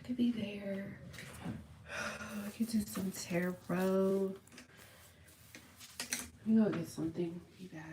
could be there. I could do some tarot. Let me go get something. Be back.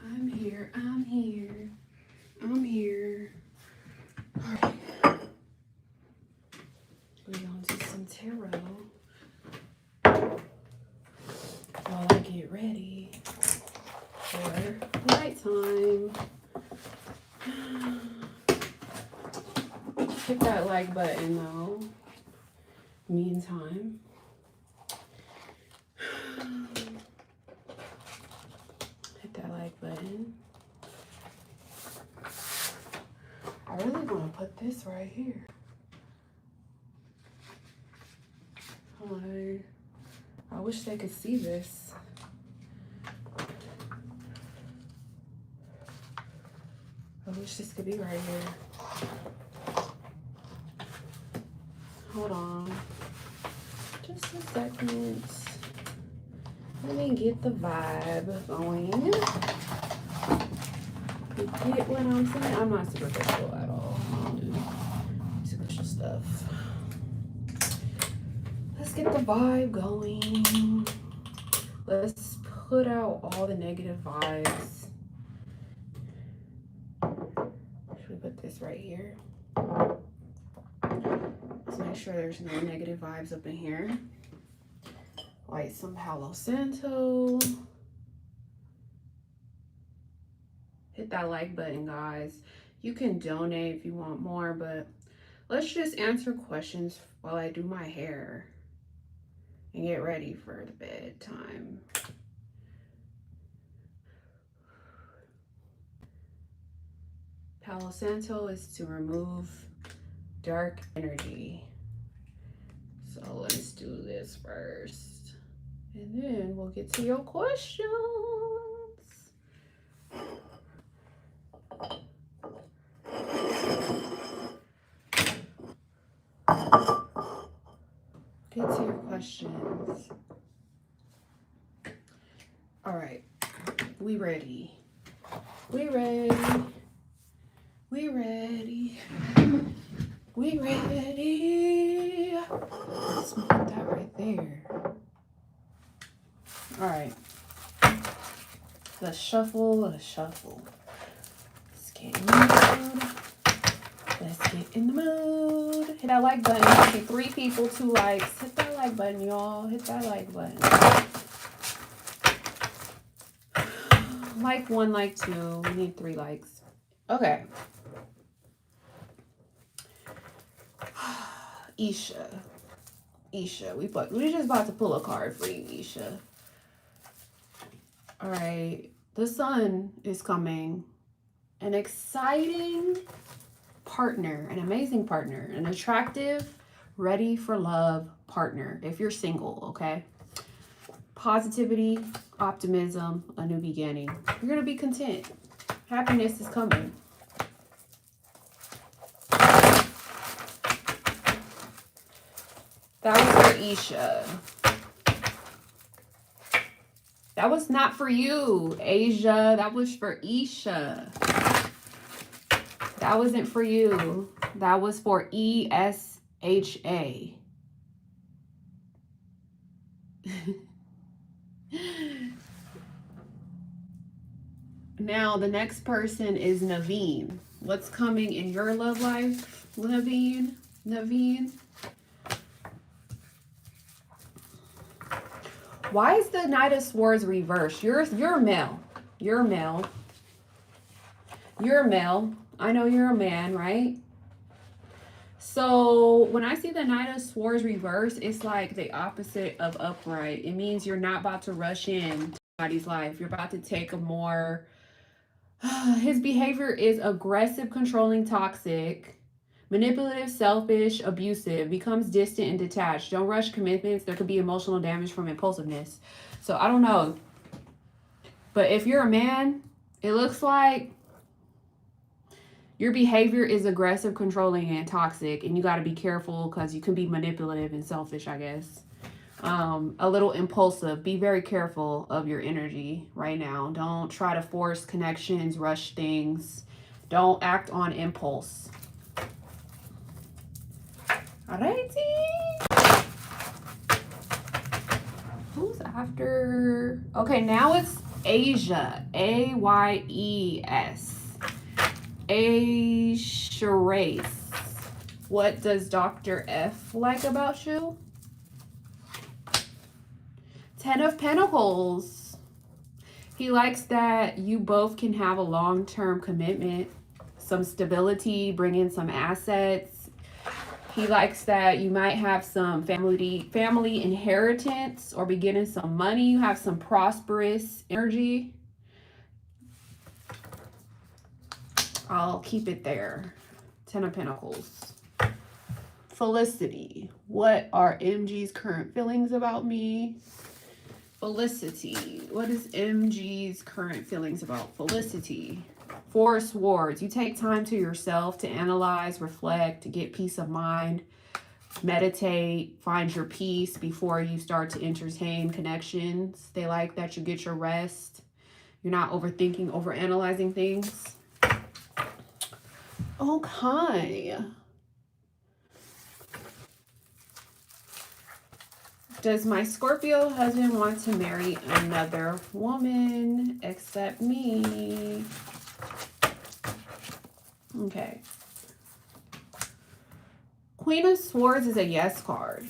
I'm here. I'm here. I'm here. All right. We're going to do some tarot while I get ready for nighttime. Hit that like button though. Meantime. Hit that like button. I really want to put this right here. I wish they could see this. I wish this could be right here. Hold on. Just a second. Let me get the vibe going. You get what I'm saying? I'm not superficial at all. I don't do superficial stuff. Let's get the vibe going. Let's put out all the negative vibes. Should we put this right here? Let's make sure there's no negative vibes up in here. Light some Palo Santo. Hit that like button, guys. You can donate if you want more, but let's just answer questions while I do my hair and get ready for the bedtime. Palo Santo is to remove dark energy. So let's do this first. And then we'll get to your questions. Get to your questions. All right, we ready. We ready. We ready. We ready. Let's put that right there. All right. Let's shuffle. Let's shuffle. Let's get in the mood. Let's get in the mood. Hit that like button. I see 3 people, 2 likes. Hit that like button, y'all. Hit that like button. Like 1, like 2. We need 3 likes. Okay. Isha. We just about to pull a card for you, Isha. All right. The sun is coming. An exciting partner, an amazing partner, an attractive, ready for love partner. If you're single, okay? Positivity, optimism, a new beginning. You're going to be content. Happiness is coming. That was for Isha. That was not for you, Asia. That was for Isha. That wasn't for you. That was for ESHA. Now, the next person is Naveen. What's coming in your love life, Naveen? Naveen? Why is the Knight of Swords reversed? You're male. You're male. You're male. I know you're a man, right? So when I see the Knight of Swords reversed, it's like the opposite of upright. It means you're not about to rush in to somebody's life. You're about to take a more... His behavior is aggressive, controlling, toxic, manipulative, selfish, abusive, becomes distant and detached. Don't rush commitments. There could be emotional damage from impulsiveness. So I don't know. But if you're a man, it looks like your behavior is aggressive, controlling, and toxic. And you got to be careful because you can be manipulative and selfish, I guess. A little impulsive. Be very careful of your energy right now. Don't try to force connections, rush things. Don't act on impulse. Alrighty. Who's after? Okay, now it's Asia. A-Y-E-S. Asia. What does Dr. F like about you? 10 of Pentacles. He likes that you both can have a long-term commitment, some stability, bring in some assets. He likes that you might have some family inheritance or be getting some money. You have some prosperous energy. I'll keep it there. 10 of Pentacles. Felicity. What are MG's current feelings about me? Felicity. What is MG's current feelings about Felicity? Four of Swords. You take time to yourself to analyze, reflect, to get peace of mind, meditate, find your peace before you start to entertain connections. They like that you get your rest. You're not overthinking, overanalyzing things. Okay. Does my Scorpio husband want to marry another woman except me? Okay. Queen of Swords is a yes card.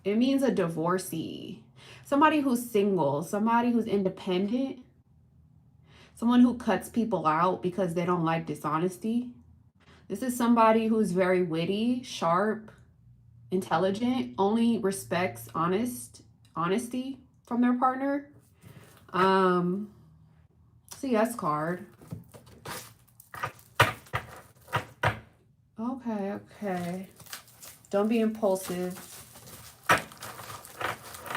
It means a divorcee. Somebody who's single. Somebody who's independent. Someone who cuts people out because they don't like dishonesty. This is somebody who's very witty, sharp, intelligent, only respects honesty from their partner. It's a yes card. Okay. Don't be impulsive.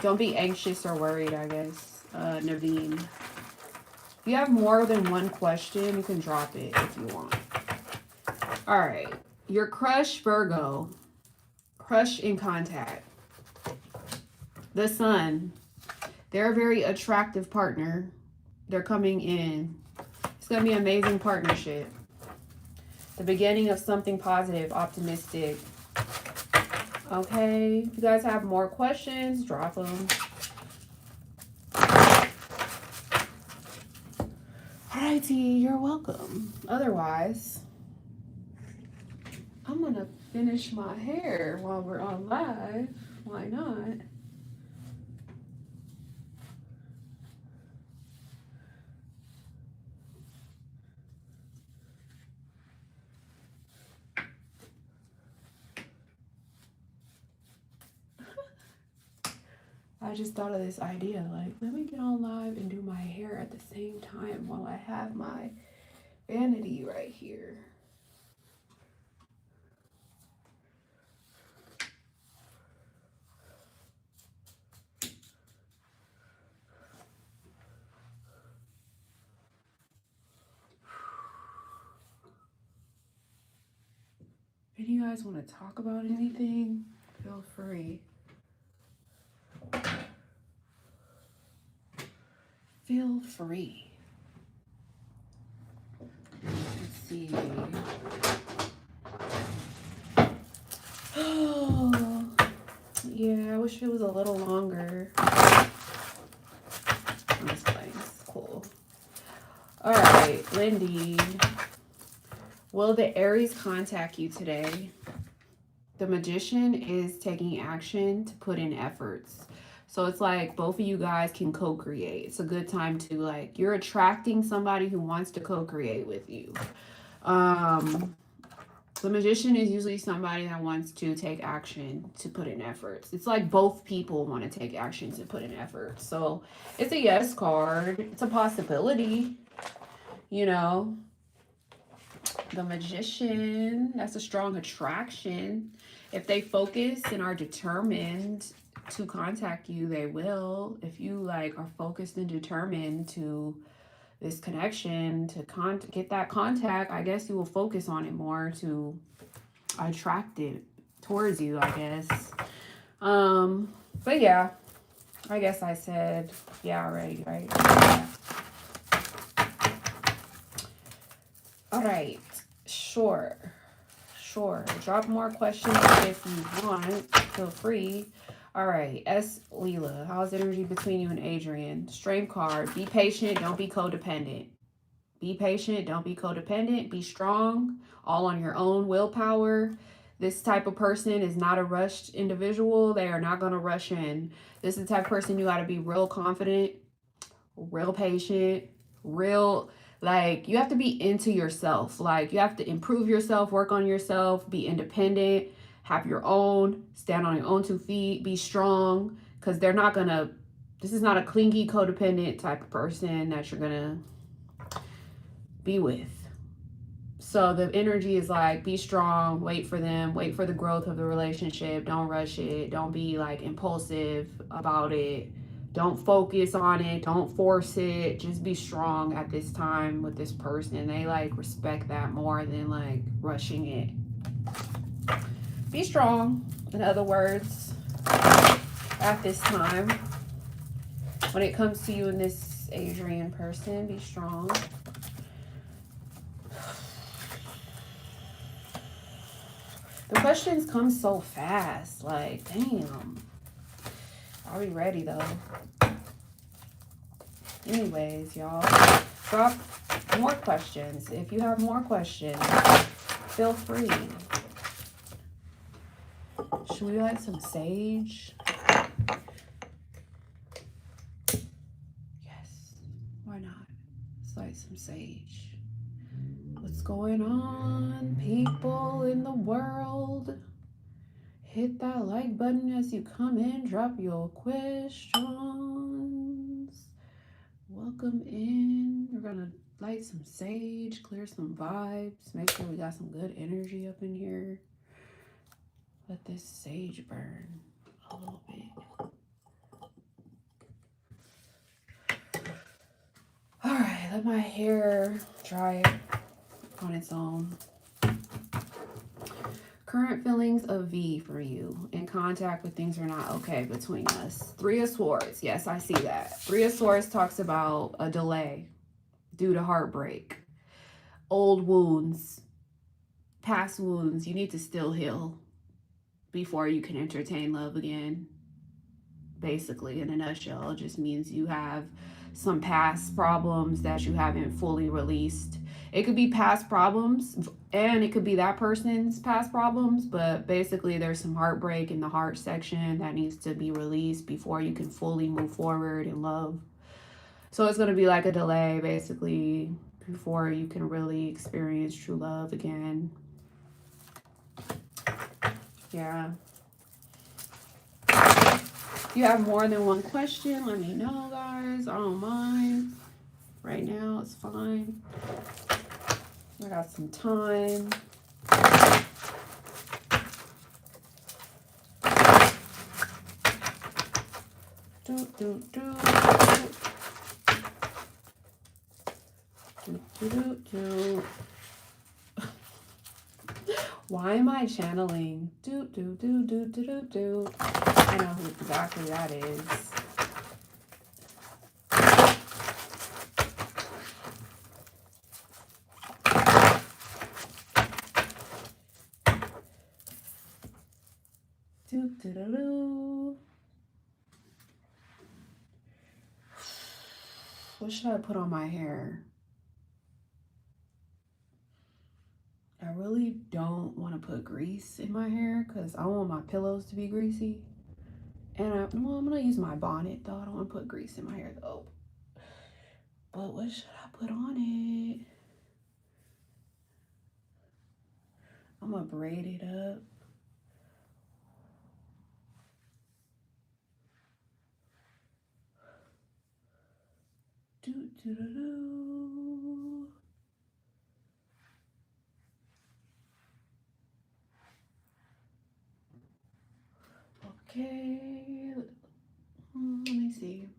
Don't be anxious or worried, I guess. Naveen. If you have more than one question, you can drop it if you want. All right. Your crush, Virgo. Crush in contact. The Sun. They're a very attractive partner. They're coming in. It's going to be an amazing partnership. The beginning of something positive, optimistic. Okay. If you guys have more questions, drop them. Alrighty, you're welcome. Otherwise, I'm going to finish my hair while we're on live. Why not? I just thought of this idea, like, let me get on live and do my hair at the same time while I have my vanity right here. If you guys want to talk about anything, feel free. Feel free. Let's see. Oh, yeah, I wish it was a little longer. This thing's cool. All right, Lindy. Will the Aries contact you today? The Magician is taking action to put in efforts. So it's like both of you guys can co-create. It's a good time to, like, you're attracting somebody who wants to co-create with you. The Magician is usually somebody that wants to take action to put in efforts. It's like both people want to take action to put in efforts. So it's a yes card. It's a possibility, you know. The Magician, that's a strong attraction. If they focus and are determined to contact you, they will. If you like are focused and determined to this connection, to get that contact, I guess you will focus on it more to attract it towards you, I guess. But yeah, I guess I said yeah already, right? Yeah. All right, sure. Drop more questions if you want. Feel free. All right, S. Leela, how's energy between you and Adrian? Strength card. Be patient. Don't be codependent. Be patient. Don't be codependent. Be strong. All on your own willpower. This type of person is not a rushed individual. They are not going to rush in. This is the type of person you got to be real confident, real patient, real, like, you have to be into yourself. Like, you have to improve yourself, work on yourself, be independent, have your own, stand on your own 2 feet, be strong, because they're not gonna, this is not a clingy, codependent type of person that you're gonna be with. So the energy is like, be strong, wait for them, wait for the growth of the relationship, don't rush it, don't be like impulsive about it. Don't focus on it. Don't force it. Just be strong at this time with this person. They like respect that more than like rushing it. Be strong, in other words, at this time. When it comes to you and this Adrian person, be strong. The questions come so fast. Like, damn. Are we ready though? Anyways, y'all, drop more questions. If you have more questions, feel free. Should we light some sage? Yes, why not? Let's light some sage. What's going on, people in the world? Hit that like button as you come in. Drop your questions. Welcome in. We're gonna light some sage, clear some vibes, make sure we got some good energy up in here. Let this sage burn a little bit. All right, let my hair dry on its own. Current feelings of V for you. In contact with things are not okay between us. 3 of Swords. Yes, I see that. 3 of Swords talks about a delay due to heartbreak. Old wounds. Past wounds. You need to still heal before you can entertain love again. Basically, in a nutshell, it just means you have some past problems that you haven't fully released. It could be past problems and it could be that person's past problems, but basically there's some heartbreak in the heart section that needs to be released before you can fully move forward in love. So it's going to be like a delay basically before you can really experience true love again. Yeah. If you have more than one question, let me know, guys. I don't mind. Right now, it's fine. I got some time. Why am I channeling? I know who exactly that is. What should I put on my hair? really don't want to put grease in my hair because I don't want my pillows to be greasy. And I'm going to use my bonnet though. I don't want to put grease in my hair though. But what should I put on it? I'm going to braid it up. Okay. Let me see.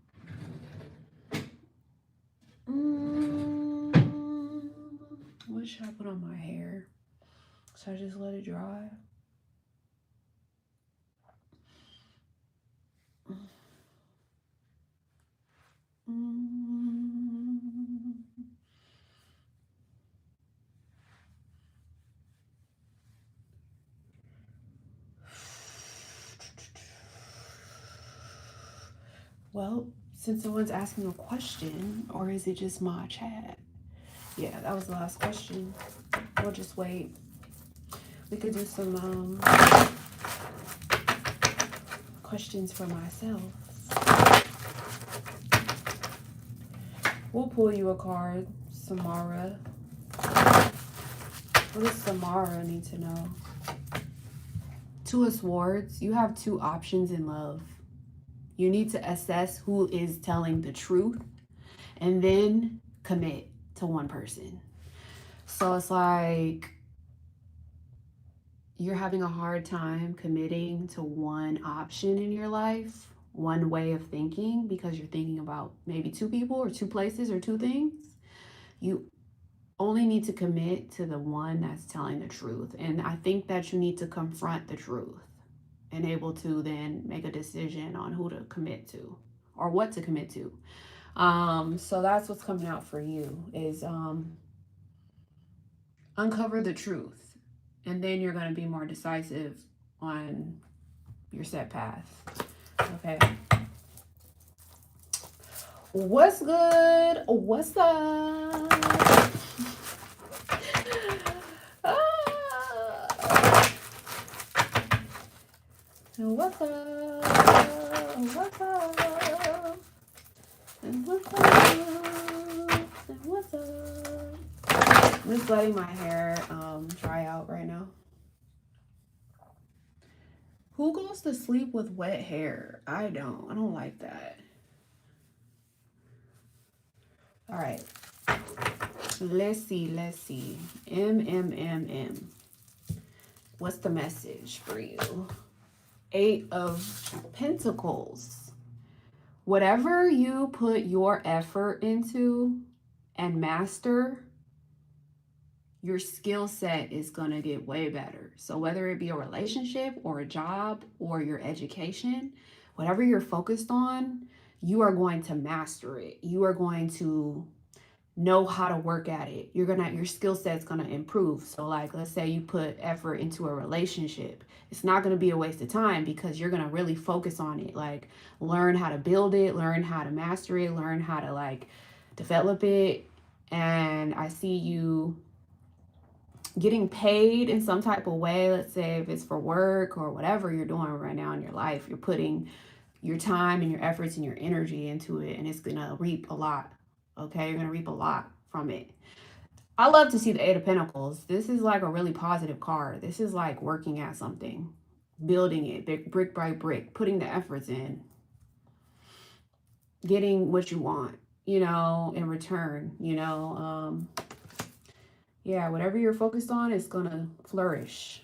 What should I put on my hair? Should I just let it dry? Well, since someone's asking a question, or is it just my chat? Yeah, that was the last question. We'll just wait. We could do some questions for myself. We'll pull you a card, Samara. What does Samara need to know? Two of Swords. You have two options in love. You need to assess who is telling the truth and then commit to one person. So it's like you're having a hard time committing to one option in your life, one way of thinking, because you're thinking about maybe two people or two places or two things. You only need to commit to the one that's telling the truth. And I think that you need to confront the truth and able to then make a decision on who to commit to or what to commit to. So that's what's coming out for you is uncover the truth, and then you're going to be more decisive on your set path. Okay. What's good? What's up? What's up? What's up? And what's up? And what's up? I'm just letting my hair dry out right now. Who goes to sleep with wet hair? I don't like that. All right. Let's see. M. What's the message for you? 8 of Pentacles. Whatever you put your effort into and master, your skill set is going to get way better. So whether it be a relationship or a job or your education, whatever you're focused on, you are going to master it. You are going to know how to work at it. Your skill set's going to improve. So like, let's say you put effort into a relationship. It's not going to be a waste of time because you're going to really focus on it. Like learn how to build it, learn how to master it, learn how to like develop it. And I see you getting paid in some type of way. Let's say if it's for work or whatever you're doing right now in your life, you're putting your time and your efforts and your energy into it, and it's gonna reap a lot. Okay, you're gonna reap a lot from it. I love to see the 8 of Pentacles. This is like a really positive card. This is like working at something, building it brick by brick, putting the efforts in, getting what you want, in return, yeah, whatever you're focused on is going to flourish.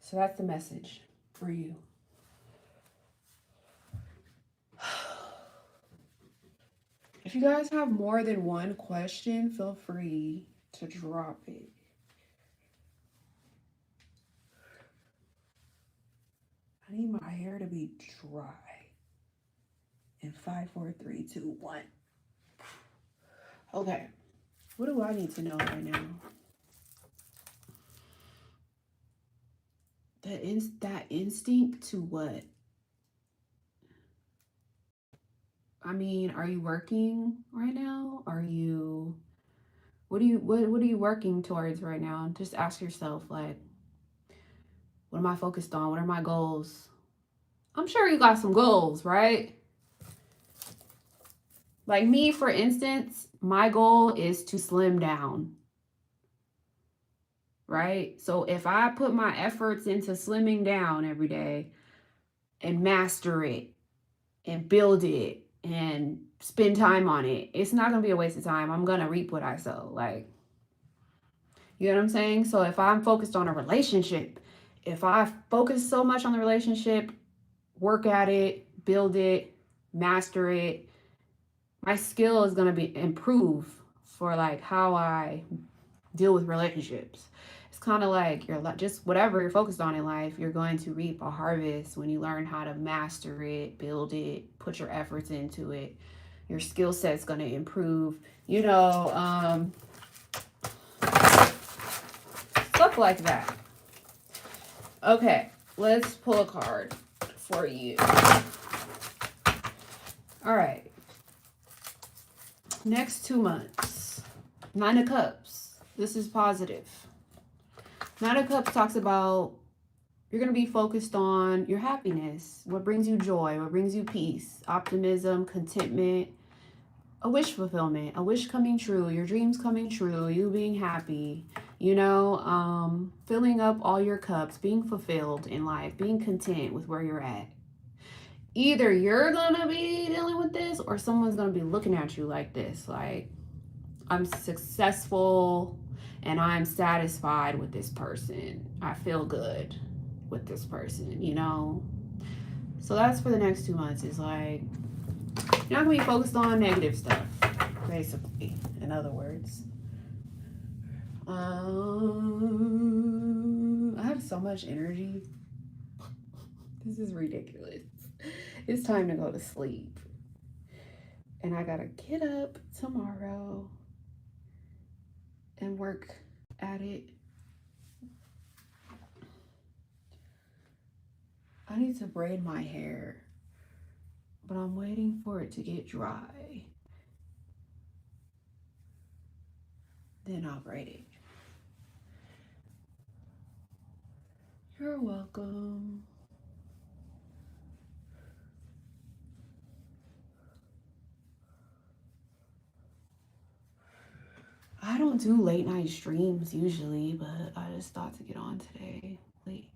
So that's the message for you. If you guys have more than one question, feel free to drop it. I need my hair to be dry. In 5, 4, 3, 2, 1. Okay. What do I need to know right now? That instinct to what? I mean, are you working right now? Are you What are you working towards right now? Just ask yourself, like, what am I focused on? What are my goals? I'm sure you got some goals, right? Like me, for instance, my goal is to slim down, right? So if I put my efforts into slimming down every day and master it and build it and spend time on it, it's not going to be a waste of time. I'm going to reap what I sow. Like, you know what I'm saying? So if I'm focused on a relationship, if I focus so much on the relationship, work at it, build it, master it, my skill is going to be improve for like how I deal with relationships. It's kind of like you're just whatever you're focused on in life, you're going to reap a harvest when you learn how to master it, build it, put your efforts into it. Your skill set's going to improve, you know, stuff like that. Okay, let's pull a card for you. All right. Next 2 months. 9 of Cups. This is positive. 9 of Cups talks about you're going to be focused on your happiness, what brings you joy, what brings you peace, optimism, contentment, a wish fulfillment, a wish coming true, your dreams coming true, you being happy, you know, filling up all your cups, being fulfilled in life, being content with where you're at. Either you're going to be dealing with this or someone's going to be looking at you like this, like, I'm successful and I'm satisfied with this person. I feel good with this person, you know? So that's for the next 2 months. Is like, you're not going to be focused on negative stuff, basically, in other words. I have so much energy. This is ridiculous. It's time to go to sleep. And I got to get up tomorrow and work at it. I need to braid my hair, but I'm waiting for it to get dry. Then I'll braid it. You're welcome. I don't do late night streams usually, but I just thought to get on today late.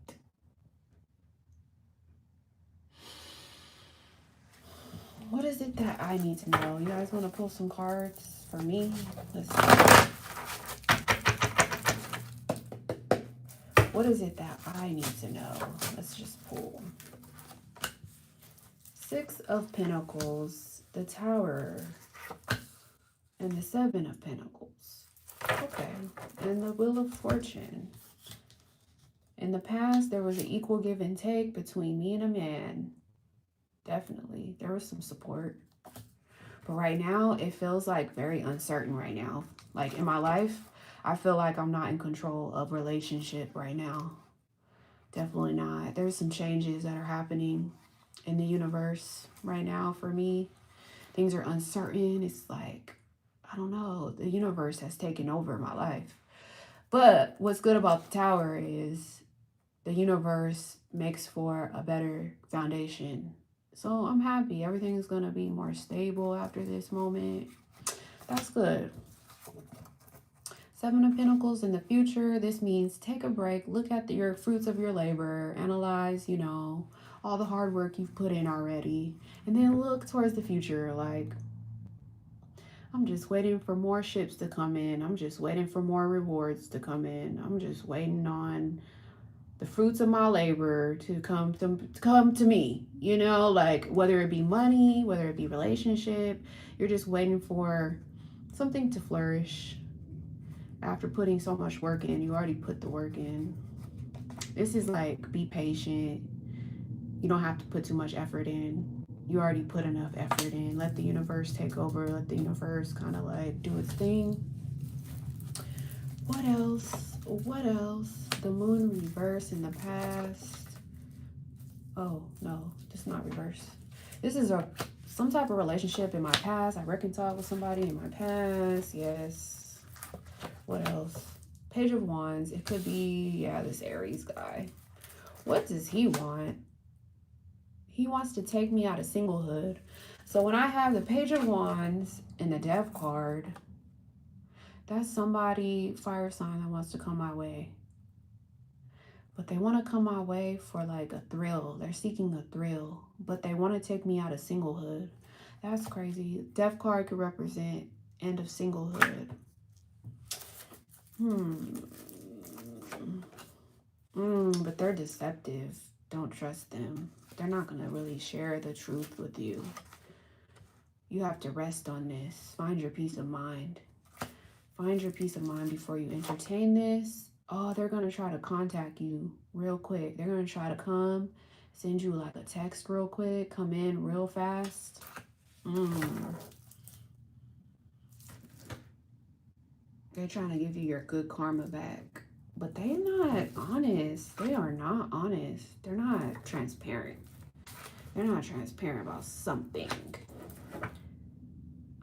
What is it that I need to know? You guys want to pull some cards for me? Let's see. What is it that I need to know? Let's just pull. 6 of Pentacles, the Tower, and the 7 of Pentacles. Okay, and the Wheel of Fortune. In the past, there was an equal give and take between me and a man. Definitely, there was some support. But right now, it feels like very uncertain right now. Like in my life, I feel like I'm not in control of relationship right now. Definitely not. There's some changes that are happening in the universe right now for me. Things are uncertain. It's like, I don't know, the universe has taken over my life. But what's good about the Tower is the universe makes for a better foundation. So I'm happy. Everything's going to be more stable after this moment. That's good. 7 of Pentacles in the future. This means take a break. Look at your fruits of your labor. Analyze, you know, all the hard work you've put in already. And then look towards the future. Like, I'm just waiting for more ships to come in. I'm just waiting for more rewards to come in. I'm just waiting on the fruits of my labor to come to me, you know, like whether it be money, whether it be relationship, you're just waiting for something to flourish after putting so much work in. You already put the work in. This is like, be patient. You don't have to put too much effort in. You already put enough effort in. Let the universe take over. Let the universe kind of like do its thing. What else? What else? The Moon reverse in the past. Oh, no, this is not reverse. This is some type of relationship in my past. I reconciled with somebody in my past. Yes. What else? Page of Wands. It could be, yeah, this Aries guy. What does he want? He wants to take me out of singlehood. So when I have the Page of Wands and the Death card, that's somebody, fire sign, that wants to come my way. But they want to come my way for like a thrill. They're seeking a thrill, but they want to take me out of singlehood. That's crazy. Death card could represent end of singlehood. But they're deceptive. Don't trust them. They're not going to really share the truth with you. You have to rest on this. Find your peace of mind. Find your peace of mind before you entertain this. Oh, they're going to try to contact you real quick. They're going to try to come, send you like a text real quick, come in real fast. They're trying to give you your good karma back. But they're not honest. They are not honest. They're not transparent. They're not transparent about something.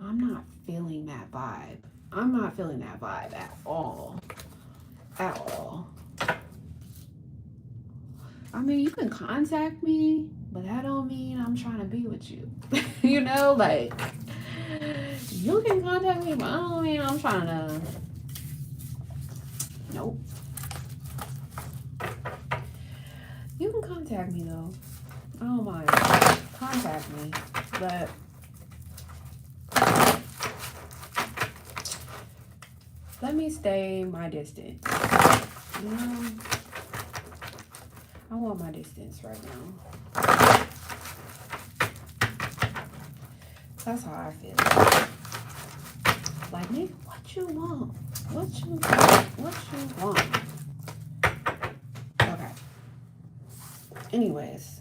I'm not feeling that vibe. I'm not feeling that vibe at all. At all. I mean, you can contact me, but that don't mean I'm trying to be with you. You know, like, you can contact me, but I don't mean I'm trying to. Nope. You can contact me though. I don't mind. Contact me. But let me stay my distance. You know? I want my distance right now. That's how I feel. Like, nigga, what you want? What you want? What you want? Okay. Anyways.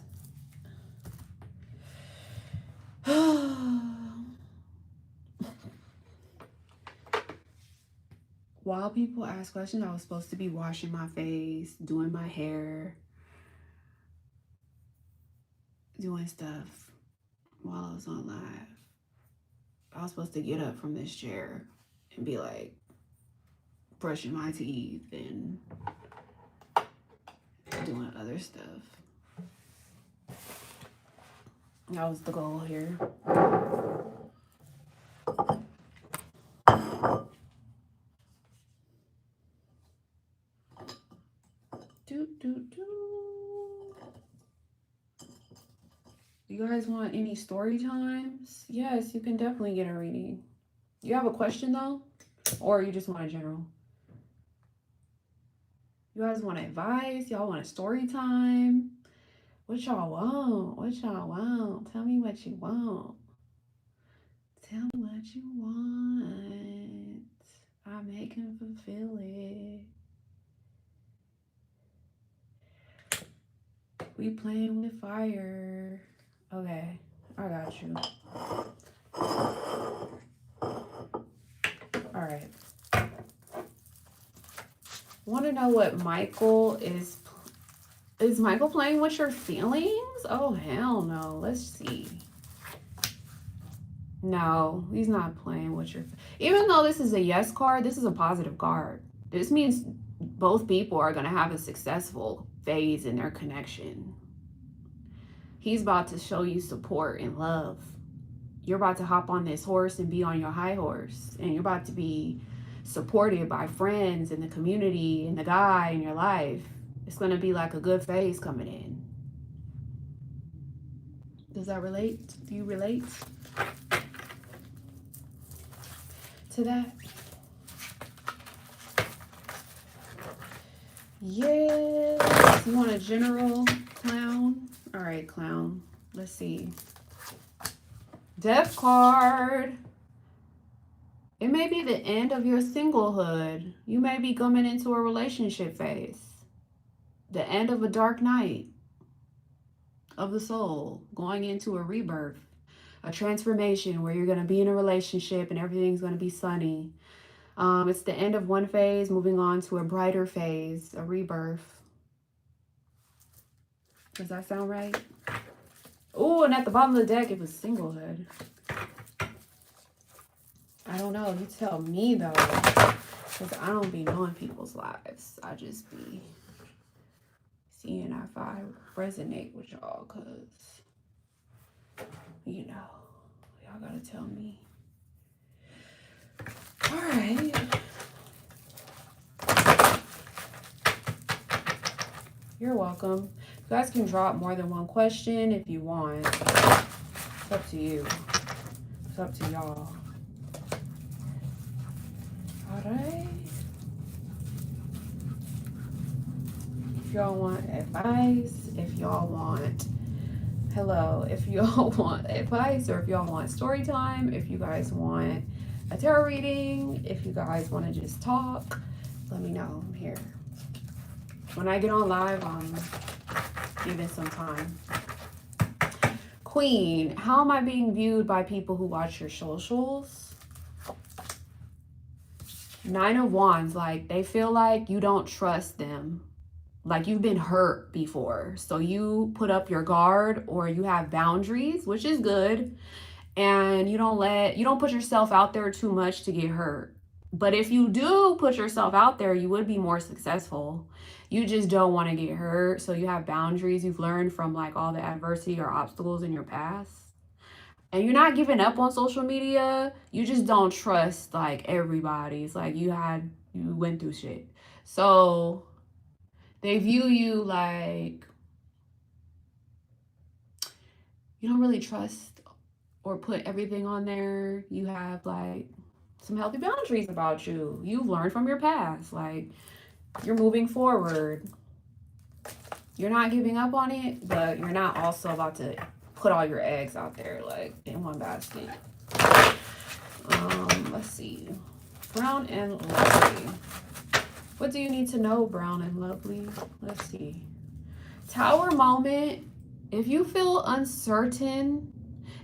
While people ask questions, I was supposed to be washing my face, doing my hair, doing stuff while I was on live. I was supposed to get up from this chair and be like brushing my teeth and doing other stuff. That was the goal here. You guys want any story times? Yes, you can definitely get a reading. You have a question though? Or you just want a general? You guys want advice? Y'all want a story time? What y'all want? What y'all want? Tell me what you want. Tell me what you want. I make him fulfill it. We playing with fire. Okay, I got you. All right. Want to know what Michael is? Is Michael playing with your feelings? Oh, hell no. Let's see. No, he's not playing with your... Even though this is a yes card, this is a positive card. This means both people are going to have a successful phase in their connection. He's about to show you support and love. You're about to hop on this horse and be on your high horse. And you're about to be supported by friends and the community and the guy in your life. It's going to be like a good phase coming in. Does that relate? Do you relate to that? Yes. You want a general, clown? All right, clown. Let's see. Death card. It may be the end of your singlehood. You may be coming into a relationship phase. The end of a dark night of the soul, going into a rebirth, a transformation where you're going to be in a relationship and everything's going to be sunny. It's the end of one phase, moving on to a brighter phase, a rebirth. Does that sound right? Oh, and at the bottom of the deck, it was singlehood. I don't know. You tell me, though. Because Because I don't be knowing people's lives. I just be seeing if I resonate with y'all. Because, you know, y'all gotta tell me. All right. You're welcome. You guys can drop more than one question if you want. It's up to you. It's up to y'all. All right. If y'all want advice, if y'all want if y'all want advice, or if y'all want story time, if you guys want a tarot reading, if you guys want to just talk, let me know. I'm here. When I get on live, I'm giving some time. Queen, how am I being viewed by people who watch your socials? 9 of Wands, like they feel like you don't trust them. Like you've been hurt before. So you put up your guard, or you have boundaries, which is good. And you don't put yourself out there too much to get hurt. But if you do put yourself out there, you would be more successful. You just don't want to get hurt. So you have boundaries. You've learned from like all the adversity or obstacles in your past. And you're not giving up on social media. You just don't trust like everybody. It's like you went through shit. So they view you like you don't really trust or put everything on there. You have like some healthy boundaries about you. You've learned from your past. Like you're moving forward. You're not giving up on it, but you're not also about to put all your eggs out there like in one basket. Let's see. Brown and Lovely. What do you need to know, Brown and Lovely? Let's see. Tower moment. If you feel uncertain,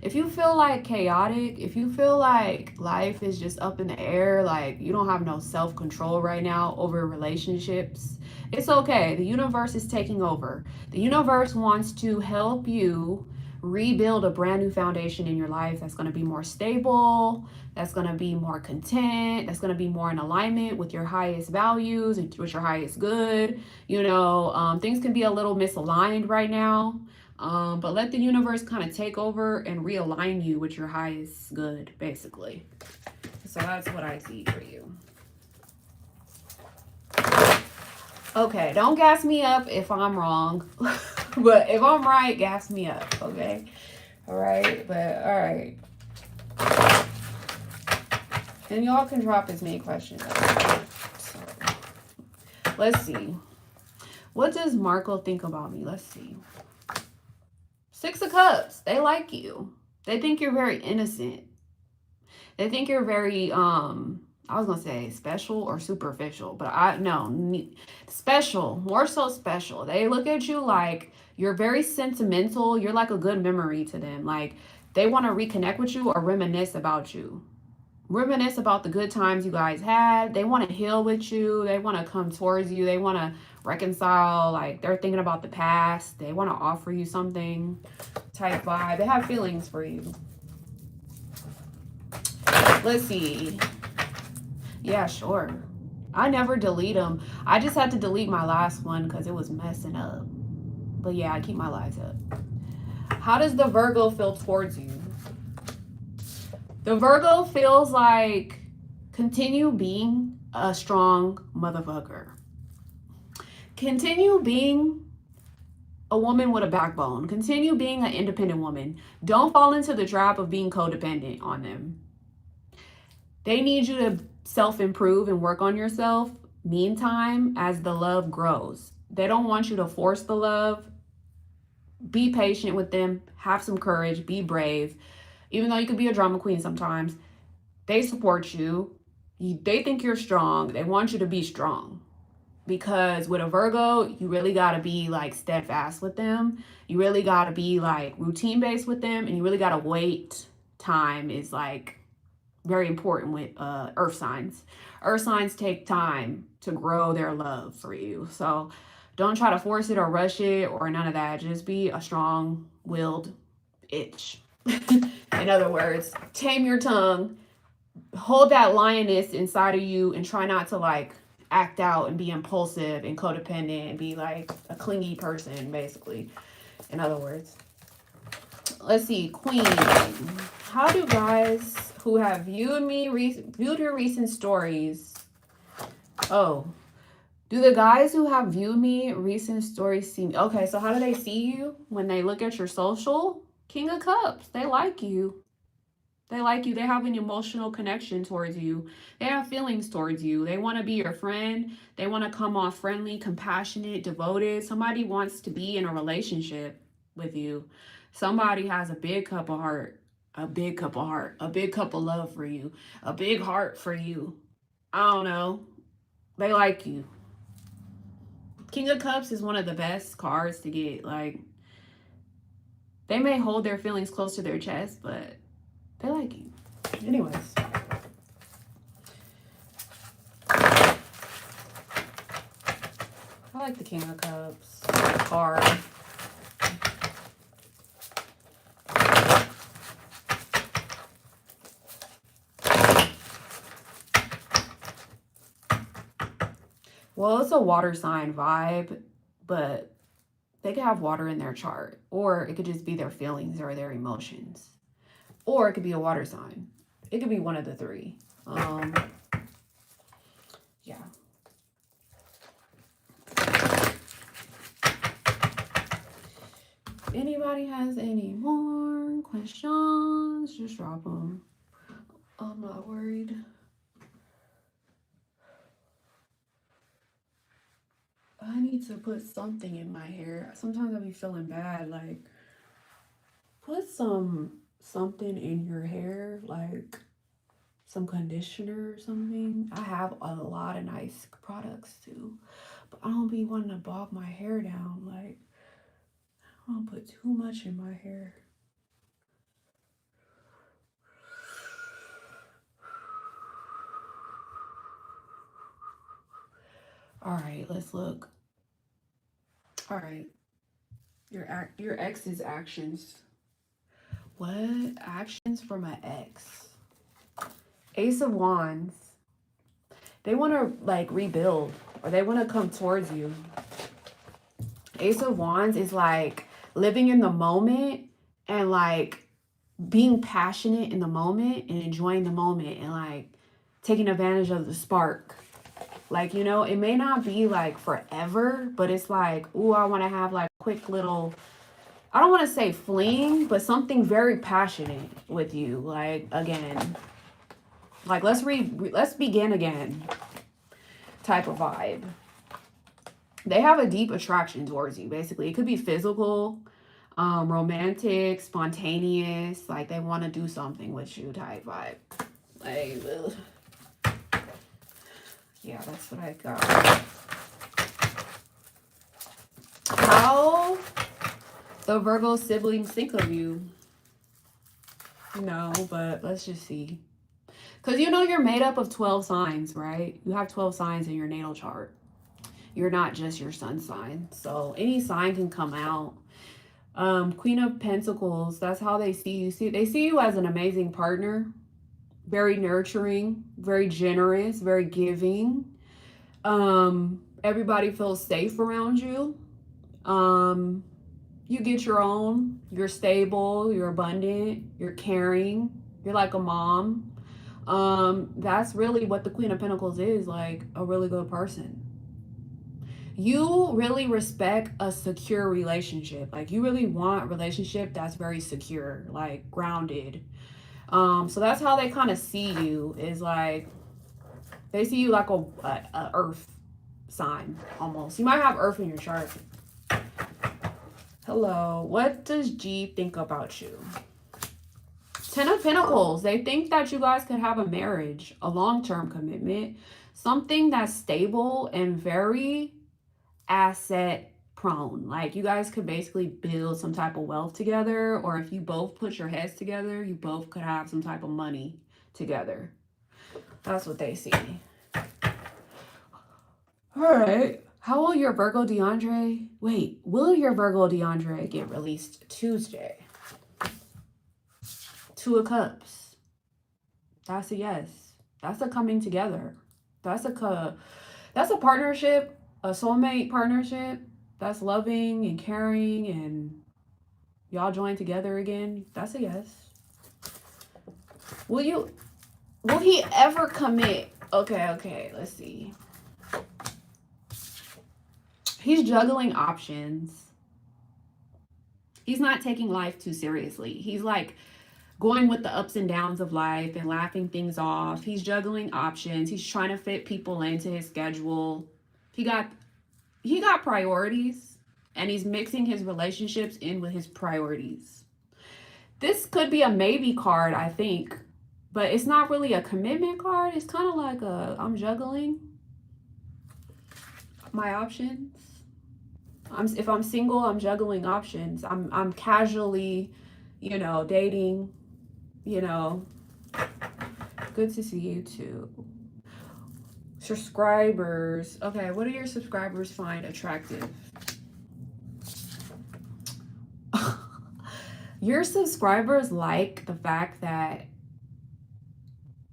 if you feel like chaotic, if you feel like life is just up in the air, like you don't have no self-control right now over relationships, it's okay. The universe is taking over. The universe wants to help you rebuild a brand new foundation in your life that's going to be more stable, that's going to be more content, that's going to be more in alignment with your highest values, with your highest good. You know, things can be a little misaligned right now. But let the universe kind of take over and realign you with your highest good, basically. So that's what I see for you. Okay, don't gas me up if I'm wrong. But if I'm right, gas me up, okay? All right, but all right. And y'all can drop as many questions as you want. So, let's see. What does Marco think about me? Let's see. 6 of Cups. They like you. They think you're very innocent. They think you're very, I was going to say special or superficial, but special, more so special. They look at you like you're very sentimental. You're like a good memory to them. Like they want to reconnect with you or reminisce about you. Reminisce about the good times you guys had. They want to heal with you. They want to come towards you. They want to reconcile. Like they're thinking about the past. They want to offer you something type vibe. They have feelings for you. Let's see. Yeah, sure. I never delete them. I just had to delete my last one because it was messing up. But yeah, I keep my lives up. How does the Virgo feel towards you? The Virgo feels like continue being a strong motherfucker. Continue being a woman with a backbone. Continue being an independent woman. Don't fall into the trap of being codependent on them. They need you to self-improve and work on yourself. Meantime, as the love grows, they don't want you to force the love. Be patient with them. Have some courage. Be brave. Even though you could be a drama queen sometimes, they support you. They think you're strong. They want you to be strong. Because with a Virgo, you really got to be like steadfast with them. You really got to be like routine based with them. And you really got to wait. Time is like very important with earth signs. Earth signs take time to grow their love for you. So don't try to force it or rush it or none of that. Just be a strong-willed itch. In other words, tame your tongue hold that lioness inside of you and try not to like act out and be impulsive and codependent and be like a clingy person, basically. In other words, let's see, Queen. How do guys who have viewed your recent stories? Oh, do the guys who have viewed me recent stories see me? Okay, so how do they see you when they look at your social? King of Cups. They like you. They like you. They have an emotional connection towards you. They have feelings towards you. They want to be your friend. They want to come off friendly, compassionate, devoted. Somebody wants to be in a relationship with you. Somebody has a big cup of heart, a big cup of heart, a big cup of love for you, a big heart for you. I don't know. They like you. King of Cups is one of the best cards to get. Like, they may hold their feelings close to their chest, but they like you. Anyways. I like the King of Cups card. Well, it's a water sign vibe, but they could have water in their chart, or it could just be their feelings or their emotions, or it could be a water sign. It could be one of the three. Yeah. Anybody has any more questions, just drop them. I'm not worried. I need to put something in my hair. Sometimes I be feeling bad. Like, put something in your hair, like some conditioner or something. I have a lot of nice products too, but I don't be wanting to bog my hair down. Like, I don't put too much in my hair. All right, let's look. All right, your ex's actions. What actions from an ex? Ace of Wands. They want to like rebuild, or they want to come towards you. Ace of Wands is like living in the moment and like being passionate in the moment and enjoying the moment and like taking advantage of the spark. Like, you know, it may not be like forever, but it's like, ooh, I want to have like quick little, I don't want to say fling, but something very passionate with you. Like, again, like let's begin again type of vibe. They have a deep attraction towards you, basically. It could be physical, romantic, spontaneous, like they want to do something with you type vibe. Like, ugh. Yeah, that's what I got. How the Virgo siblings think of you? No, but let's just see. Because you know you're made up of 12 signs, right? You have 12 signs in your natal chart. You're not just your sun sign. So any sign can come out. Queen of Pentacles, that's how they see you. They see you as an amazing partner. Very nurturing, very generous, very giving. Everybody feels safe around you. You get your own. You're stable, you're abundant, you're caring, you're like a mom. That's really what the Queen of Pentacles is, like a really good person. You really respect a secure relationship. Like you really want a relationship that's very secure, like grounded. So that's how they kind of see you, is like they see you like a earth sign almost. You might have earth in your chart. Hello, what does G think about you? 10 of Pentacles. They think that you guys could have a marriage, a long-term commitment, something that's stable and very asset prone. Like you guys could basically build some type of wealth together, or if you both put your heads together, you both could have some type of money together. That's what they see. All right. How will your Virgo DeAndre? Wait, will your Virgo DeAndre get released Tuesday? 2 of Cups. That's a yes. That's a coming together. That's a partnership, a soulmate partnership. That's loving and caring and y'all join together again. That's a yes. Will he ever commit? Okay, let's see. He's juggling options. He's not taking life too seriously. He's like going with the ups and downs of life and laughing things off. He's juggling options. He's trying to fit people into his schedule. He got priorities, and he's mixing his relationships in with his priorities. This could be a maybe card, I think, but it's not really a commitment card. It's kind of like I'm juggling my options. If I'm single, I'm juggling options. I'm casually, dating, Good to see you too. Subscribers. Okay, what do your subscribers find attractive? Your subscribers like the fact that,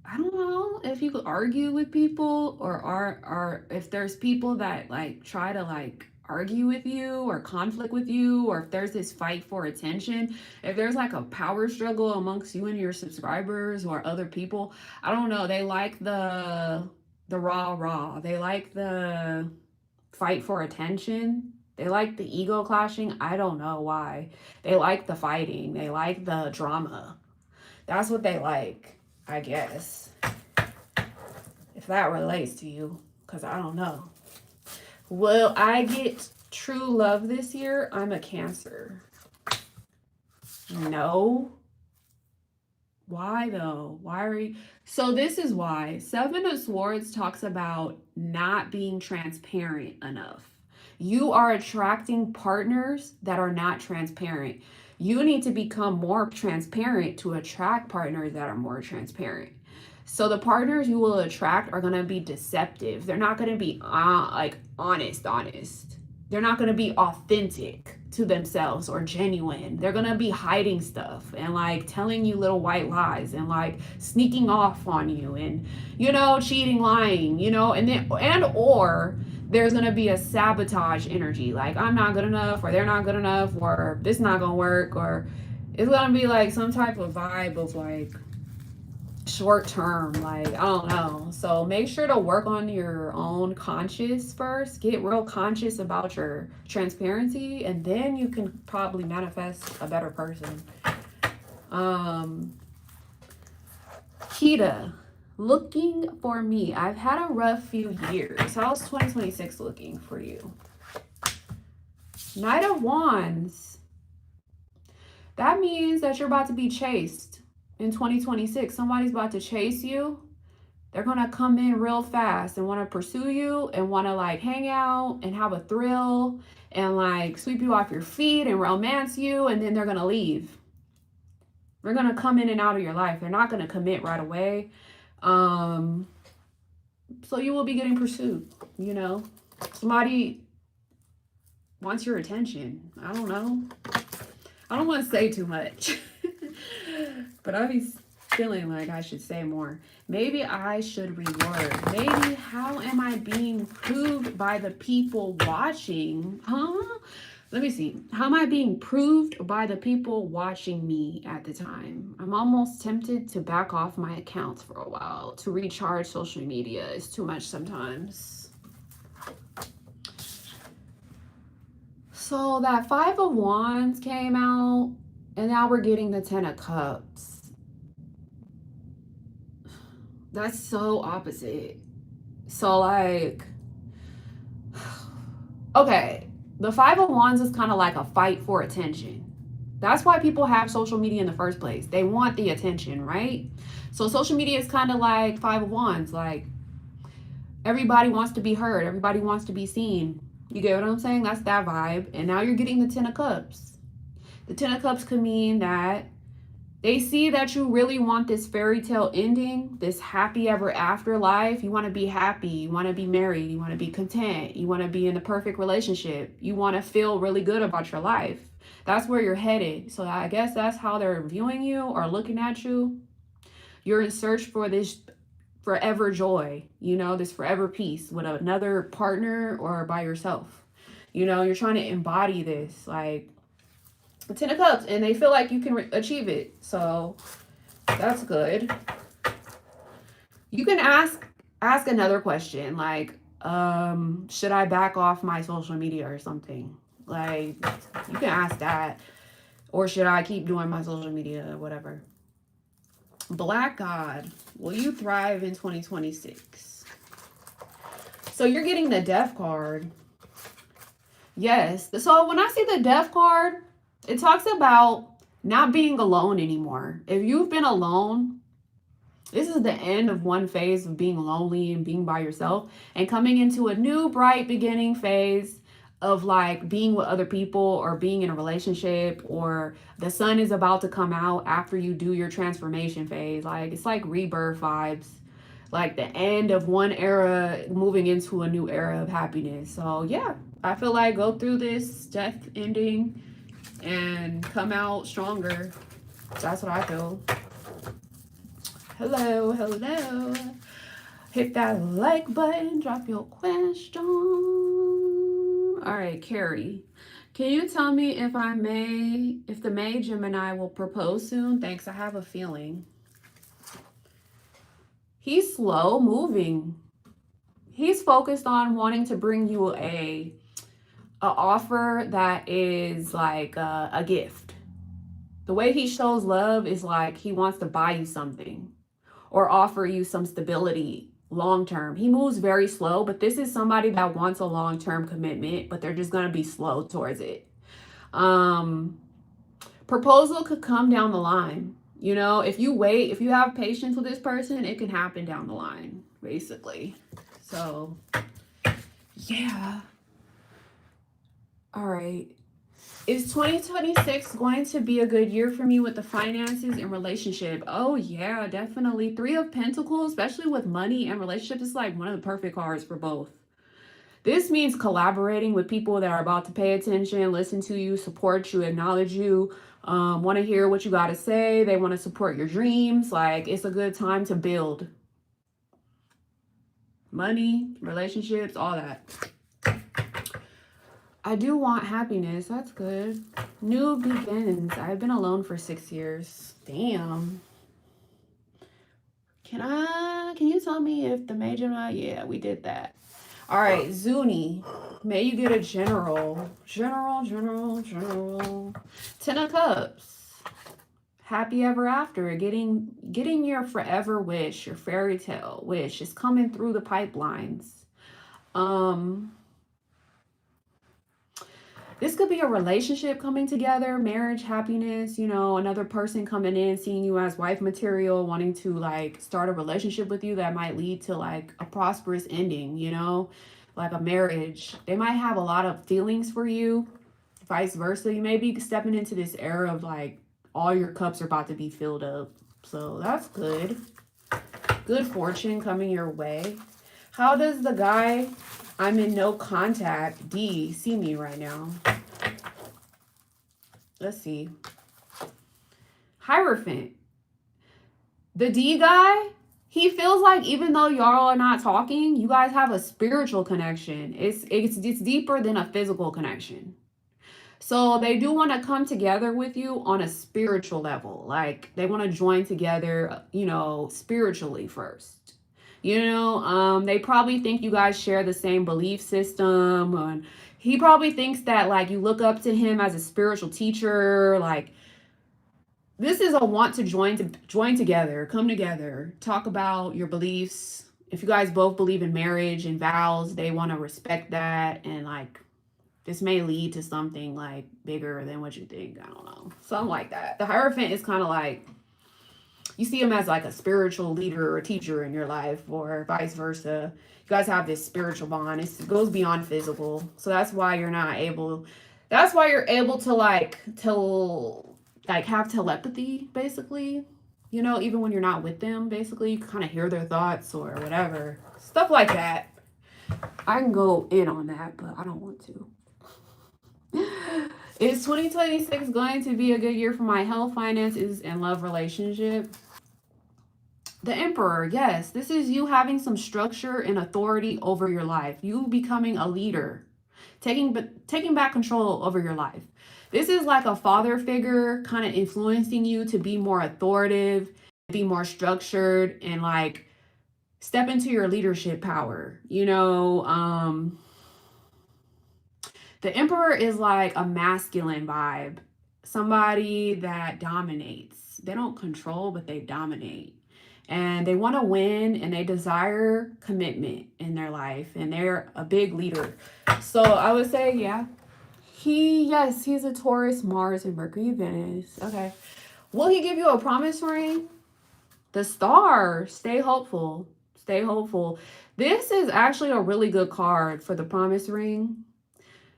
I don't know if you could argue with people, or if there's people that like try to like argue with you or conflict with you, or if there's this fight for attention, if there's like a power struggle amongst you and your subscribers or other people, I don't know, they like the rah. They like the fight for attention. They like the ego clashing. I don't know why. They like the fighting. They like the drama. That's what they like, I guess. If that relates to you, because I don't know. Will I get true love this year? I'm a Cancer. No. Why though? Why are you? So this is why. Seven of Swords talks about not being transparent enough. You are attracting partners that are not transparent. You need to become more transparent to attract partners that are more transparent. So the partners you will attract are going to be deceptive. They're not going to be like honest. They're not going to be authentic to themselves or genuine. They're going to be hiding stuff and like telling you little white lies and like sneaking off on you and, cheating, lying, or there's going to be a sabotage energy. Like, I'm not good enough, or they're not good enough, or this not going to work, or it's going to be like some type of vibe of like short term, like, I don't know. So make sure to work on your own conscious first. Get real conscious about your transparency, and then you can probably manifest a better person. Kita, looking for me. I've had a rough few years. How's 2026 looking for you? Knight of Wands. That means that you're about to be chased in 2026. Somebody's about to chase you. They're going to come in real fast and want to pursue you and want to like hang out and have a thrill and like sweep you off your feet and romance you, and then they're going to leave. They're going to come in and out of your life. They're not going to commit right away. So you will be getting pursued, Somebody wants your attention. I don't know. I don't want to say too much. But I be feeling like I should say more. Maybe I should reword. Maybe how am I being proved by the people watching? Let me see. How am I being proved by the people watching me at the time? I'm almost tempted to back off my accounts for a while. To recharge social media is too much sometimes. So that Five of Wands came out, and now we're getting the Ten of Cups. That's so opposite. So like, okay, the Five of Wands is kind of like a fight for attention. That's why people have social media in the first place. They want the attention, right? So social media is kind of like Five of Wands. Like, everybody wants to be heard. Everybody wants to be seen. You get what I'm saying? That's that vibe. And now you're getting the Ten of Cups. The Ten of Cups could mean that they see that you really want this fairy tale ending, this happy ever after life. You want to be happy. You want to be married. You want to be content. You want to be in a perfect relationship. You want to feel really good about your life. That's where you're headed. So I guess that's how they're viewing you or looking at you. You're in search for this forever joy, you know, this forever peace with another partner or by yourself. You know, you're trying to embody this, like, the Ten of Cups, and they feel like you can achieve it. So that's good. You can ask another question, like, should I back off my social media or something? Like, you can ask that. Or should I keep doing my social media or whatever? Black God, will you thrive in 2026? So you're getting the Death card. Yes. So when I see the Death card, it talks about not being alone anymore. If you've been alone, this is the end of one phase of being lonely and being by yourself, and coming into a new bright beginning phase of like being with other people or being in a relationship, or the sun is about to come out after you do your transformation phase. Like, it's like rebirth vibes, like the end of one era moving into a new era of happiness. So yeah, I feel like go through this death ending and come out stronger. That's what I feel. Hello, hello. Hit that like button, drop your question. All right, Carrie. Can you tell me if the May Gemini will propose soon? Thanks, I have a feeling. He's slow moving. He's focused on wanting to bring you a offer that is like a gift. The way he shows love is like he wants to buy you something or offer you some stability long term. He moves very slow, but this is somebody that wants a long term commitment, but they're just going to be slow towards it. Proposal could come down the line. You know, if you wait, if you have patience with this person, it can happen down the line, basically. So, yeah. All right. Is 2026 going to be a good year for me with the finances and relationship? Oh, yeah, definitely. Three of Pentacles, especially with money and relationships, is like one of the perfect cards for both. This means collaborating with people that are about to pay attention, listen to you, support you, acknowledge you, want to hear what you got to say. They want to support your dreams. Like, it's a good time to build. Money, relationships, all that. I do want happiness. That's good. New begins. I've been alone for 6 years. Damn. Can you tell me if the major? Yeah, we did that. All right, Zuni. May you get a general. General. Ten of Cups. Happy ever after. Getting your forever wish, your fairy tale wish is coming through the pipelines. This could be a relationship coming together, marriage, happiness, you know, another person coming in, seeing you as wife material, wanting to like start a relationship with you that might lead to like a prosperous ending, you know, like a marriage. They might have a lot of feelings for you, vice versa. You may be stepping into this era of like all your cups are about to be filled up. So that's good. Good fortune coming your way. How does the guy I'm in no contact, D, see me right now? Let's see. Hierophant. The D guy, he feels like even though y'all are not talking, you guys have a spiritual connection. It's deeper than a physical connection. So they do want to come together with you on a spiritual level. Like they want to join together, you know, spiritually first. You know, they probably think you guys share the same belief system. And he probably thinks that like you look up to him as a spiritual teacher. Like this is a want to join together, come together, talk about your beliefs. If you guys both believe in marriage and vows, they want to respect that. And like this may lead to something like bigger than what you think. I don't know. Something like that. The Hierophant is kind of like, you see him as like a spiritual leader or teacher in your life, or vice versa. You guys have this spiritual bond. It goes beyond physical. So that's why you're able to have telepathy, basically. You know, even when you're not with them, basically, you kind of hear their thoughts or whatever. Stuff like that. I can go in on that, but I don't want to. Is 2026 going to be a good year for my health, finances, and love relationship? The Emperor, yes, this is you having some structure and authority over your life. You becoming a leader, taking back control over your life. This is like a father figure kind of influencing you to be more authoritative, be more structured, and like step into your leadership power. The Emperor is like a masculine vibe, somebody that dominates. They don't control, but they dominate. And they want to win and they desire commitment in their life. And they're a big leader. So I would say, yeah, yes, he's a Taurus, Mars, and Mercury, Venus. Okay. Will he give you a promise ring? The Star. Stay hopeful. Stay hopeful. This is actually a really good card for the promise ring.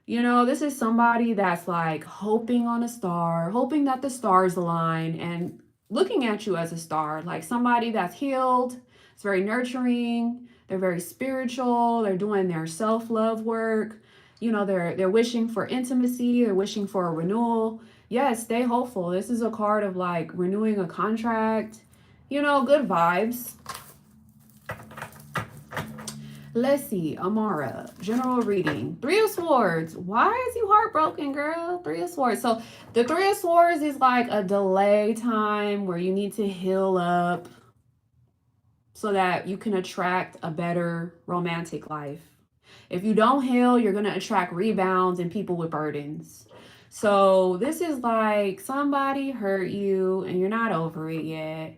This is somebody that's like hoping on a star, hoping that the stars align and looking at you as a star, like somebody that's healed. It's very nurturing. They're very spiritual. They're doing their self-love work. They're wishing for intimacy. They're wishing for a renewal. Yes, stay hopeful. This is a card of like renewing a contract. Good vibes. Let's see, Amara, general reading. Three of Swords. Why is you heartbroken, girl? Three of Swords. So the Three of Swords is like a delay time where you need to heal up so that you can attract a better romantic life. If you don't heal, you're going to attract rebounds and people with burdens. So this is like somebody hurt you and you're not over it yet.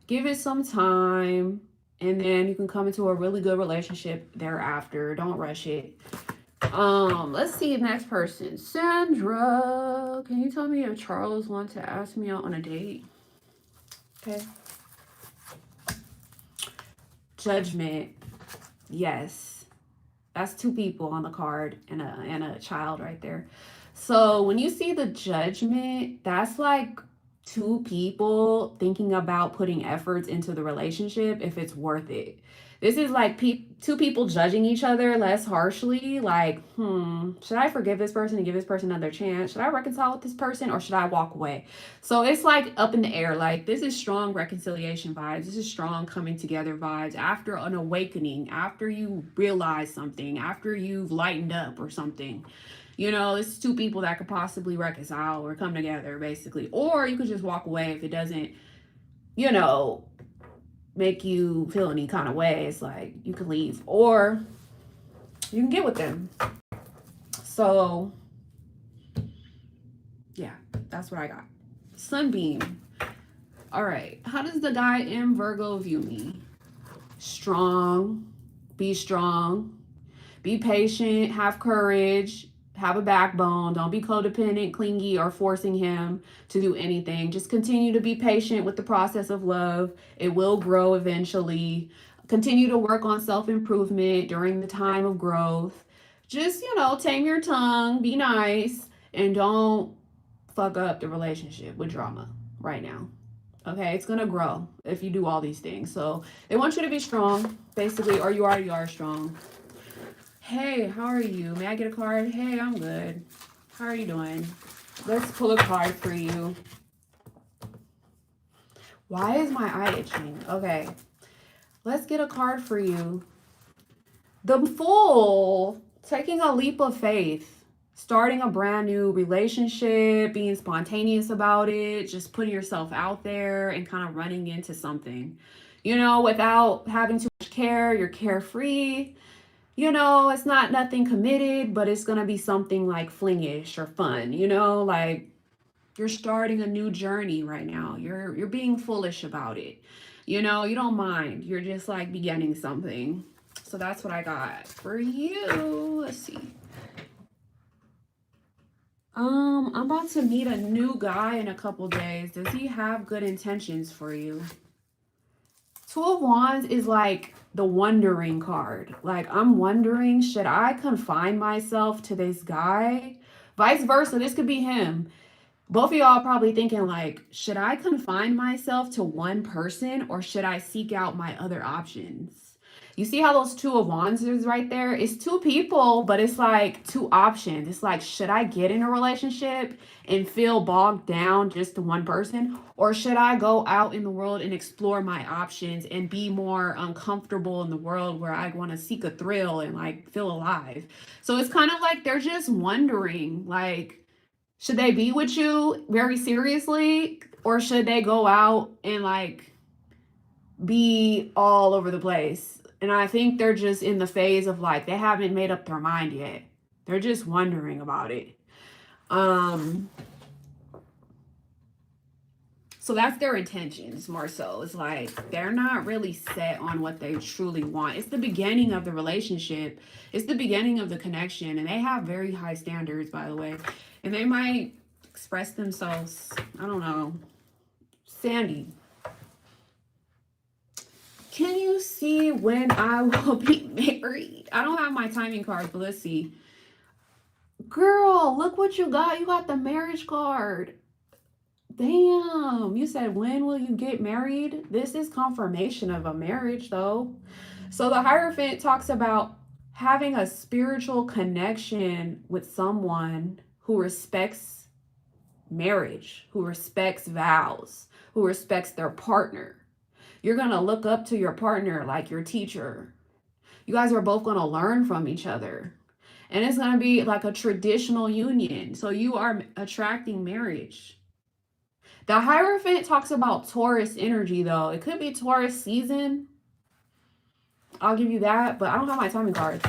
Give it some time. And then you can come into a really good relationship thereafter. Don't rush it. Let's see, next person. Sandra. Can you tell me if Charles wants to ask me out on a date? Okay. Judgment. Yes. That's two people on the card and a child right there. So when you see the Judgment, that's like two people thinking about putting efforts into the relationship if it's worth it. This is like two people judging each other less harshly, like, should I forgive this person and give this person another chance? Should I reconcile with this person or should I walk away? So it's like up in the air. Like, this is strong reconciliation vibes. This is strong coming together vibes after an awakening, after you realize something, after you've lightened up or something. It's two people that could possibly reconcile or come together, basically. Or you could just walk away if it doesn't, make you feel any kind of way. It's like you can leave. Or you can get with them. So, yeah, that's what I got. Sunbeam. All right. How does the guy in Virgo view me? Strong. Be strong. Be patient. Have courage. Have a backbone. Don't be codependent, clingy, or forcing him to do anything. Just continue to be patient with the process of love. It will grow eventually. Continue to work on self-improvement during the time of growth. Just, tame your tongue, be nice, and don't fuck up the relationship with drama right now. Okay, it's gonna grow if you do all these things. So they want you to be strong, basically, or you already are strong. Hey, how are you? May I get a card? Hey, I'm good. How are you doing? Let's pull a card for you. Why is my eye itching? Okay, let's get a card for you. The Fool, taking a leap of faith, starting a brand new relationship, being spontaneous about it, just putting yourself out there and kind of running into something, without having too much care. You're carefree. It's not nothing committed, but it's going to be something like flingish or fun, like you're starting a new journey right now. You're being foolish about it. You don't mind. You're just like beginning something. So that's what I got for you. Let's see. I'm about to meet a new guy in a couple days. Does he have good intentions for you? Two of Wands is like the wondering card. Like, I'm wondering, should I confine myself to this guy? Vice versa, this could be him. Both of y'all probably thinking like, should I confine myself to one person or should I seek out my other options? You see how those two of wands is right there? It's two people, but it's like two options. It's like, should I get in a relationship and feel bogged down just to one person? Or should I go out in the world and explore my options and be more uncomfortable in the world where I want to seek a thrill and like feel alive? So it's kind of like they're just wondering, like, should they be with you very seriously? Or should they go out and like be all over the place? And I think they're just in the phase of like they haven't made up their mind yet. They're just wondering about it. So that's their intentions more so. It's like they're not really set on what they truly want. It's the beginning of the relationship. It's the beginning of the connection. And they have very high standards, by the way. And they might express themselves, I don't know. Sandy, can you see when I will be married? I don't have my timing cards, but let's see. Girl, look what you got. You got the marriage card. Damn, you said when will you get married? This is confirmation of a marriage though. So the Hierophant talks about having a spiritual connection with someone who respects marriage, who respects vows, who respects their partner. You're going to look up to your partner like your teacher. You guys are both going to learn from each other. And it's going to be like a traditional union. So you are attracting marriage. The Hierophant talks about Taurus energy, though. It could be Taurus season. I'll give you that, but I don't have my timing cards.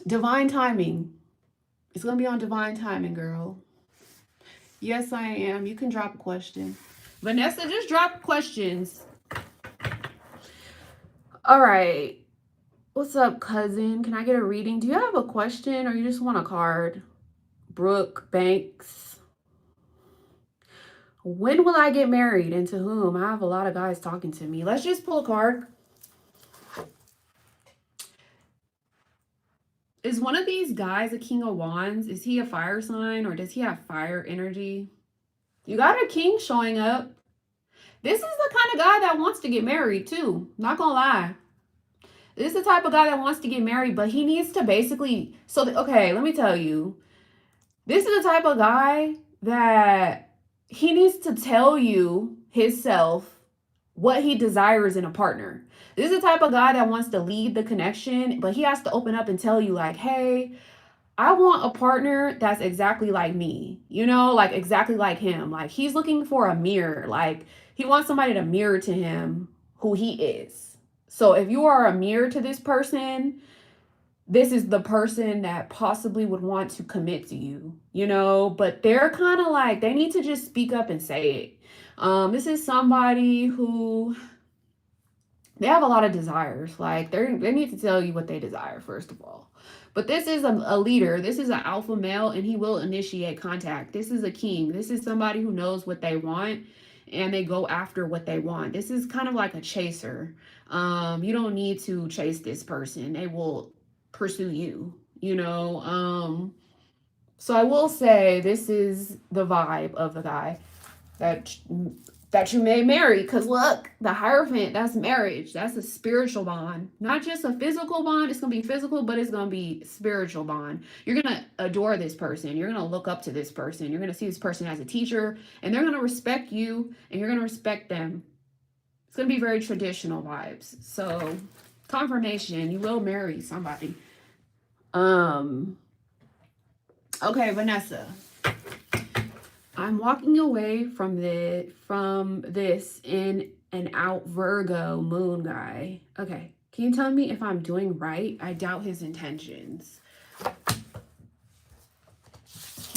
Divine timing. It's going to be on divine timing, girl. Yes, I am. You can drop a question. Vanessa, just drop questions. All right. What's up, cousin? Can I get a reading? Do you have a question or you just want a card? Brooke Banks. When will I get married and to whom? I have a lot of guys talking to me. Let's just pull a card. Is one of these guys a King of Wands? Is he a fire sign or does he have fire energy? You got a king showing up. This is the kind of guy that wants to get married too. Not gonna lie. This is the type of guy that wants to get married, but he needs to basically... okay, let me tell you. This is the type of guy that he needs to tell you himself what he desires in a partner. This is the type of guy that wants to lead the connection, but he has to open up and tell you like, hey, I want a partner that's exactly like me, you know, like exactly like him. Like he's looking for a mirror. Like he wants somebody to mirror to him who he is. So if you are a mirror to this person, this is the person that possibly would want to commit to you, you know, but they're kind of like, they need to just speak up and say it. This is somebody who, they have a lot of desires. Like they need to tell you what they desire, first of all. But this is a leader. This is an alpha male, and he will initiate contact. This is a king. This is somebody who knows what they want, and they go after what they want. This is kind of like a chaser. You don't need to chase this person. They will pursue you, you know. So I will say this is the vibe of the guy that you may marry, because look, the Hierophant, that's marriage. That's a spiritual bond, not just a physical bond. It's gonna be physical, but it's gonna be spiritual bond. You're gonna adore this person. You're gonna look up to this person. You're gonna see this person as a teacher, and they're gonna respect you, and you're gonna respect them. It's gonna be very traditional vibes. So confirmation, you will marry somebody. Okay, Vanessa, I'm walking away from this in an out Virgo moon guy. Okay, can you tell me if I'm doing right? I doubt his intentions.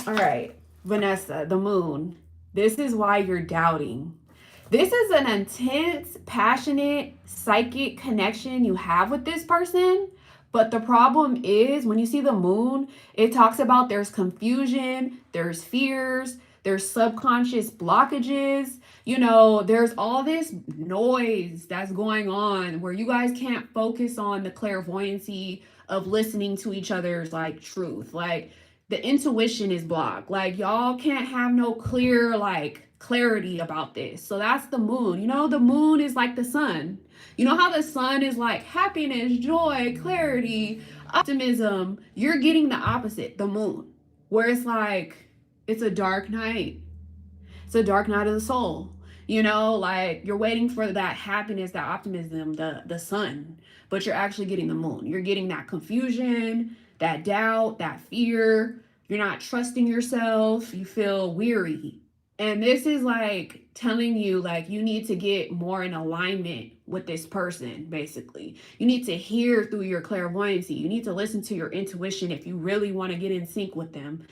All right, Vanessa, the moon. This is why you're doubting. This is an intense, passionate, psychic connection you have with this person. But the problem is when you see the moon, it talks about there's confusion, there's fears, there's subconscious blockages, you know, there's all this noise that's going on where you guys can't focus on the clairvoyancy of listening to each other's like truth. Like the intuition is blocked. Like y'all can't have no clear like clarity about this. So that's the moon. You know, the moon is like the sun. You know how the sun is like happiness, joy, clarity, optimism. You're getting the opposite, the moon, where it's like it's a dark night. It's a dark night of the soul. You know, like you're waiting for that happiness, that optimism, the sun, but you're actually getting the moon. You're getting that confusion, that doubt, that fear. You're not trusting yourself. You feel weary. And this is like telling you like you need to get more in alignment with this person, basically. You need to hear through your clairvoyancy. You need to listen to your intuition if you really want to get in sync with them.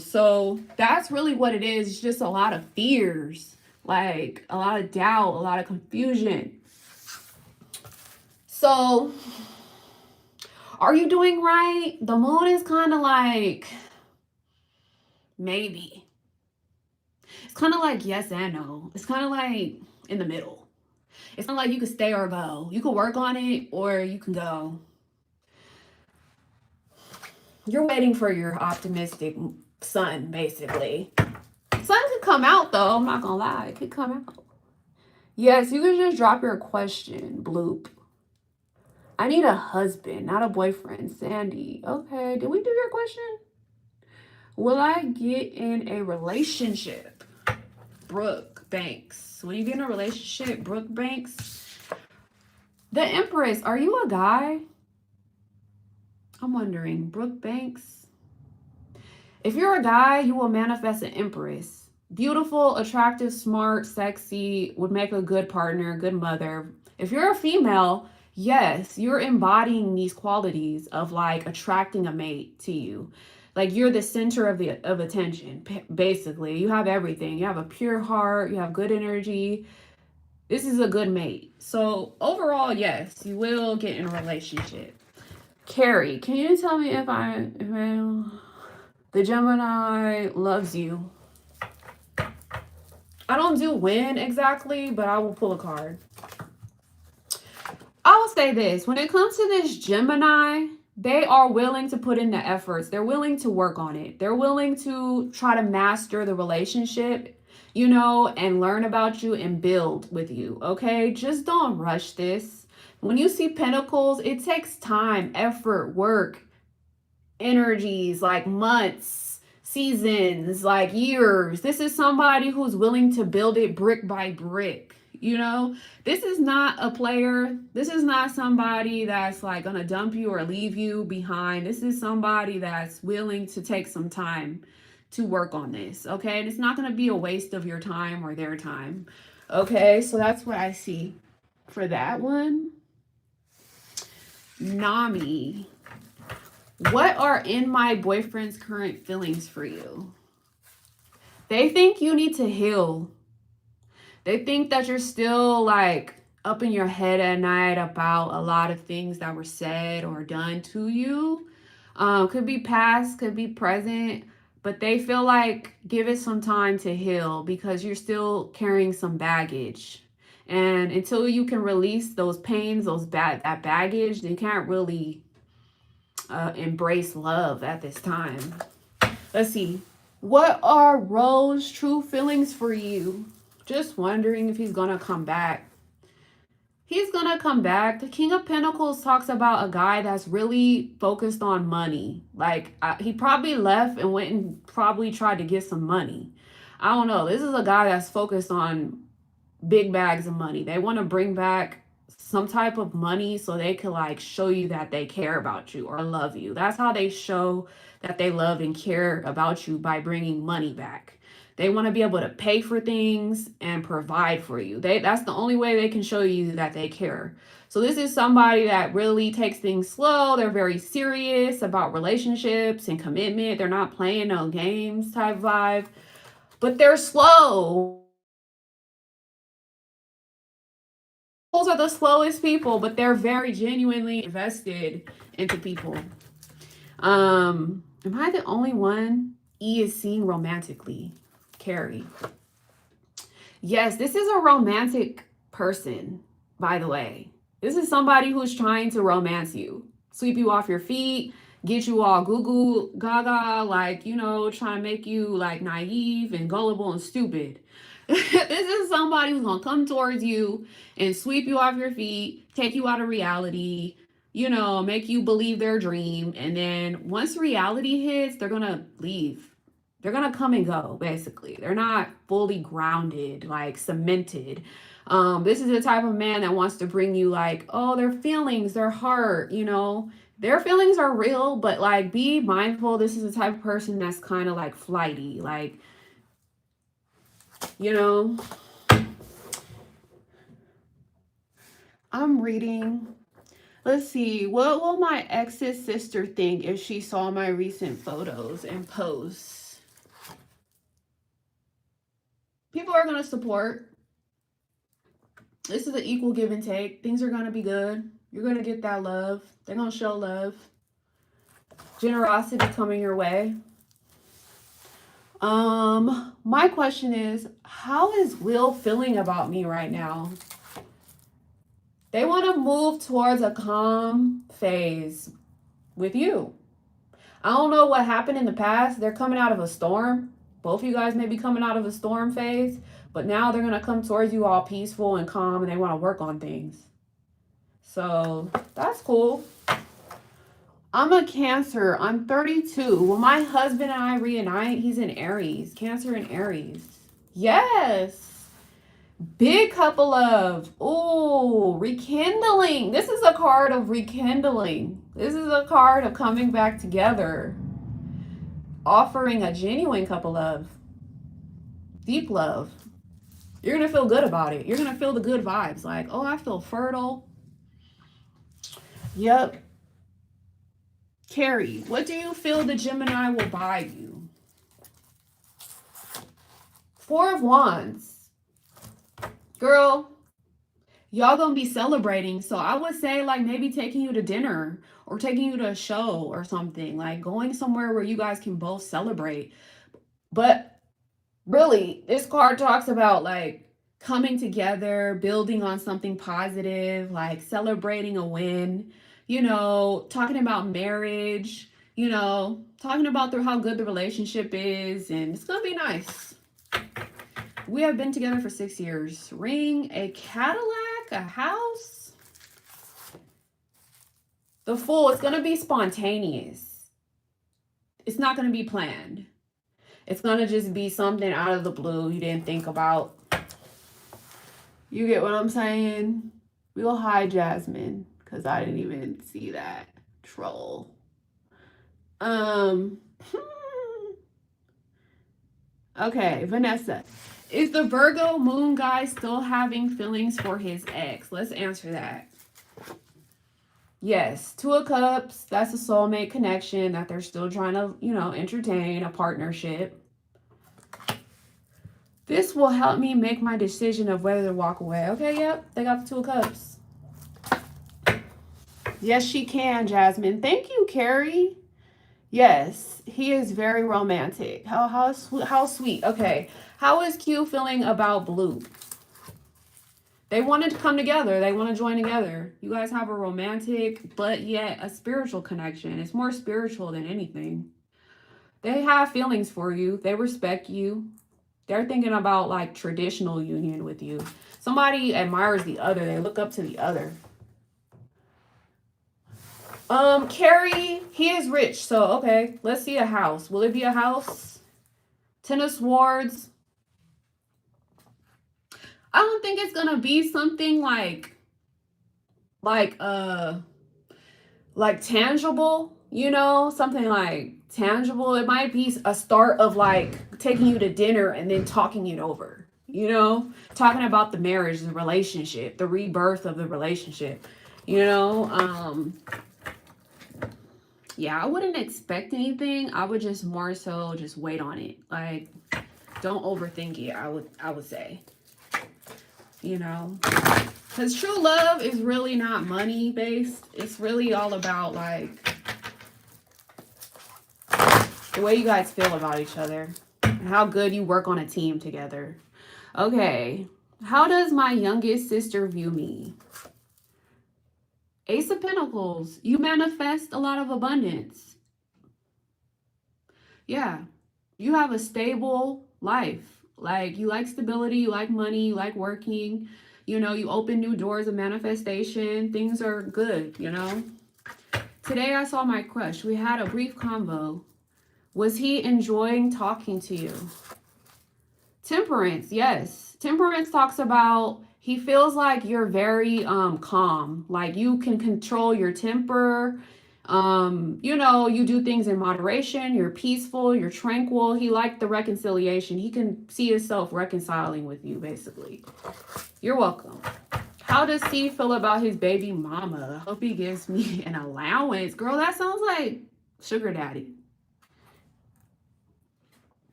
So that's really what it is. It's just a lot of fears, like a lot of doubt, a lot of confusion. So are you doing right? The moon is kind of like maybe. It's kind of like yes and no. It's kind of like in the middle. It's not like you can stay or go. You can work on it or you can go. You're waiting for your optimistic sun, basically. Sun could come out though. I'm not gonna lie. It could come out. Yes, you can just drop your question. Bloop. I need a husband, not a boyfriend. Sandy. Okay, did we do your question? Will I get in a relationship? Brooke Banks. Will you get in a relationship? Brooke Banks. The Empress. Are you a guy? I'm wondering. Brooke Banks. If you're a guy, you will manifest an Empress. Beautiful, attractive, smart, sexy, would make a good partner, good mother. If you're a female, yes, you're embodying these qualities of like attracting a mate to you. Like you're the center of attention, basically. You have everything. You have a pure heart. You have good energy. This is a good mate. So overall, yes, you will get in a relationship. Carrie, can you tell me if the Gemini loves you? I don't do when exactly, but I will pull a card. I will say this. When it comes to this Gemini, they are willing to put in the efforts. They're willing to work on it. They're willing to try to master the relationship, you know, and learn about you and build with you, okay? Just don't rush this. When you see Pentacles, it takes time, effort, work, energies, like months, seasons, like years. This is somebody who's willing to build it brick by brick. You know, this is not a player. This is not somebody that's like gonna dump you or leave you behind. This is somebody that's willing to take some time to work on this, okay? And it's not gonna be a waste of your time or their time, okay? So that's what I see for that one. Nami, what are in my boyfriend's current feelings for you? They think you need to heal. They think that you're still like up in your head at night about a lot of things that were said or done to you. Could be past, could be present, but they feel like give it some time to heal because you're still carrying some baggage. And until you can release those pains, that baggage, you can't really embrace love at this time. Let's see. What are Rose's true feelings for you? Just wondering if he's gonna come back. He's gonna come back. The King of Pentacles talks about a guy that's really focused on money. Like he probably left and went and probably tried to get some money. I don't know. This is a guy that's focused on big bags of money. They want to bring back some type of money so they can like show you that they care about you or love you. That's how they show that they love and care about you, by bringing money back. They want to be able to pay for things and provide for you. That's the only way they can show you that they care. So this is somebody that really takes things slow. They're very serious about relationships and commitment. They're not playing no games type vibe, but they're slow. Those are the slowest people, but they're very genuinely invested into people. Am I the only one E is seeing romantically? Carrie. Yes, this is a romantic person, by the way. This is somebody who's trying to romance you, sweep you off your feet, get you all goo goo gaga, like, you know, trying to make you like naive and gullible and stupid. This is somebody who's gonna come towards you and sweep you off your feet, take you out of reality, you know, make you believe their dream. And then once reality hits, they're gonna leave. They're gonna come and go, basically. They're not fully grounded, like cemented. This is the type of man that wants to bring you like, oh, their feelings, their heart, you know, their feelings are real, but like be mindful. This is the type of person that's kind of like flighty, like, you know. I'm reading. Let's see. What will my ex's sister think if she saw my recent photos and posts? People are going to support. This is an equal give and take. Things are going to be good. You're going to get that love. They're going to show love. Generosity coming your way. My question is, how is Will feeling about me right now? They want to move towards a calm phase with you. I don't know what happened in the past. They're coming out of a storm. Both of you guys may be coming out of a storm phase, but now they're going to come towards you all peaceful and calm, and they want to work on things. So that's cool. I'm a Cancer. I'm 32. Will my husband and I reunite? He's in Aries. Cancer in Aries. Yes. Big couple of, oh, rekindling. This is a card of rekindling. This is a card of coming back together. Offering a genuine couple of deep love. You're going to feel good about it. You're going to feel the good vibes. Like, oh, I feel fertile. Yep. Carrie, what do you feel the Gemini will buy you? Four of Wands. Girl, y'all gonna be celebrating. So I would say like maybe taking you to dinner or taking you to a show or something. Like going somewhere where you guys can both celebrate. But really, this card talks about like coming together, building on something positive, like celebrating a win, you know, talking about marriage, you know, talking about how good the relationship is, and it's gonna be nice. We have been together for 6 years. Ring, a Cadillac, a house. The Fool, it's gonna be spontaneous. It's not gonna be planned. It's gonna just be something out of the blue you didn't think about. You get what I'm saying? We'll hide Jasmine, because I didn't even see that. Troll. Okay, Vanessa. Is the Virgo moon guy still having feelings for his ex? Let's answer that. Yes, Two of Cups. That's a soulmate connection that they're still trying to, you know, entertain, a partnership. This will help me make my decision of whether to walk away. Okay, yep, they got the Two of Cups. Yes, she can, Jasmine. Thank you, Carrie. Yes, he is very romantic. How sweet. Okay, how is Q feeling about Blue? They wanted to come together. They want to join together. You guys have a romantic, but yet a spiritual connection. It's more spiritual than anything. They have feelings for you. They respect you. They're thinking about like traditional union with you. Somebody admires the other. They look up to the other. Carrie, he is rich. So, okay, let's see a house. Will it be a house? Ten of Swords. I don't think it's gonna be something like tangible, you know, something like tangible. It might be a start of like taking you to dinner and then talking it over, you know, talking about the marriage, the relationship, the rebirth of the relationship, you know. Yeah, I wouldn't expect anything. I would just more so just wait on it. Like, don't overthink it. I would say, you know, because true love is really not money based. It's really all about like the way you guys feel about each other and how good you work on a team together. Okay, how does my youngest sister view me? Ace of Pentacles. You manifest a lot of abundance. Yeah. You have a stable life. Like, you like stability, you like money, you like working. You know, you open new doors of manifestation. Things are good, you know. Today I saw my crush. We had a brief convo. Was he enjoying talking to you? Temperance, yes. Temperance talks about he feels like you're very calm. Like, you can control your temper. You know, you do things in moderation, you're peaceful, you're tranquil. He liked the reconciliation. He can see himself reconciling with you, basically. You're welcome. How does he feel about his baby mama? I hope he gives me an allowance. Girl, that sounds like sugar daddy.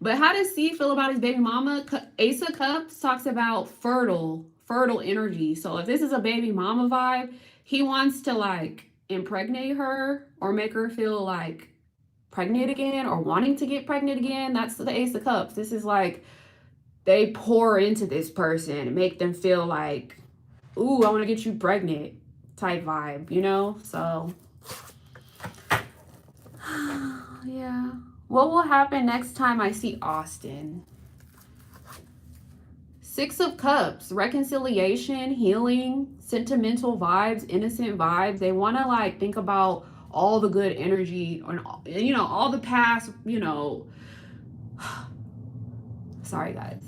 But how does C feel about his baby mama? Ace of Cups talks about fertile energy. So if this is a baby mama vibe, he wants to like impregnate her or make her feel like pregnant again or wanting to get pregnant again. That's the Ace of Cups. This is like they pour into this person and make them feel like, ooh, I want to get you pregnant type vibe, you know? So yeah. What will happen next time I see Austin? Six of Cups, reconciliation, healing, sentimental vibes, innocent vibes. They want to like think about all the good energy and, you know, all the past, you know. Sorry, guys.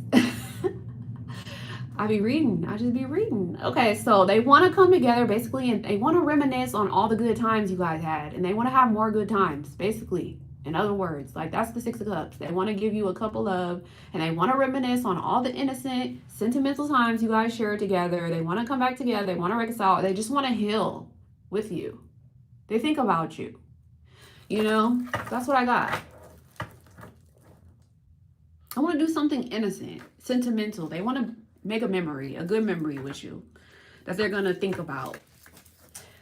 I just be reading. Okay, so they want to come together basically and they want to reminisce on all the good times you guys had and they want to have more good times, basically. In other words, like that's the Six of Cups. They want to give you a cup of love and they want to reminisce on all the innocent, sentimental times you guys shared together. They want to come back together. They want to reconcile. They just want to heal with you. They think about you. You know, that's what I got. I want to do something innocent, sentimental. They want to make a memory, a good memory with you that they're going to think about.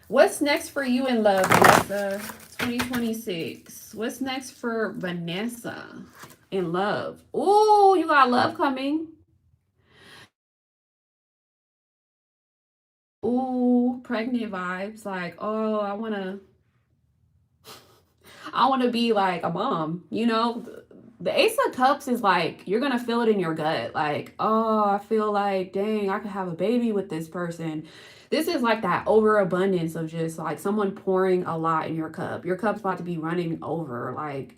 What's next for you in love, Vanessa? 2026. What's next for Vanessa in love? Oh, you got love coming. Ooh, pregnant vibes. Like, oh, I want to be like a mom, you know? The Ace of Cups is like, you're going to feel it in your gut. Like, oh, I feel like, dang, I could have a baby with this person. This is like that overabundance of just like someone pouring a lot in your cup. Your cup's about to be running over. Like,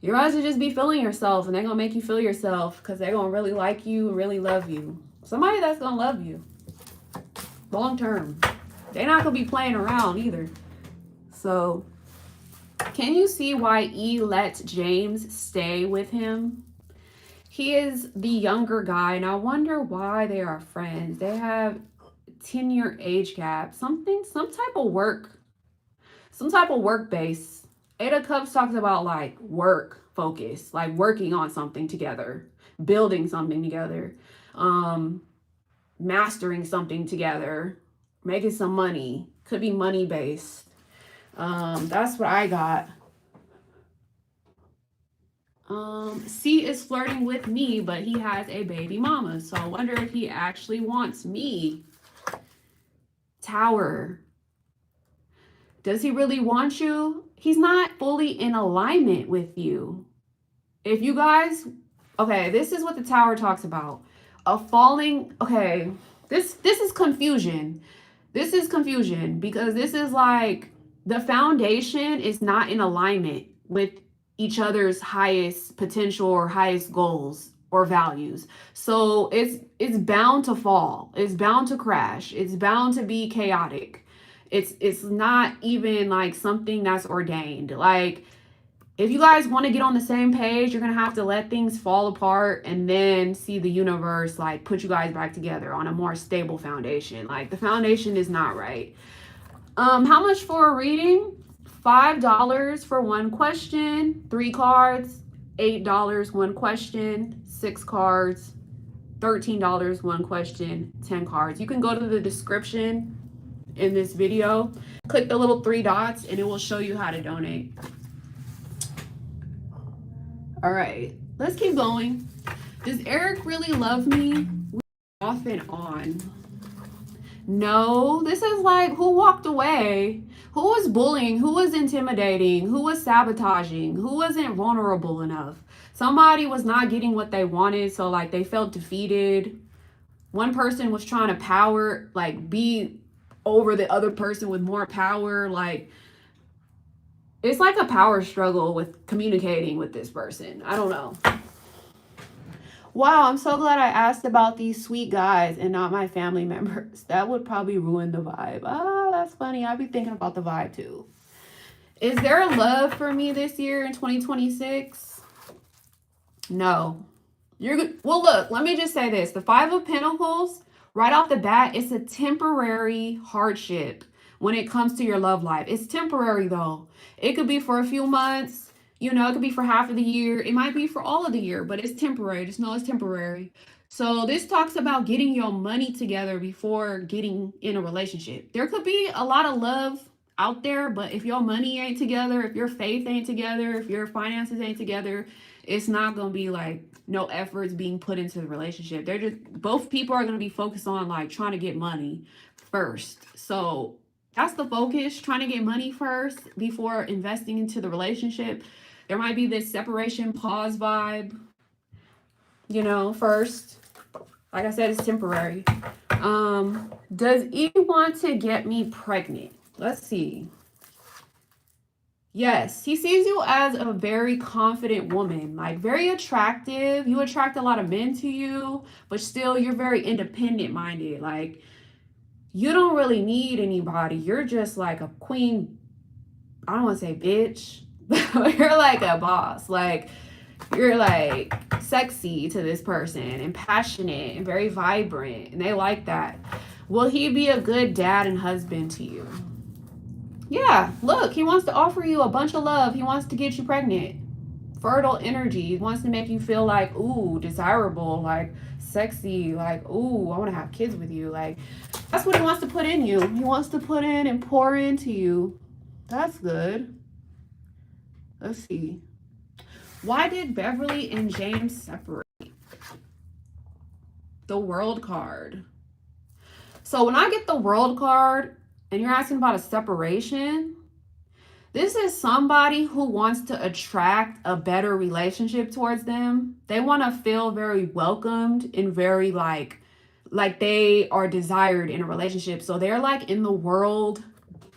you're about to just be feeling yourself and they're going to make you feel yourself because they're going to really like you and really love you. Somebody that's going to love you long term. They're not going to be playing around either. So can you see why E let James stay with him? He is the younger guy, and I wonder why they are friends. They have 10-year age gap. Some type of work base. Eight of Cups talks about like work focus, like working on something together, building something together, mastering something together, making some money. Could be money based. That's what I got. C is flirting with me, but he has a baby mama. So I wonder if he actually wants me. Tower. Does he really want you? He's not fully in alignment with you. If you guys, okay, this is what the Tower talks about. A falling, okay, this is confusion. This is confusion because this is like the foundation is not in alignment with each other's highest potential or highest goals or values. So it's bound to fall. It's bound to crash. It's bound to be chaotic. It's not even like something that's ordained. Like, if you guys want to get on the same page, you're going to have to let things fall apart and then see the universe like put you guys back together on a more stable foundation. Like, the foundation is not right. How much for a reading? $5 for one question, 3 cards, $8 one question, 6 cards, $13 one question, 10 cards. You can go to the description in this video, click the little 3 dots, and it will show you how to donate. All right, let's keep going. Does Eric really love me? Off and on. No, this is like who walked away, who was bullying, who was intimidating, who was sabotaging, who wasn't vulnerable enough. Somebody was not getting what they wanted, so like they felt defeated. One person was trying to power, like be over the other person with more power. Like it's like a power struggle with communicating with this person. I don't know. Wow, I'm so glad I asked about these sweet guys and not my family members. That would probably ruin the vibe. Ah, that's funny. I'd be thinking about the vibe too. Is there a love for me this year in 2026? No. You're good. Well, look, let me just say this. The Five of Pentacles, right off the bat, it's a temporary hardship when it comes to your love life. It's temporary though. It could be for a few months, you know, it could be for half of the year. It might be for all of the year, but it's temporary. Just know it's temporary. So this talks about getting your money together before getting in a relationship. There could be a lot of love out there, but if your money ain't together, if your faith ain't together, if your finances ain't together, it's not going to be like no efforts being put into the relationship. They're just, both people are going to be focused on like trying to get money first. So that's the focus, trying to get money first before investing into the relationship. There might be this separation pause vibe, you know, first. Like I said, it's temporary. Does he want to get me pregnant? Let's see. Yes, he sees you as a very confident woman, like very attractive. You attract a lot of men to you, but still you're very independent minded. Like you don't really need anybody. You're just like a queen. I don't want to say bitch, but you're like a boss. Like you're like sexy to this person and passionate and very vibrant, and they like that. Will he be a good dad and husband to you? Yeah, look, he wants to offer you a bunch of love. He wants to get you pregnant. Fertile energy. He wants to make you feel like, ooh, desirable, like sexy, like, ooh, I want to have kids with you. Like, that's what he wants to put in you. He wants to put in and pour into you. That's good. Let's see. Why did Beverly and James separate? The World card. So when I get the World card and you're asking about a separation, this is somebody who wants to attract a better relationship towards them. They want to feel very welcomed and very like they are desired in a relationship. So they're like in the world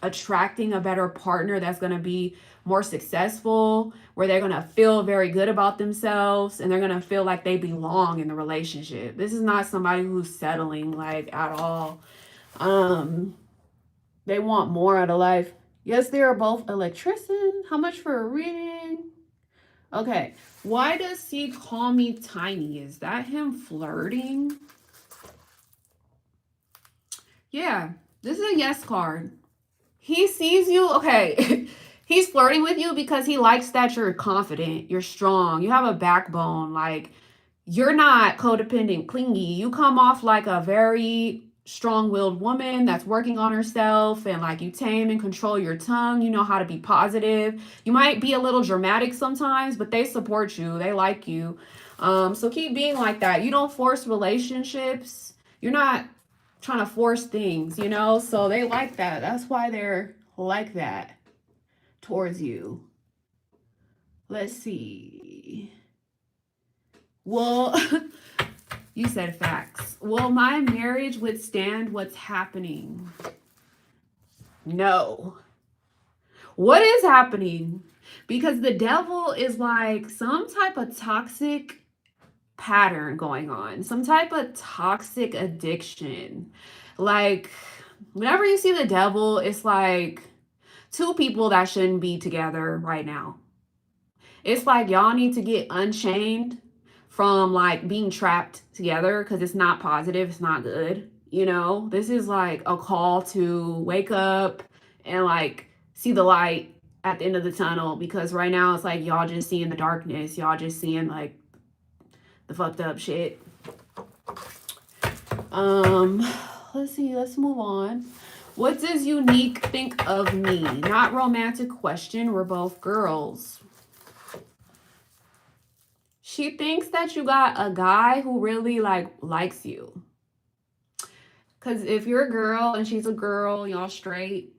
attracting a better partner that's going to be more successful, where they're going to feel very good about themselves and they're going to feel like they belong in the relationship. This is not somebody who's settling like at all. They want more out of life. Yes, they are both electrician. How much for a reading? Okay. Why does he call me tiny? Is that him flirting? Yeah, this is a yes card. He sees you. Okay. He's flirting with you because he likes that you're confident, you're strong, you have a backbone. Like, you're not codependent, clingy. You come off like a very strong-willed woman that's working on herself, and like you tame and control your tongue. You know how to be positive. You might be a little dramatic sometimes, but they support you. They like you. So keep being like that. You don't force relationships. You're not trying to force things, you know? So they like that. That's why they're like that towards you. Let's see. Well, you said facts. Will my marriage withstand what's happening? No. What is happening? Because the devil is like some type of toxic pattern going on, some type of toxic addiction. Like, whenever you see the devil, it's like two people that shouldn't be together right now. It's like y'all need to get unchained from like being trapped together, because it's not positive, it's not good. You know, this is like a call to wake up and like see the light at the end of the tunnel, because right now it's like y'all just seeing the darkness, y'all just seeing like the fucked up shit. Let's see, let's move on. What does Unique think of me? Not romantic question, we're both girls. She thinks that you got a guy who really likes you. Because if you're a girl and she's a girl, y'all straight,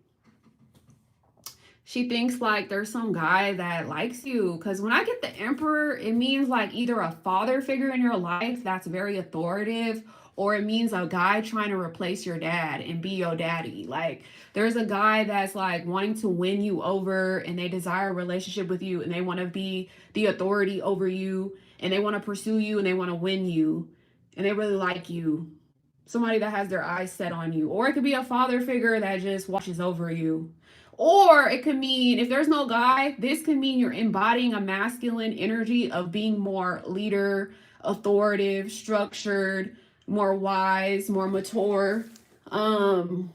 she thinks like there's some guy that likes you. Because when I get the Emperor, it means like either a father figure in your life that's very authoritative, or it means a guy trying to replace your dad and be your daddy. Like there's a guy that's like wanting to win you over, and they desire a relationship with you, and they want to be the authority over you, and they want to pursue you, and they want to win you, and they really like you. Somebody that has their eyes set on you. Or it could be a father figure that just watches over you. Or it could mean, if there's no guy, this could mean you're embodying a masculine energy of being more leader, authoritative, structured, more wise, more mature. So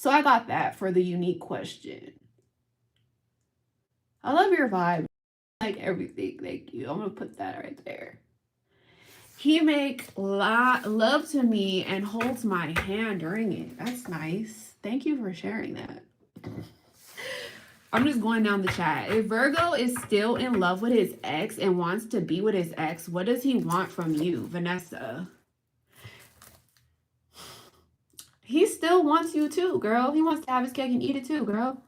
I got that for the unique question. I love your vibe. Like everything. Thank you. I'm gonna put that right there. He make love to me and holds my hand during it. That's nice. Thank you for sharing that. I'm just going down the chat. If Virgo is still in love with his ex and wants to be with his ex, what does he want from you, Vanessa? He still wants you too, girl. He wants to have his cake and eat it too, girl.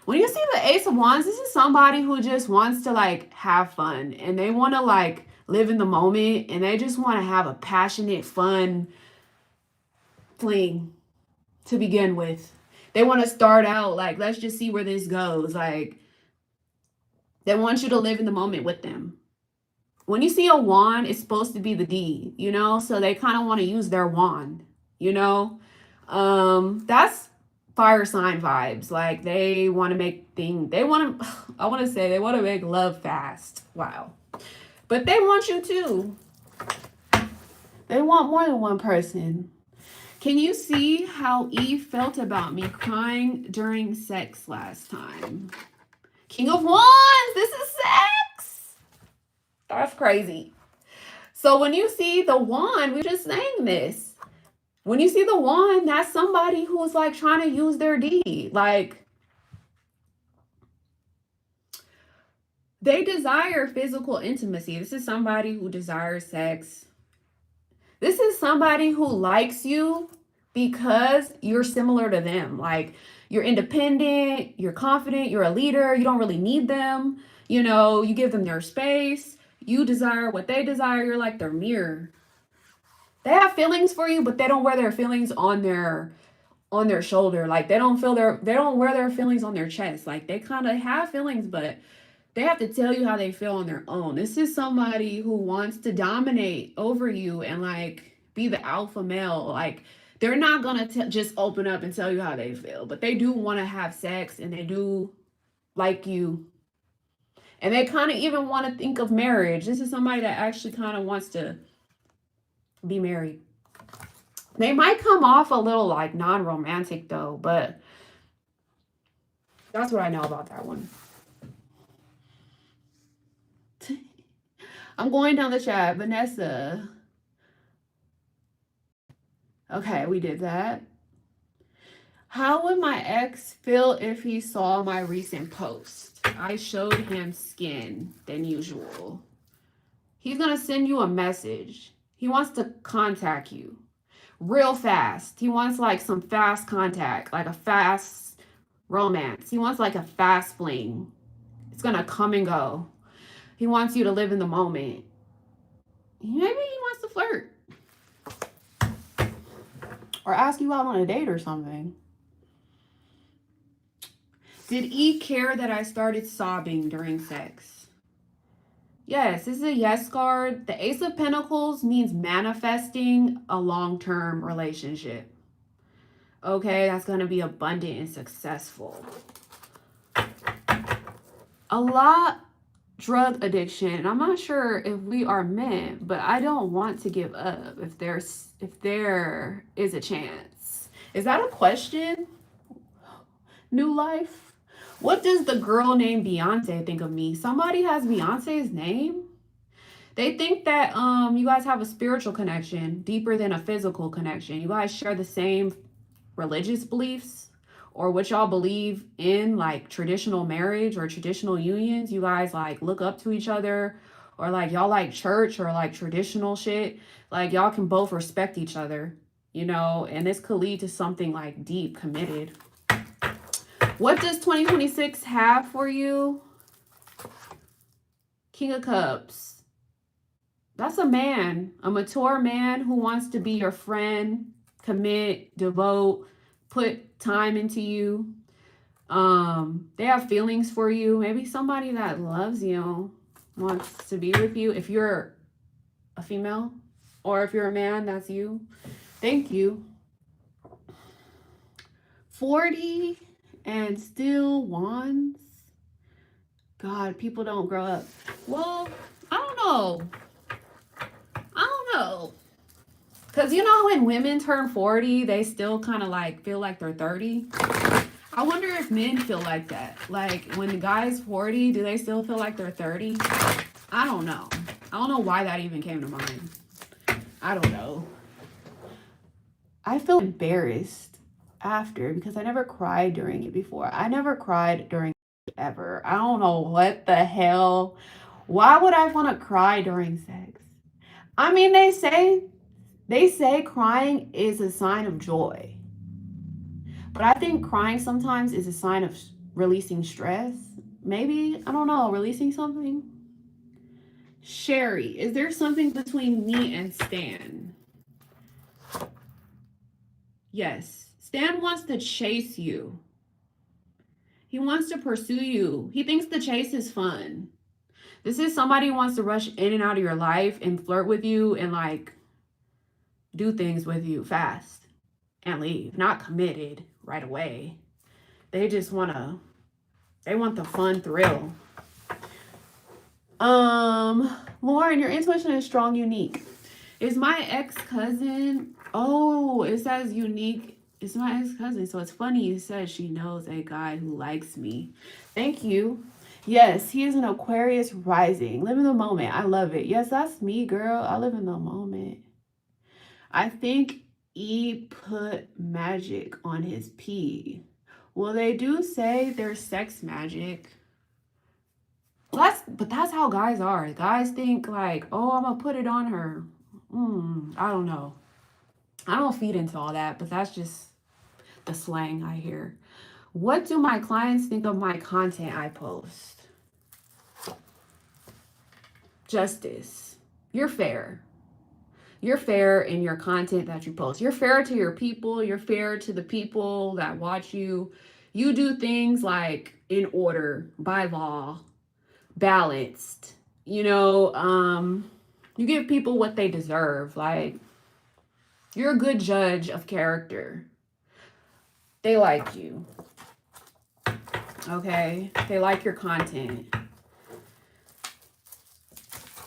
When you see the Ace of Wands, this is somebody who just wants to like have fun, and they want to like live in the moment, and they just want to have a passionate, fun fling to begin with. They want to start out like, let's just see where this goes. Like, they want you to live in the moment with them. When you see a wand, it's supposed to be the D, you know? So they kind of want to use their wand, you know? That's fire sign vibes. Like, they want to make things, they want to, I want to say they want to make love fast. Wow. But they want you too. They want more than one person. Can you see how Eve felt about me crying during sex last time? King of Wands, this is sex. That's crazy. So when you see the wand, we were just saying this. When you see the wand, that's somebody who's like trying to use their D. Like, they desire physical intimacy. This is somebody who desires sex. This is somebody who likes you because you're similar to them. Like, you're independent, you're confident, you're a leader, you don't really need them. You know, you give them their space. You desire what they desire. You're like their mirror. They have feelings for you, but they don't wear their feelings on their shoulder. Like, they don't wear their feelings on their chest. Like, they kind of have feelings, but they have to tell you how they feel on their own. This is somebody who wants to dominate over you and like be the alpha male. Like, they're not going to just open up and tell you how they feel, but they do want to have sex, and they do like you. And they kind of even want to think of marriage. This is somebody that actually kind of wants to be married. They might come off a little like non-romantic though, but that's what I know about that one. I'm going down the chat. Vanessa. Okay, we did that. How would my ex feel if he saw my recent post? I showed him skin than usual. He's going to send you a message. He wants to contact you real fast. He wants like some fast contact, like a fast romance. He wants like a fast fling. It's going to come and go. He wants you to live in the moment. Maybe he wants to flirt. Or ask you out on a date or something. Did E care that I started sobbing during sex? Yes, this is a yes card. The Ace of Pentacles means manifesting a long-term relationship. Okay, that's going to be abundant and successful. A lot drug addiction, and I'm not sure if we are meant, but I don't want to give up if there is a chance. Is that a question? New life? What does the girl named Beyonce think of me? Somebody has Beyonce's name? They think that you guys have a spiritual connection deeper than a physical connection. You guys share the same religious beliefs, or what y'all believe in, like traditional marriage or traditional unions. You guys like look up to each other, or like y'all like church or like traditional shit. Like, y'all can both respect each other. you know, and this could lead to something like deep, committed. What does 2026 have for you? King of Cups. That's a man, a mature man who wants to be your friend, commit, devote, put time into you. They have feelings for you. Maybe somebody that loves you wants to be with you. If you're a female or if you're a man, that's you. Thank you. 40 and still wands. God, people don't grow up. Well, I don't know. Because you know when women turn 40, they still kind of like feel like they're 30. I wonder if men feel like that. Like when the guy's 40, do they still feel like they're 30? I don't know. I don't know why that even came to mind. I don't know. I feel embarrassed after because I never cried during it before. I never cried during it ever. I don't know what the hell. Why would I want to cry during sex? I mean, they say crying is a sign of joy. But I think crying sometimes is a sign of releasing stress. Maybe, I don't know, releasing something. Sherry, is there something between me and Stan? Yes. Stan wants to chase you. He wants to pursue you. He thinks the chase is fun. This is somebody who wants to rush in and out of your life and flirt with you and like do things with you fast and leave. Not committed right away. They just want the fun thrill. Lauren, your intuition is strong, unique. Is my ex-cousin? Oh, it says unique. It's my ex-cousin. So it's funny you said she knows a guy who likes me. Thank you. Yes, he is an Aquarius rising. Live in the moment. I love it. Yes, that's me, girl. I live in the moment. I think E put magic on his P. Well, they do say there's sex magic. But that's how guys are. Guys think like, oh, I'm gonna put it on her. I don't know. I don't feed into all that, but that's just the slang I hear. What do my clients think of my content I post? Justice. You're fair. You're fair in your content that you post. You're fair to your people. You're fair to the people that watch you. You do things like in order, by law, balanced. You give people what they deserve. Like, you're a good judge of character. They like you. Okay? They like your content.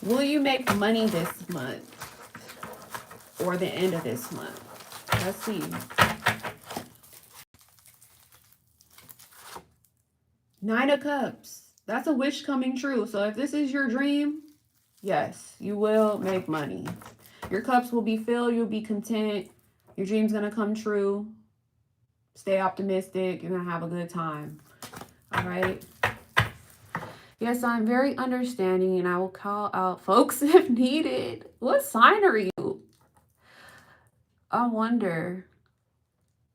Will you make money this month? Or the end of this month? Let's see. 9 of Cups. That's a wish coming true. So if this is your dream, yes, you will make money. Your cups will be filled. You'll be content. Your dream's going to come true. Stay optimistic. You're going to have a good time. All right. Yes, I'm very understanding and I will call out folks if needed. What sign are you? I wonder.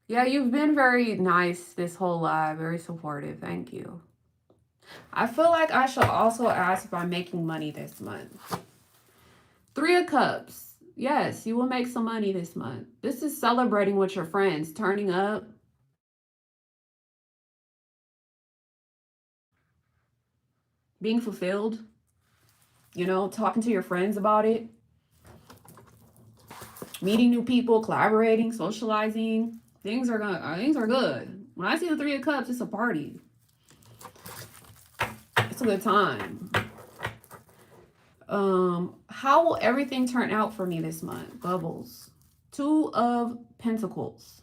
Yeah, you've been very nice this whole live. Very supportive. Thank you. I feel like I should also ask if I'm making money this month. 3 of Cups. Yes, you will make some money this month. This is celebrating with your friends, turning up. Being fulfilled. Talking to your friends about it. Meeting new people, collaborating, socializing. Things are good. When I see the 3 of Cups, it's a party. It's a good time. How will everything turn out for me this month? Bubbles. 2 of Pentacles.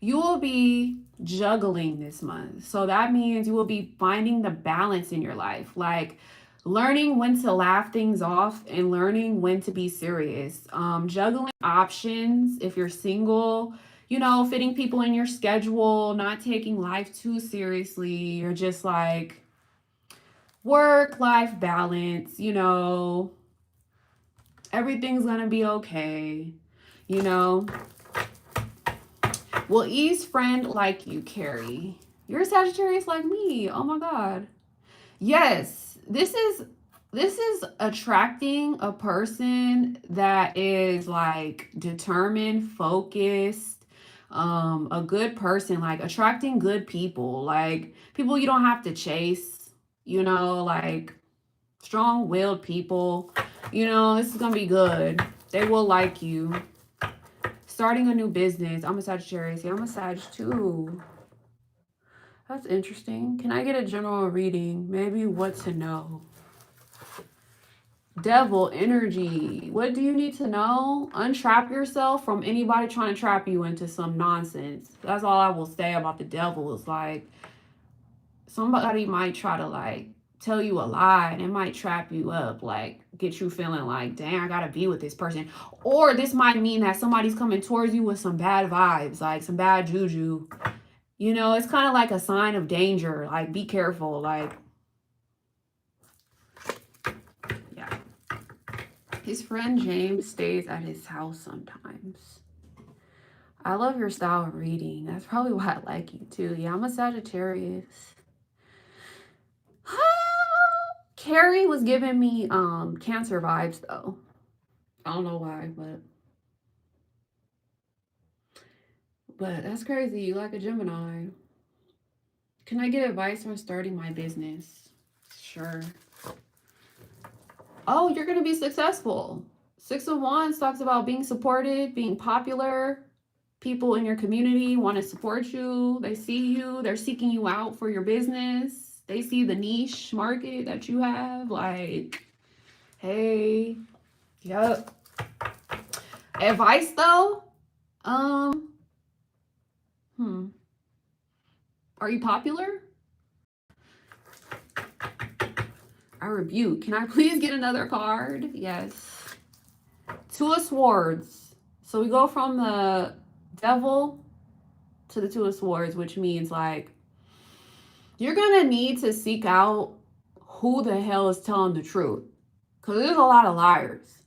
You will be juggling this month. So that means you will be finding the balance in your life. Like learning when to laugh things off and learning when to be serious. Juggling options if you're single, fitting people in your schedule, not taking life too seriously. You're just like work-life balance, everything's gonna be okay, Will E's friend like you, Carrie? You're a Sagittarius like me. Oh my God. Yes, this is attracting a person that is like determined, focused, a good person, like attracting good people, like people you don't have to chase, like strong-willed people. This is gonna be good. They will like you. Starting a new business. I'm a Sagittarius. Yeah, I'm a Sag too. That's interesting. Can I get a general reading? Maybe what to know. Devil energy. What do you need to know? Untrap yourself from anybody trying to trap you into some nonsense. That's all I will say about the devil. Is like somebody might try to like tell you a lie and it might trap you up, like get you feeling like, dang, I gotta be with this person. Or this might mean that somebody's coming towards you with some bad vibes, like some bad juju. It's kind of like a sign of danger. Like, be careful. Like, yeah. His friend James stays at his house sometimes. I love your style of reading. That's probably why I like you too. Yeah, I'm a Sagittarius. Carrie was giving me Cancer vibes though. I don't know why, but that's crazy. You like a Gemini. Can I get advice on starting my business? Sure. Oh, you're going to be successful. Six of Wands talks about being supported, being popular. People in your community want to support you. They see you. They're seeking you out for your business. They see the niche market that you have. Like, hey, yep. Advice though? Are you popular? I rebuke. Can I please get another card? Yes. Two of Swords. So we go from the Devil to the Two of Swords, which means like you're gonna need to seek out who the hell is telling the truth, because there's a lot of liars.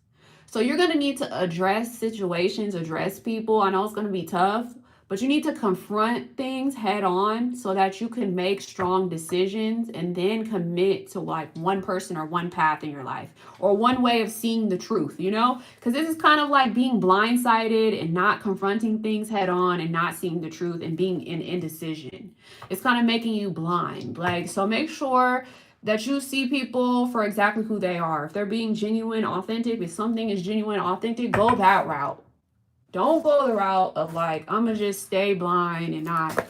So you're gonna need to address situations, address people. I know it's gonna be tough, but you need to confront things head on so that you can make strong decisions and then commit to like one person or one path in your life or one way of seeing the truth, because this is kind of like being blindsided and not confronting things head on and not seeing the truth and being in indecision. It's kind of making you blind. Like, so make sure that you see people for exactly who they are. If they're being genuine, authentic, if something is genuine, authentic, go that route. Don't go the route of like, I'm gonna just stay blind and not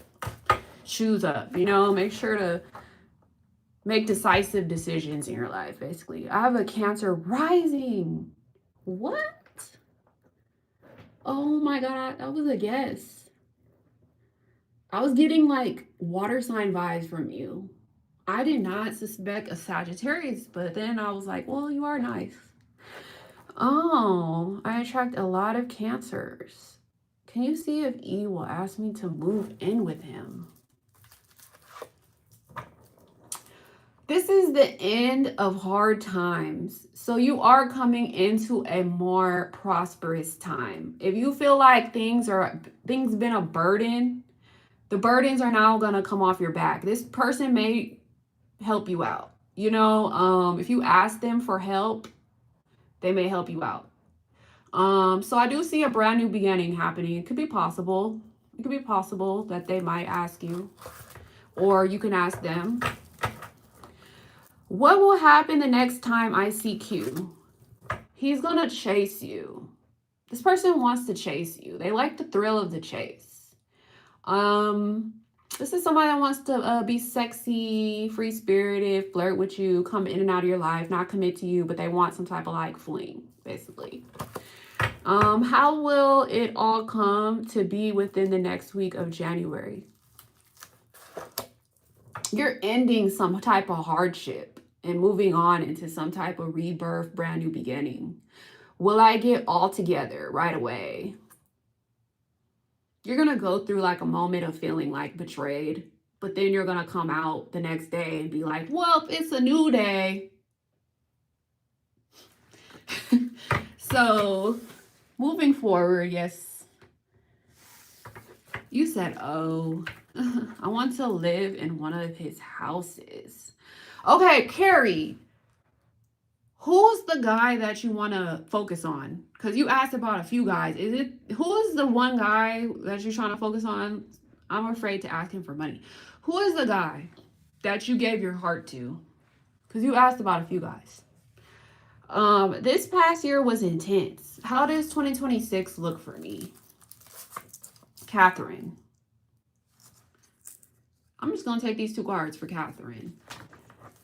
choose up. Make sure to make decisive decisions in your life, basically. I have a Cancer rising. What? Oh my God, that was a guess. I was getting like water sign vibes from you. I did not suspect a Sagittarius, but then I was like, well, you are nice. Oh, I attract a lot of Cancers. Can you see if E will ask me to move in with him? This is the end of hard times. So you are coming into a more prosperous time. If you feel like things been a burden, the burdens are now going to come off your back. This person may help you out. If you ask them for help, they may help you out. So I do see a brand new beginning happening. It could be possible. It could be possible that they might ask you, or you can ask them. What will happen the next time I see Q? He's gonna chase you. This person wants to chase you. They like the thrill of the chase. This is somebody that wants to be sexy, free-spirited, flirt with you, come in and out of your life, not commit to you, but they want some type of like fling, basically. How will it all come to be within the next week of January? You're ending some type of hardship and moving on into some type of rebirth, brand new beginning. Will I get all together right away? You're going to go through like a moment of feeling like betrayed, but then you're going to come out the next day and be like, well, it's a new day. So moving forward, yes, You said, oh, I want to live in one of his houses. Okay, Carrie, who's the guy that you want to focus on? Because you asked about a few guys. Who is the one guy that you're trying to focus on? I'm afraid to ask him for money. Who is the guy that you gave your heart to? Because you asked about a few guys. This past year was intense. How does 2026 look for me? Catherine. I'm just going to take these two cards for Catherine.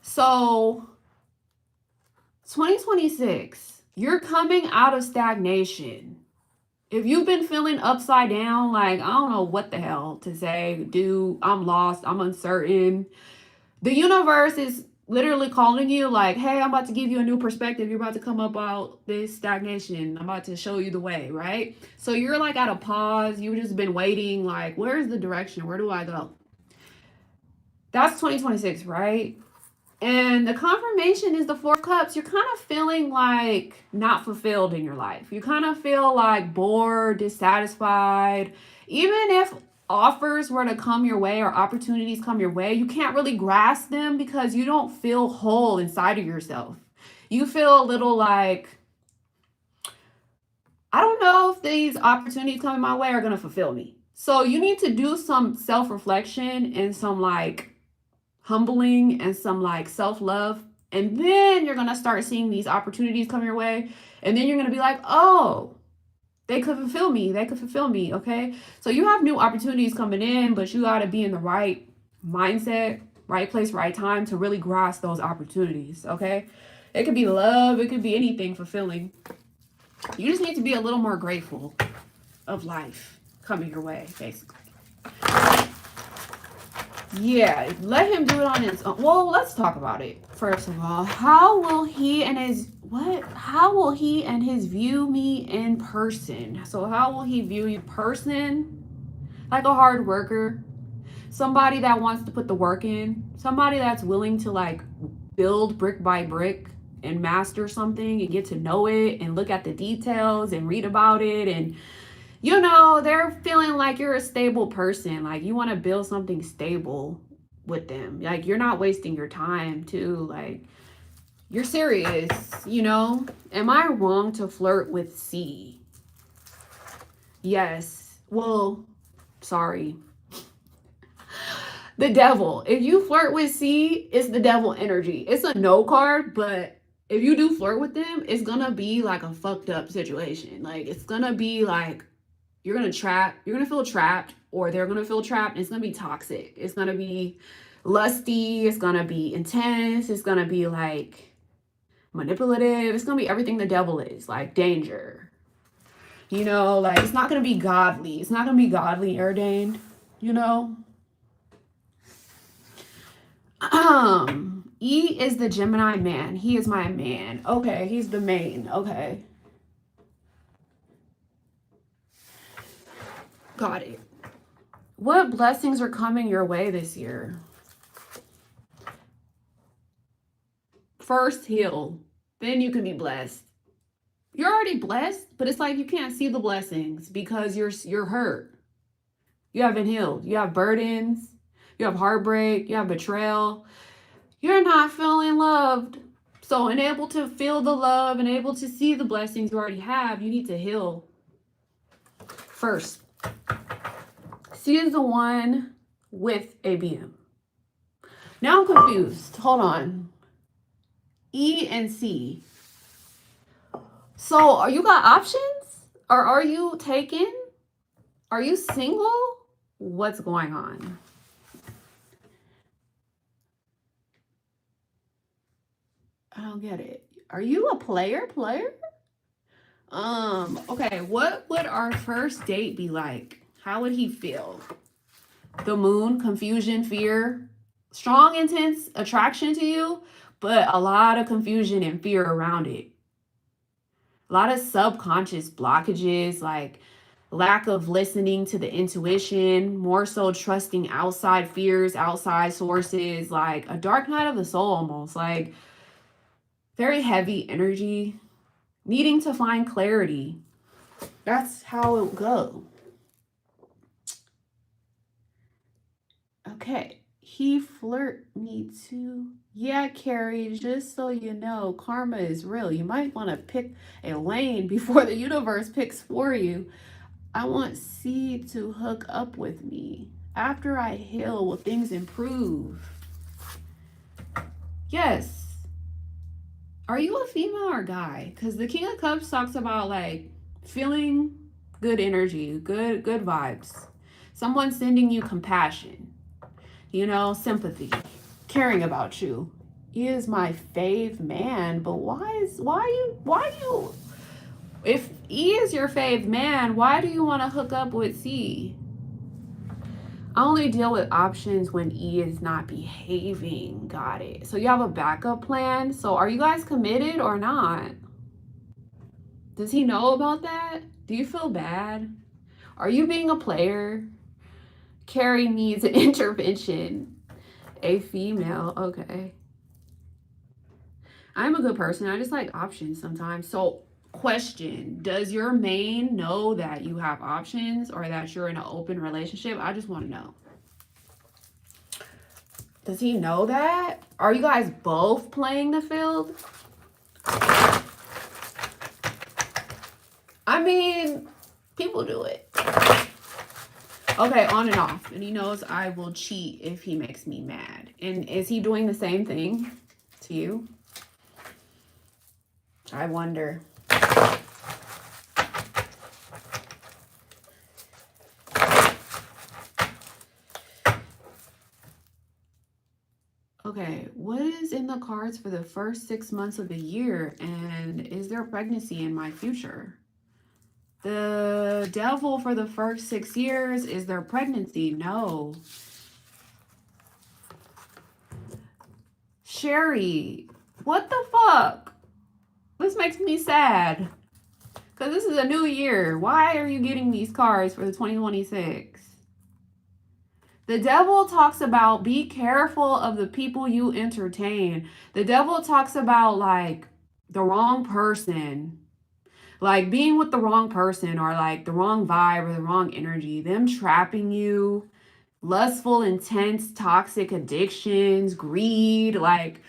So, 2026, you're coming out of stagnation. If you've been feeling upside down, like, I don't know what the hell to say, dude, I'm lost, I'm uncertain. The universe is literally calling you like, hey, I'm about to give you a new perspective. You're about to come up out this stagnation. I'm about to show you the way, right? So you're like at a pause. You've just been waiting, like, where's the direction? Where do I go? That's 2026, right? And the confirmation is the Four of Cups. You're kind of feeling like not fulfilled in your life. You kind of feel like bored, dissatisfied. Even if offers were to come your way or opportunities come your way, you can't really grasp them because you don't feel whole inside of yourself. You feel a little like, I don't know if these opportunities coming my way are going to fulfill me. So you need to do some self-reflection and some like humbling and some like self-love, and then you're gonna start seeing these opportunities come your way, and then you're gonna be like, oh, they could fulfill me. Okay, so you have new opportunities coming in, but you got to be in the right mindset, right place, right time to really grasp those opportunities. Okay, it could be love, it could be anything fulfilling. You just need to be a little more grateful of life coming your way, basically. Yeah, let him do it on his own. Well, let's talk about it. First of all, how will he and his view me in person? So how will he view you in person? Like a hard worker, somebody that wants to put the work in, somebody that's willing to like build brick by brick and master something and get to know it and look at the details and read about it, and you know, they're feeling like you're a stable person. Like you want to build something stable with them. Like you're not wasting your time too. Like you're serious, you know? Am I wrong to flirt with C? Yes. Well, sorry. The devil. If you flirt with C, it's the devil energy. It's a no card, but if you do flirt with them, it's gonna be like a fucked up situation. Like it's gonna be like you're gonna feel trapped, or they're gonna feel trapped. It's gonna be toxic. It's gonna be lusty. It's gonna be intense. It's gonna be like manipulative. It's gonna be everything the devil is, like danger. You know, like it's not gonna be godly. It's not gonna be godly ordained, you know. E is the Gemini man. He is my man. Okay, he's the main. Okay. Got it. What blessings are coming your way this year? First, heal. Then you can be blessed. You're already blessed, but it's like you can't see the blessings because you're hurt. You haven't healed. You have burdens. You have heartbreak. You have betrayal. You're not feeling loved. So, and able to feel the love and able to see the blessings you already have, you need to heal first. C is the one with ABM. Now I'm confused. Hold on. E and C. So are you got options? Or are you taken? Are you single? What's going on? I don't get it. Are you a player? Okay, what would our first date be like? How would he feel? The moon, confusion, fear, strong, intense attraction to you, but a lot of confusion and fear around it. A lot of subconscious blockages, like lack of listening to the intuition, more so trusting outside fears, outside sources, like a dark night of the soul almost, like very heavy energy, needing to find clarity. That's how it would go. Okay. He flirt me too. Yeah, Carrie, just so you know, karma is real. You might want to pick a lane before the universe picks for you. I want C to hook up with me. After I heal, will things improve? Yes. Are you a female or guy? Because the King of Cups talks about like feeling good energy, good vibes. Someone sending you compassion, you know, sympathy, caring about you. He is my fave man, but why you if E is your fave man, why do you want to hook up with C? I only deal with options when E is not behaving. Got it. So you have a backup plan. So are you guys committed or not? Does he know about that? Do you feel bad? Are you being a player? Carrie needs an intervention. A female. Okay. I'm a good person. I just like options sometimes. So, question, does your main know that you have options or that you're in an open relationship? I just want to know. Does he know that? Are you guys both playing the field? I mean, people do it. Okay, on and off. And he knows I will cheat if he makes me mad. And is he doing the same thing to you? I wonder. Okay, what is in the cards for the first 6 months of the year? And is there pregnancy in my future? The devil for the first 6 years, is there pregnancy? No. Sherry, what the fuck? This makes me sad. Because this is a new year. Why are you getting these cards for the 2026? The devil talks about be careful of the people you entertain. The devil talks about like the wrong person. Like being with the wrong person or like the wrong vibe or the wrong energy. Them trapping you. Lustful, intense, toxic addictions, greed, like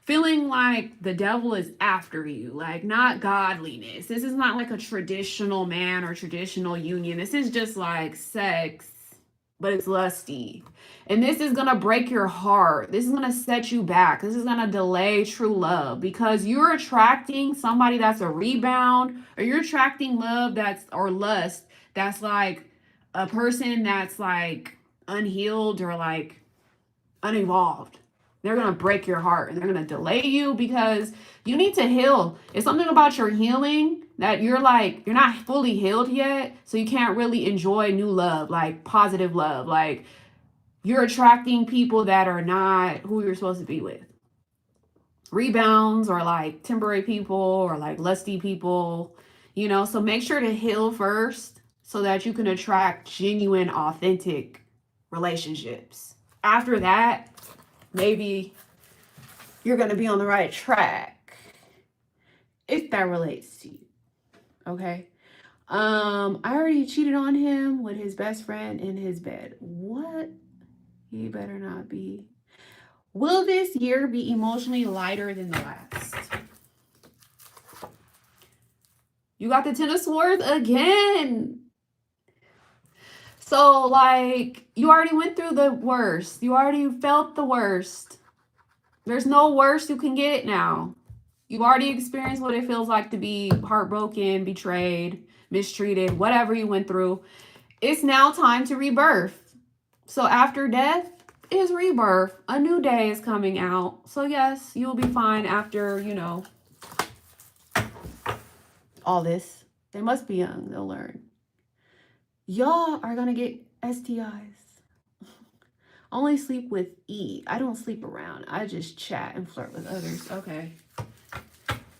feeling like the devil is after you, like not godliness. This is not like a traditional man or traditional union. This is just like sex, but it's lusty. And this is going to break your heart. This is going to set you back. This is going to delay true love because you're attracting somebody that's a rebound, or you're attracting love that's, or lust that's like a person that's like unhealed or like unevolved. They're going to break your heart and they're going to delay you because you need to heal. It's something about your healing that you're like, you're not fully healed yet. So you can't really enjoy new love, like positive love. Like you're attracting people that are not who you're supposed to be with. Rebounds or like temporary people or like lusty people, you know, so make sure to heal first so that you can attract genuine, authentic relationships. After that, maybe you're going to be on the right track if that relates to you. Okay. I already cheated on him with his best friend in his bed. What? He better not be. Will this year be emotionally lighter than the last? You got the Ten of Swords again. So, like, you already went through the worst. You already felt the worst. There's no worse you can get now. You've already experienced what it feels like to be heartbroken, betrayed, mistreated, whatever you went through. It's now time to rebirth. So after death is rebirth. A new day is coming out. So yes, you'll be fine after, you know, all this. They must be young. They'll learn. Y'all are going to get STIs. Only sleep with E. I don't sleep around. I just chat and flirt with others. Okay.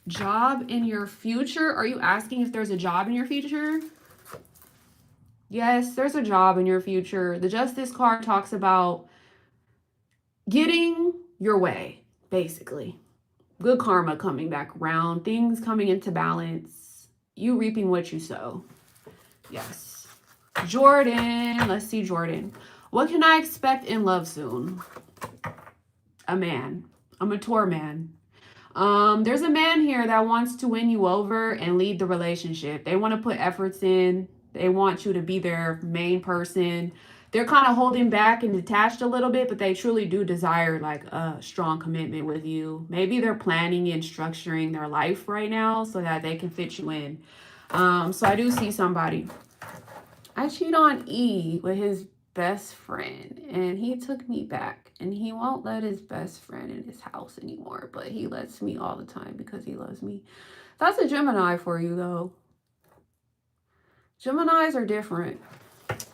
Job in your future? Are you asking if there's a job in your future? Yes, there's a job in your future. The Justice card talks about getting your way, basically. Good karma coming back around. Things coming into balance. You reaping what you sow. Yes. Jordan. Let's see Jordan. What can I expect in love soon? A man. A mature man. There's a man here that wants to win you over and lead the relationship. They want to put efforts in. They want you to be their main person. They're kind of holding back and detached a little bit, but they truly do desire like a strong commitment with you. Maybe they're planning and structuring their life right now so that they can fit you in. So I do see somebody. I cheat on E with his best friend, and he took me back, and he won't let his best friend in his house anymore, but he lets me all the time because he loves me. That's a Gemini for you, though. Geminis are different.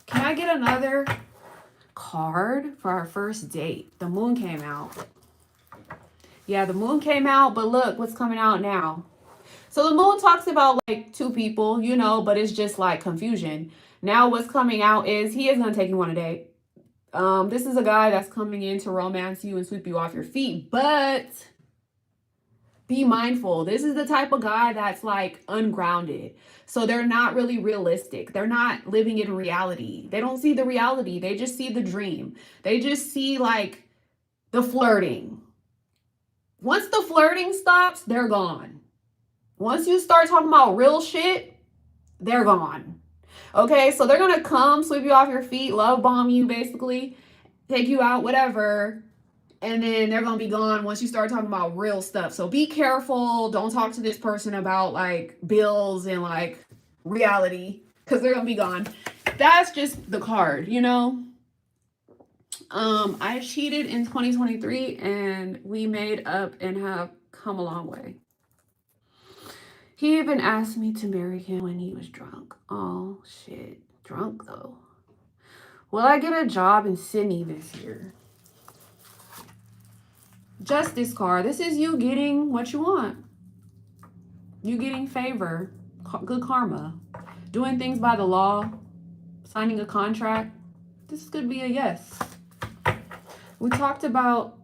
Can I get another card for our first date? The moon came out. Yeah, the moon came out, but look what's coming out now. So the moon talks about like two people, you know, but it's just like confusion. Now what's coming out is he is going to take you on a date. This is a guy that's coming in to romance you and sweep you off your feet, but be mindful. This is the type of guy that's like ungrounded. So they're not really realistic. They're not living in reality. They don't see the reality. They just see the dream. They just see like the flirting. Once the flirting stops, they're gone. Once you start talking about real shit, they're gone. Okay, so they're gonna come, sweep you off your feet, love bomb you basically, take you out, whatever, and then they're gonna be gone once you start talking about real stuff. So be careful. Don't talk to this person about like bills and like reality, because they're gonna be gone. That's just the card, you know. I cheated in 2023 and we made up and have come a long way. He even asked me to marry him when he was drunk. Oh shit, drunk though. Will I get a job in Sydney this year? Justice card. This is you getting what you want. You getting favor, good karma, doing things by the law, signing a contract. This could be a yes. We talked about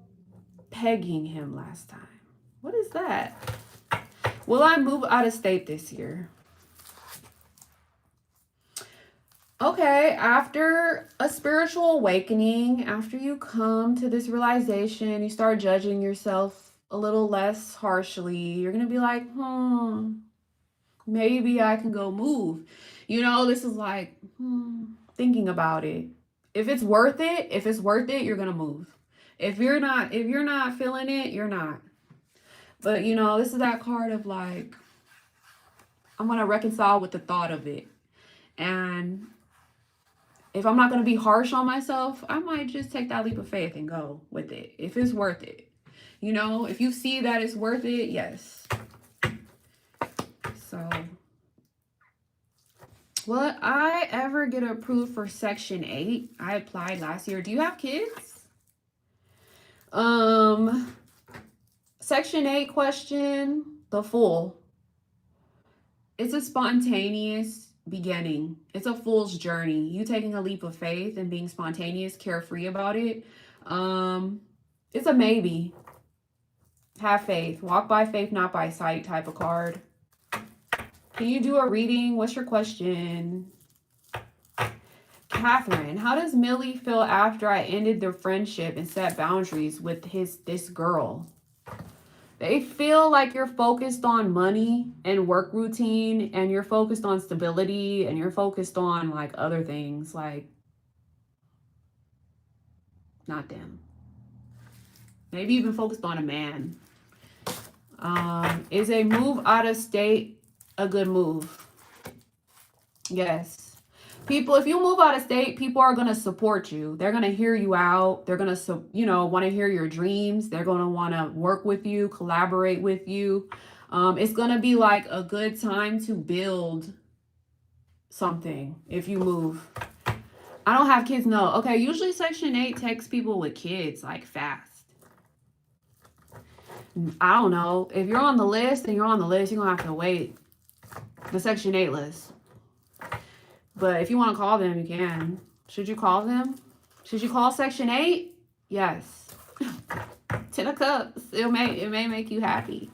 pegging him last time. What is that? Will I move out of state this year? Okay, after a spiritual awakening, after you come to this realization, you start judging yourself a little less harshly. You're going to be like, maybe I can go move. You know, this is like, thinking about it. If it's worth it, you're going to move. If you're not feeling it, you're not. But, you know, this is that card of like, I'm going to reconcile with the thought of it. And if I'm not going to be harsh on myself, I might just take that leap of faith and go with it. If it's worth it. You know, if you see that it's worth it, yes. So, will I ever get approved for Section 8? I applied last year. Do you have kids? Section 8 question, the Fool. It's a spontaneous beginning. It's a fool's journey. You taking a leap of faith and being spontaneous, carefree about it. It's a maybe. Have faith. Walk by faith, not by sight type of card. Can you do a reading? What's your question? Catherine, how does Millie feel after I ended the friendship and set boundaries with this girl? They feel like you're focused on money and work routine, and you're focused on stability, and you're focused on like other things, like not them. Maybe even focused on a man. Is a move out of state a good move? Yes. People, if you move out of state, people are going to support you. They're going to hear you out. They're going to, want to hear your dreams. They're going to want to work with you, collaborate with you. It's going to be like a good time to build something if you move. I don't have kids, no. Okay, usually Section 8 takes people with kids like fast. I don't know. If you're on the list, then you're on the list. You're going to have to wait. The Section 8 list. But if you want to call them, you can. Should you call them? Should you call Section 8? Yes. 10 of Cups. It may make you happy.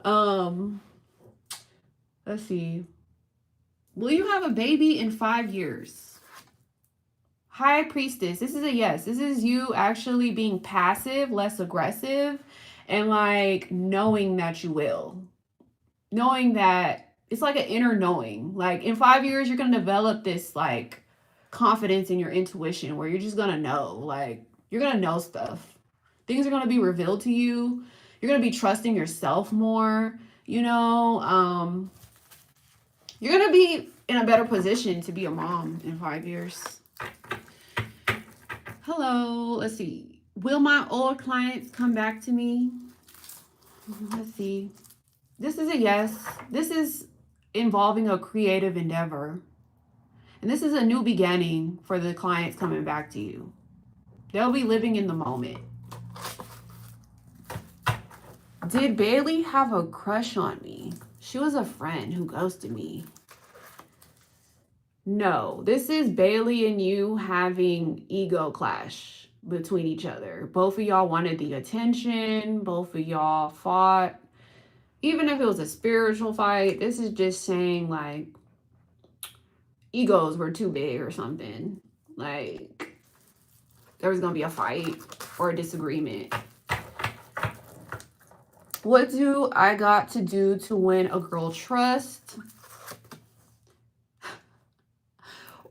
Let's see. Will you have a baby in 5 years? High Priestess. This is a yes. This is you actually being passive, less aggressive, and like knowing that you will. Knowing that it's like an inner knowing. Like in 5 years, you're going to develop this like confidence in your intuition where you're just going to know. Like you're going to know stuff. Things are going to be revealed to you. You're going to be trusting yourself more. You know, you're going to be in a better position to be a mom in 5 years. Hello, let's see. Will my old clients come back to me? Let's see. This is a yes. This is involving a creative endeavor. And this is a new beginning for the clients coming back to you. They'll be living in the moment. Did Bailey have a crush on me? She was a friend who ghosted me. No, this is Bailey and you having ego clash between each other. Both of y'all wanted the attention. Both of y'all fought. Even if it was a spiritual fight, this is just saying like egos were too big or something. Like there was going to be a fight or a disagreement. What do I got to do to win a girl trust?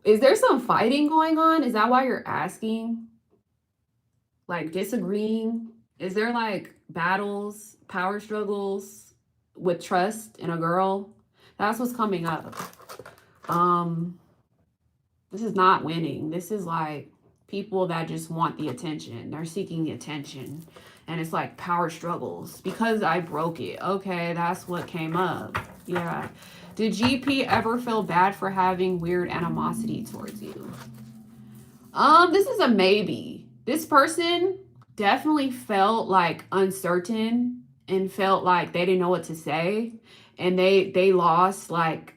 Is there some fighting going on? Is that why you're asking? Like disagreeing? Is there like battles, power struggles with trust in a girl? That's what's coming up. This is not winning. This is like people that just want the attention. They're seeking the attention. And it's like power struggles. Because I broke it. Okay, that's what came up. Yeah. Did GP ever feel bad for having weird animosity towards you? This is a maybe. This person definitely felt like uncertain and felt like they didn't know what to say. And they lost like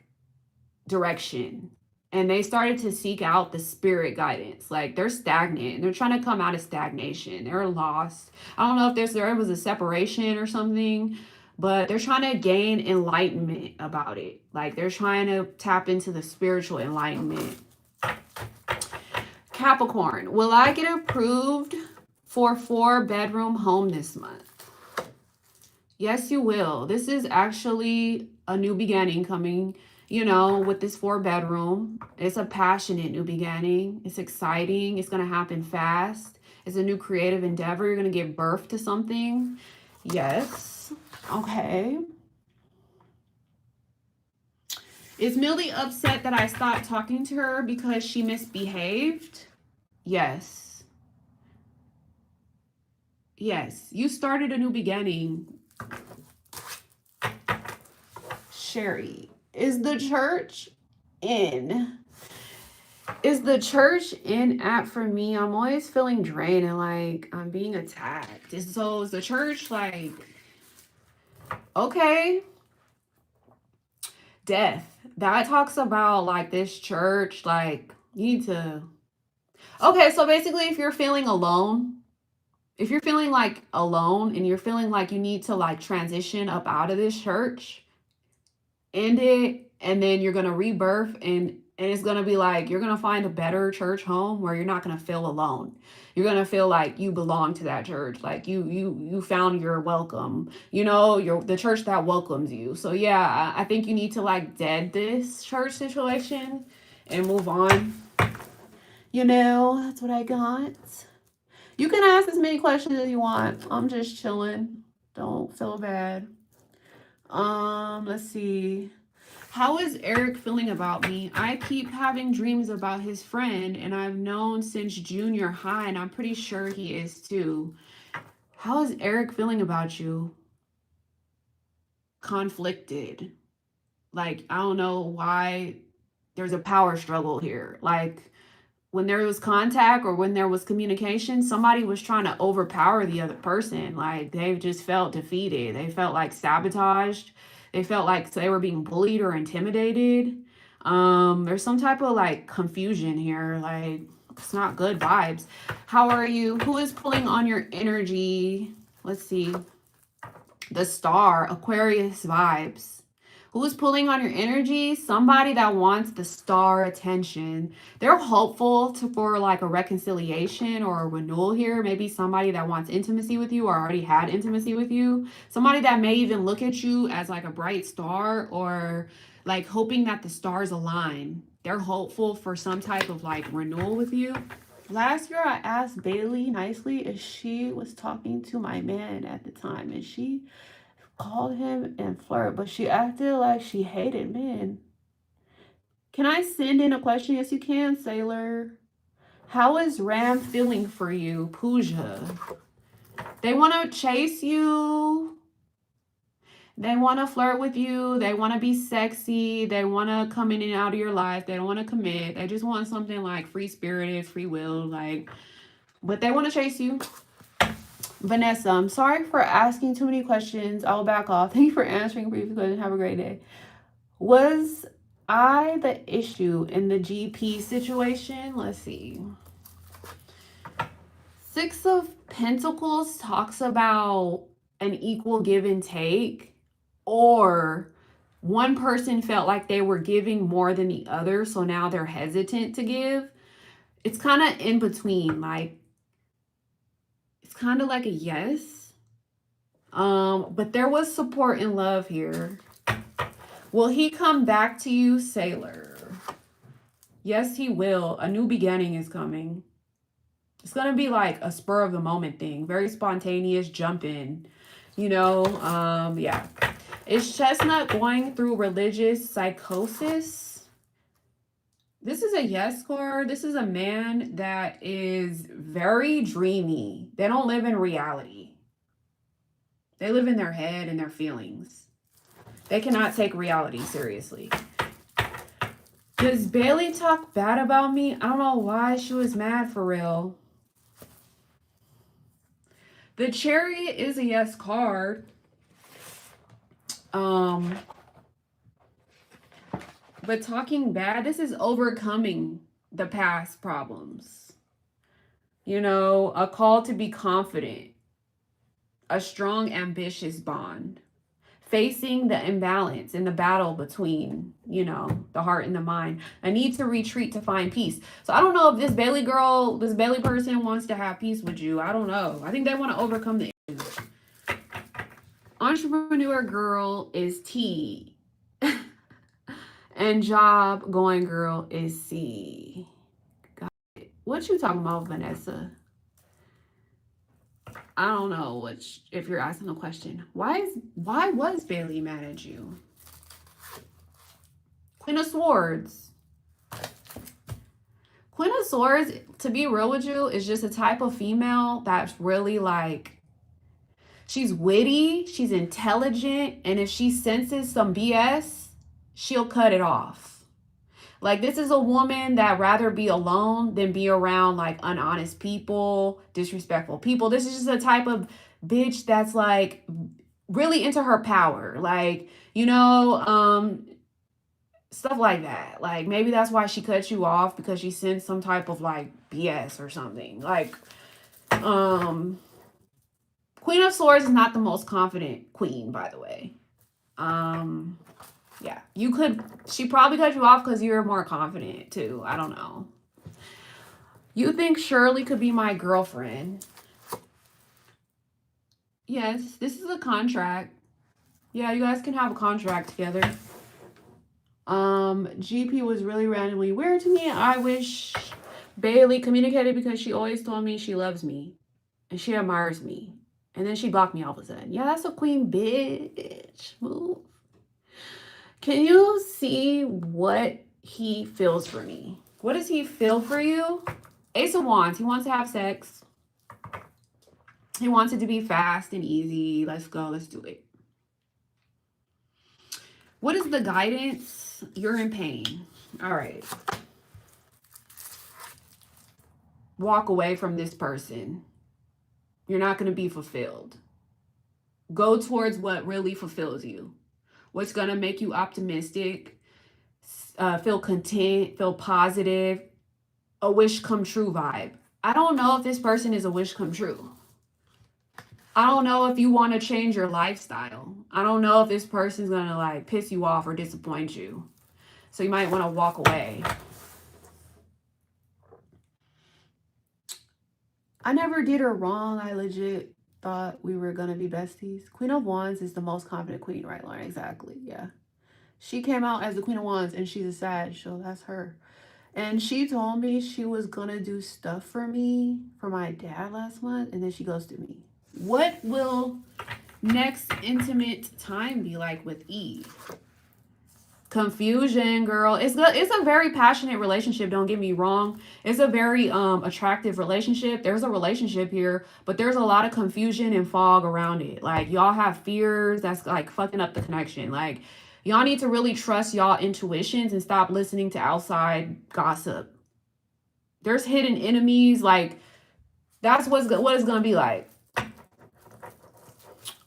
direction. And they started to seek out the spirit guidance. Like they're stagnant. They're trying to come out of stagnation. They're lost. I don't know if there was a separation or something, but they're trying to gain enlightenment about it. Like they're trying to tap into the spiritual enlightenment. Capricorn, will I get approved for 4-bedroom home this month? Yes, you will. This is actually a new beginning coming, you know, with this 4-bedroom. It's a passionate new beginning. It's exciting. It's going to happen fast. It's a new creative endeavor. You're going to give birth to something. Yes. Okay. Is Millie upset that I stopped talking to her because she misbehaved? Yes. Yes. You started a new beginning. Sherry, is the church in? Is the church in app for me? I'm always feeling drained and like I'm being attacked. So is the church like, okay. Death. That talks about like this church, like you need to. Okay, so basically if you're feeling alone, if you're feeling like alone and you're feeling like you need to like transition up out of this church, end it, and then you're gonna rebirth and it's gonna be like you're gonna find a better church home where you're not gonna feel alone. You're gonna feel like you belong to that church, like you found your welcome, you know, the church that welcomes you. So yeah, I think you need to like dead this church situation and move on. You know, that's what I got. You can ask as many questions as you want. I'm just chilling. Don't feel bad. Let's see. How is Eric feeling about me? I keep having dreams about his friend, and I've known since junior high, and I'm pretty sure he is too. How is Eric feeling about you? Conflicted. Like, I don't know why there's a power struggle here. Like, when there was contact or when there was communication, somebody was trying to overpower the other person. Like, they just felt defeated. They felt like sabotaged. They felt like they were being bullied or intimidated. There's some type of like confusion here. Like, it's not good vibes. How are you? Who is pulling on your energy? Let's see. The star, Aquarius vibes. Who's pulling on your energy? Somebody that wants the star attention. They're hopeful for like a reconciliation or a renewal here. Maybe somebody that wants intimacy with you or already had intimacy with you. Somebody that may even look at you as like a bright star or like hoping that the stars align. They're hopeful for some type of like renewal with you. Last year, I asked Bailey nicely if she was talking to my man at the time, and she called him and flirt, but she acted like she hated men. Can I send in a question? Yes, you can, Sailor. How is Ram feeling for you, Pooja? They want to chase you. They want to flirt with you. They want to be sexy. They want to come in and out of your life. They don't want to commit. They just want something like free-spirited, free will, like, but they want to chase you. Vanessa, I'm sorry for asking too many questions. I'll back off. Thank you for answering brief questions. Have a great day. Was I the issue in the GP situation? Let's see. Six of Pentacles talks about an equal give and take, or one person felt like they were giving more than the other, so now they're hesitant to give. It's kind of in between, like it's kind of like a yes. But there was support and love here. Will he come back to you, Sailor? Yes, he will. A new beginning is coming. It's going to be like a spur of the moment thing. Very spontaneous, jump in. You know, yeah. Is Chestnut going through religious psychosis? This is a yes card. This is a man that is very dreamy. They don't live in reality. They live in their head and their feelings. They cannot take reality seriously. Does Bailey talk bad about me? I don't know why she was mad for real. The Chariot is a yes card. But talking bad, this is overcoming the past problems. You know, a call to be confident. A strong, ambitious bond. Facing the imbalance in the battle between, you know, the heart and the mind. A need to retreat to find peace. So I don't know if this Bailey girl, this Bailey person wants to have peace with you. I don't know. I think they want to overcome the issues. Entrepreneur girl is T. And job going girl is C. Got it. What you talking about, Vanessa? I don't know if you're asking a question. Why was Bailey mad at you? Queen of Swords. Queen of Swords, to be real with you, is just a type of female that's really like, she's witty, she's intelligent, and if she senses some BS, she'll cut it off. Like, this is a woman that rather be alone than be around like unhonest people, disrespectful people. This is just a type of bitch that's like really into her power. Like, you know, stuff like that. Like, maybe that's why she cut you off, because she sensed some type of like BS or something. Like, Queen of Swords is not the most confident queen, by the way. Yeah, she probably cut you off because you're more confident too. I don't know. You think Shirley could be my girlfriend? Yes, this is a contract. Yeah, you guys can have a contract together. GP was really randomly weird to me. I wish Bailey communicated, because she always told me she loves me and she admires me. And then she blocked me all of a sudden. Yeah, that's a queen bitch move. Can you see what he feels for me? What does he feel for you? Ace of Wands. He wants to have sex. He wants it to be fast and easy. Let's go. Let's do it. What is the guidance? You're in pain. All right. Walk away from this person. You're not going to be fulfilled. Go towards what really fulfills you. What's going to make you optimistic, feel content, feel positive, a wish come true vibe. I don't know if this person is a wish come true. I don't know if you want to change your lifestyle. I don't know if this person's going to like piss you off or disappoint you. So you might want to walk away. I never did her wrong. I legit thought we were going to be besties. Queen of Wands is the most confident queen, right, Lauren? Exactly. Yeah. She came out as the Queen of Wands and she's a Sag, so that's her. And she told me she was going to do stuff for me, for my dad last month, and then she ghosted me. What will next intimate time be like with Eve? Confusion, girl. It's a very passionate relationship, don't get me wrong. It's a very attractive relationship. There's a relationship here, but there's a lot of confusion and fog around it. Like y'all have fears that's like fucking up the connection. Like y'all need to really trust y'all intuitions and stop listening to outside gossip. There's hidden enemies. Like that's what it's gonna be like.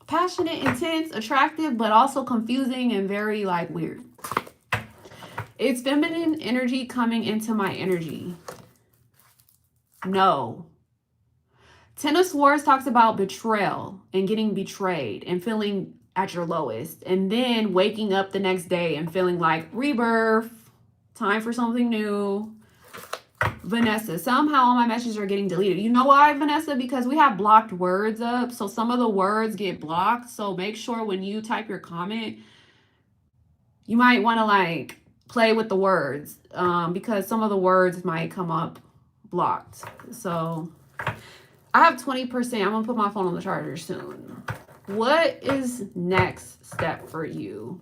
Passionate, intense, attractive, but also confusing and very like weird. It's feminine energy coming into my energy. No. Ten of Swords talks about betrayal and getting betrayed and feeling at your lowest. And then waking up the next day and feeling like rebirth, time for something new. Vanessa, somehow all my messages are getting deleted. You know why, Vanessa? Because we have blocked words up. So some of the words get blocked. So make sure when you type your comment, you might want to like play with the words because some of the words might come up blocked. So I have 20%. I'm gonna put my phone on the charger soon. What is next step for you?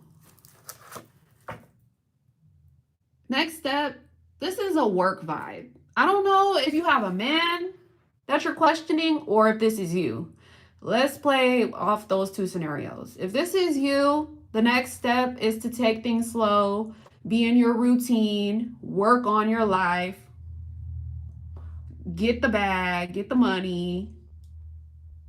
Next step, this is a work vibe. I don't know if you have a man that you're questioning or if this is you. Let's play off those two scenarios. If this is you, the next step is to take things slow, be in your routine, work on your life, get the bag, get the money,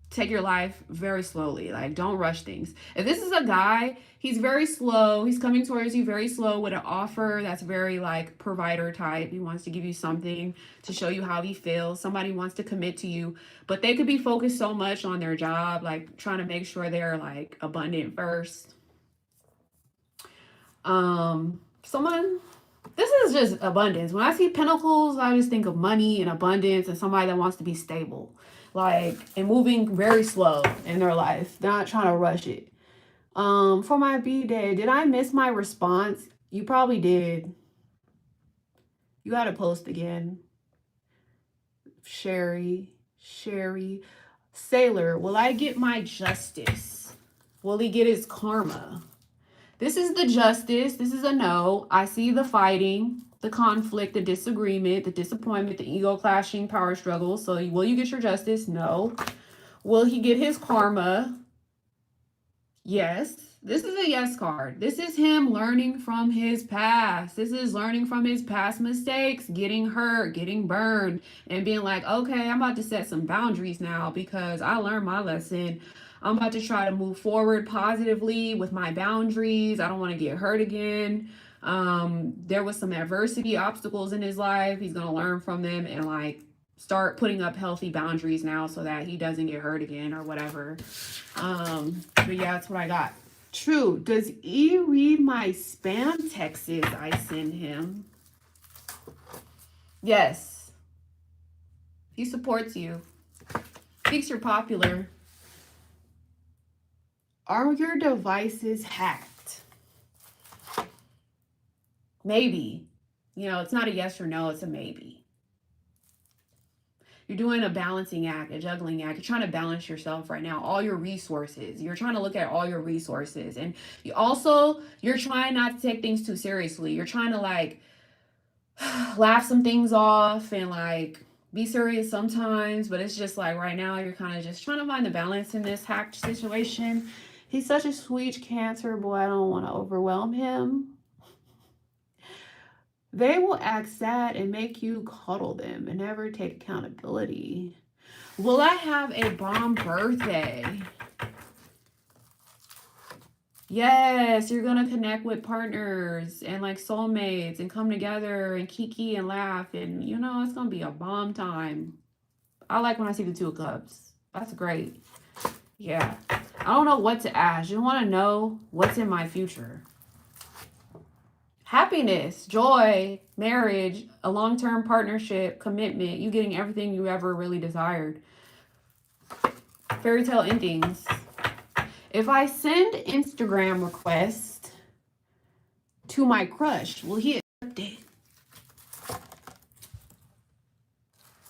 take your life very slowly. Like, don't rush things. If this is a guy, he's very slow. He's coming towards you very slow with an offer that's very like provider type. He wants to give you something to show you how he feels. Somebody wants to commit to you, but they could be focused so much on their job, like trying to make sure they're like abundant first. Someone, this is just abundance. When I see pentacles, I just think of money and abundance and somebody that wants to be stable, like, and moving very slow in their life. They're not trying to rush it. For my B-Day, did I miss my response? You probably did. You got to post again. Sherry. Sailor, will I get my justice? Will he get his karma? This is the justice. This is a no. I see the fighting, the conflict, the disagreement, the disappointment, the ego clashing, power struggle. So will you get your justice? No. Will he get his karma? Yes. This is a yes card. This is him learning from his past. This is learning from his past mistakes, getting hurt, getting burned, and being like, okay, I'm about to set some boundaries now because I learned my lesson. I'm about to try to move forward positively with my boundaries. I don't want to get hurt again. There was some adversity, obstacles in his life. He's going to learn from them and like start putting up healthy boundaries now so that he doesn't get hurt again or whatever. But yeah, that's what I got. True. Does he read my spam texts I send him? Yes. He supports you. Thinks you're popular. Are your devices hacked? Maybe. You know, it's not a yes or no, it's a maybe. You're doing a balancing act, a juggling act. You're trying to balance yourself right now, all your resources. You're trying to look at all your resources. And you're trying not to take things too seriously. You're trying to like laugh some things off and like be serious sometimes. But it's just like right now, you're kind of just trying to find the balance in this hacked situation. He's such a sweet Cancer boy. I don't want to overwhelm him. They will act sad and make you cuddle them and never take accountability. Will I have a bomb birthday? Yes, you're going to connect with partners and like soulmates and come together and kiki and laugh. And, you know, it's going to be a bomb time. I like when I see the Two of Cups. That's great. Yeah. I don't know what to ask. You want to know what's in my future. Happiness, joy, marriage, a long-term partnership, commitment, you getting everything you ever really desired. Fairy tale endings. If I send Instagram request to my crush, will he accept it?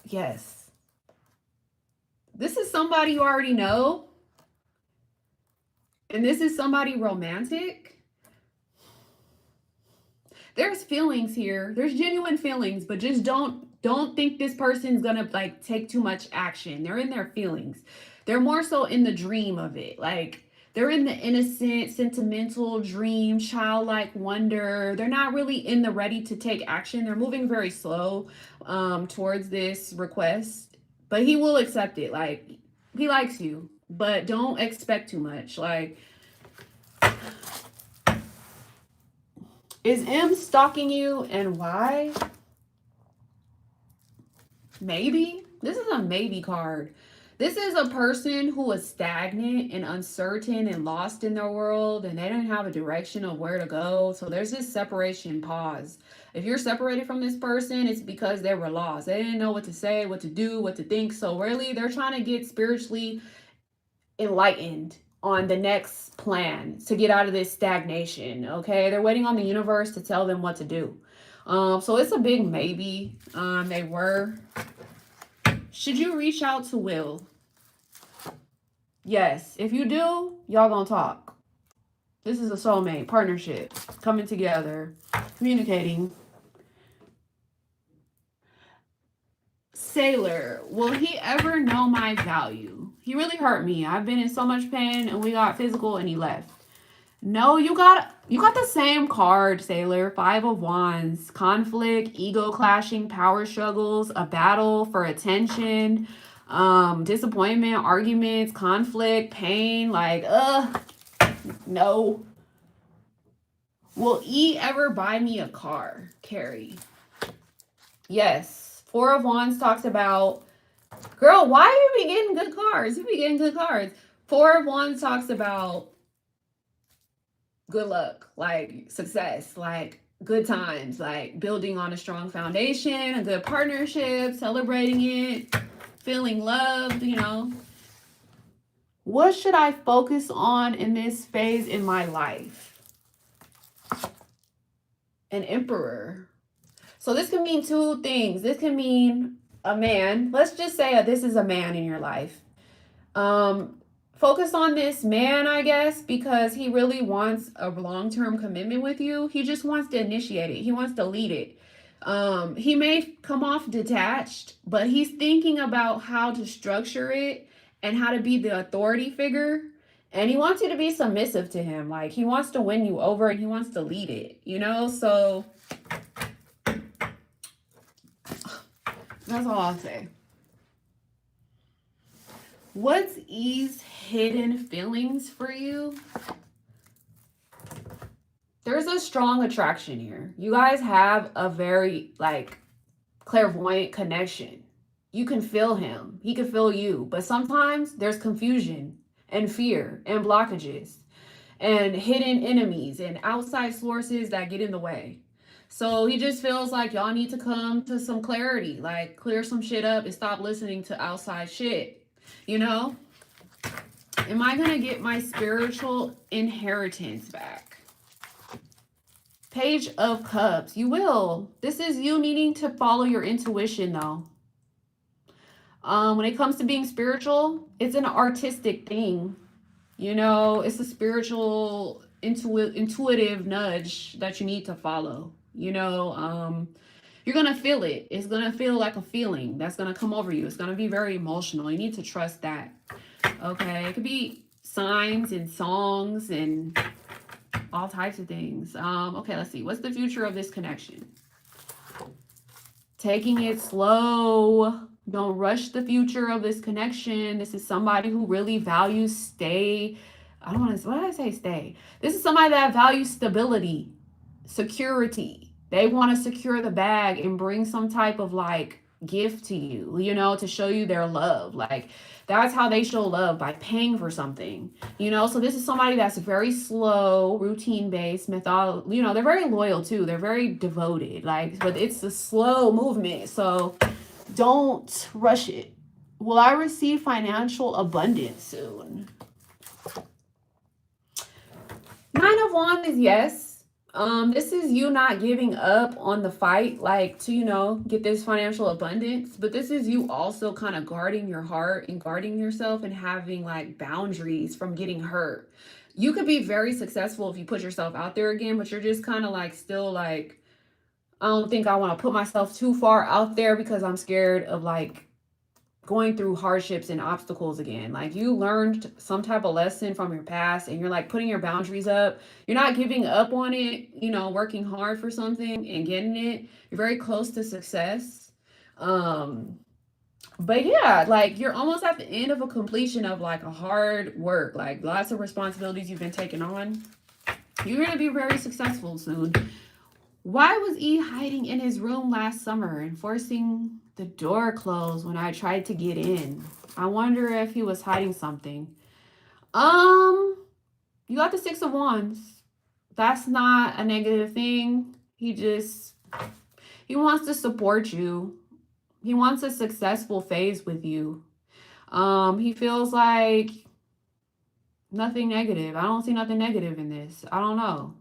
Yes. This is somebody you already know. And this is somebody romantic. There's feelings here. There's genuine feelings, but just don't think this person's gonna like take too much action. They're in their feelings. They're more so in the dream of it. Like they're in the innocent, sentimental dream, childlike wonder. They're not really in the ready to take action. They're moving very slow towards this request, but he will accept it. Like he likes you, but don't expect too much. Like, is M stalking you and why? Maybe. This is a maybe card. This is a person who is stagnant and uncertain and lost in their world, and they don't have a direction of where to go. So there's this separation pause. If you're separated from this person, it's because they were lost. They didn't know what to say, what to do, what to think. So really, they're trying to get spiritually enlightened on the next plan to get out of this stagnation. Okay, they're waiting on the universe to tell them what to do. So it's a big maybe. They were. Should you reach out to Will? Yes. If you do, y'all gonna talk. This is a soulmate partnership, coming together, communicating. Sailor, will he ever know my value? He really hurt me. I've been in so much pain, and we got physical, and he left. No, you got the same card, Sailor. Five of Wands, conflict, ego clashing, power struggles, a battle for attention, disappointment, arguments, conflict, pain. Like, no. Will E ever buy me a car, Carrie? Yes. Four of Wands talks about, girl, why you be getting good cards? You be getting good cards. Four of Wands talks about good luck, like success, like good times, like building on a strong foundation, a good partnership, celebrating it, feeling loved, you know. What should I focus on in this phase in my life? An Emperor. So this can mean two things. This can mean a man. Let's just say this is a man in your life. Focus on this man, I guess, because he really wants a long-term commitment with you. He just wants to initiate it. He wants to lead it. He may come off detached, but he's thinking about how to structure it and how to be the authority figure. And he wants you to be submissive to him. Like, he wants to win you over and he wants to lead it, you know? So that's all I'll say. What's E's hidden feelings for you? There's a strong attraction here. You guys have a very, like, clairvoyant connection. You can feel him. He can feel you. But sometimes there's confusion and fear and blockages and hidden enemies and outside sources that get in the way. So he just feels like y'all need to come to some clarity, like clear some shit up and stop listening to outside shit. You know? Am I going to get my spiritual inheritance back? Page of Cups. You will. This is you needing to follow your intuition, though. When it comes to being spiritual, it's an artistic thing. You know, it's a spiritual, intuitive nudge that you need to follow. You know, you're going to feel it. It's going to feel like a feeling that's going to come over you. It's going to be very emotional. You need to trust that. Okay. It could be signs and songs and all types of things. Okay, let's see. What's the future of this connection? Taking it slow. Don't rush the future of this connection. This is somebody who really values stay. I don't want to, what did I say? Stay. This is somebody that values stability, security. They want to secure the bag and bring some type of like gift to you, you know, to show you their love. Like, that's how they show love, by paying for something, you know. So this is somebody that's very slow, routine based, method, you know, they're very loyal too. They're very devoted, like, but it's a slow movement. So don't rush it. Will I receive financial abundance soon? 9 of Wands is yes. This is you not giving up on the fight, like, to, you know, get this financial abundance. But this is you also kind of guarding your heart and guarding yourself and having like boundaries from getting hurt. You could be very successful if you put yourself out there again, but you're just kind of like still like, I don't think I want to put myself too far out there because I'm scared of like going through hardships and obstacles again. Like, you learned some type of lesson from your past and you're like putting your boundaries up. You're not giving up on it, you know, working hard for something and getting it. You're very close to success. But yeah, like, you're almost at the end of a completion of like a hard work, like lots of responsibilities you've been taking on. You're going to be very successful soon. Why was E hiding in his room last summer and forcing the door closed when I tried to get in? I wonder if he was hiding something. You got the 6 of Wands. That's not a negative thing. He wants to support you. He wants a successful phase with you. He feels like nothing negative. I don't see nothing negative in this. I don't know.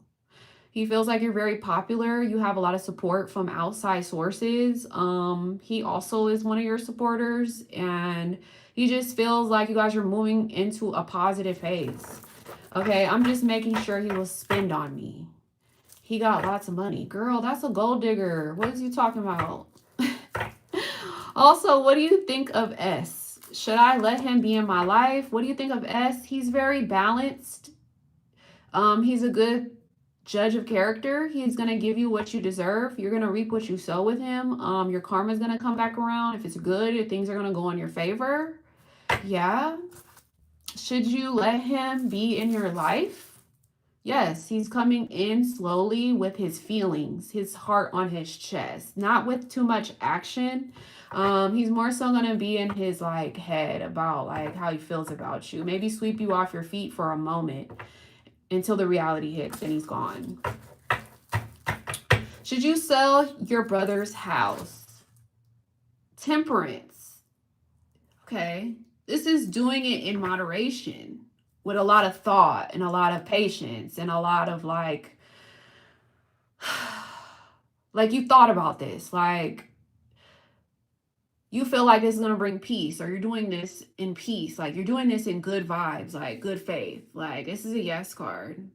He feels like you're very popular. You have a lot of support from outside sources. He also is one of your supporters, and he just feels like you guys are moving into a positive phase. Okay, I'm just making sure he will spend on me. He got lots of money. Girl, that's a gold digger. What is he talking about? Also, what do you think of S? Should I let him be in my life? What do you think of S? He's very balanced. He's a good judge of character. He's going to give you what you deserve. You're going to reap what you sow with him. Your karma is going to come back around. If it's good, things are going to go in your favor. Yeah. Should you let him be in your life? Yes, he's coming in slowly with his feelings, his heart on his chest, not with too much action. He's more so going to be in his like head about like how he feels about you. Maybe sweep you off your feet for a moment until the reality hits and he's gone. Should you sell your brother's house? Temperance. Okay. This is doing it in moderation with a lot of thought and a lot of patience and a lot of like you thought about this. Like, you feel like this is going to bring peace, or you're doing this in peace. Like, you're doing this in good vibes, like good faith. Like, this is a yes card.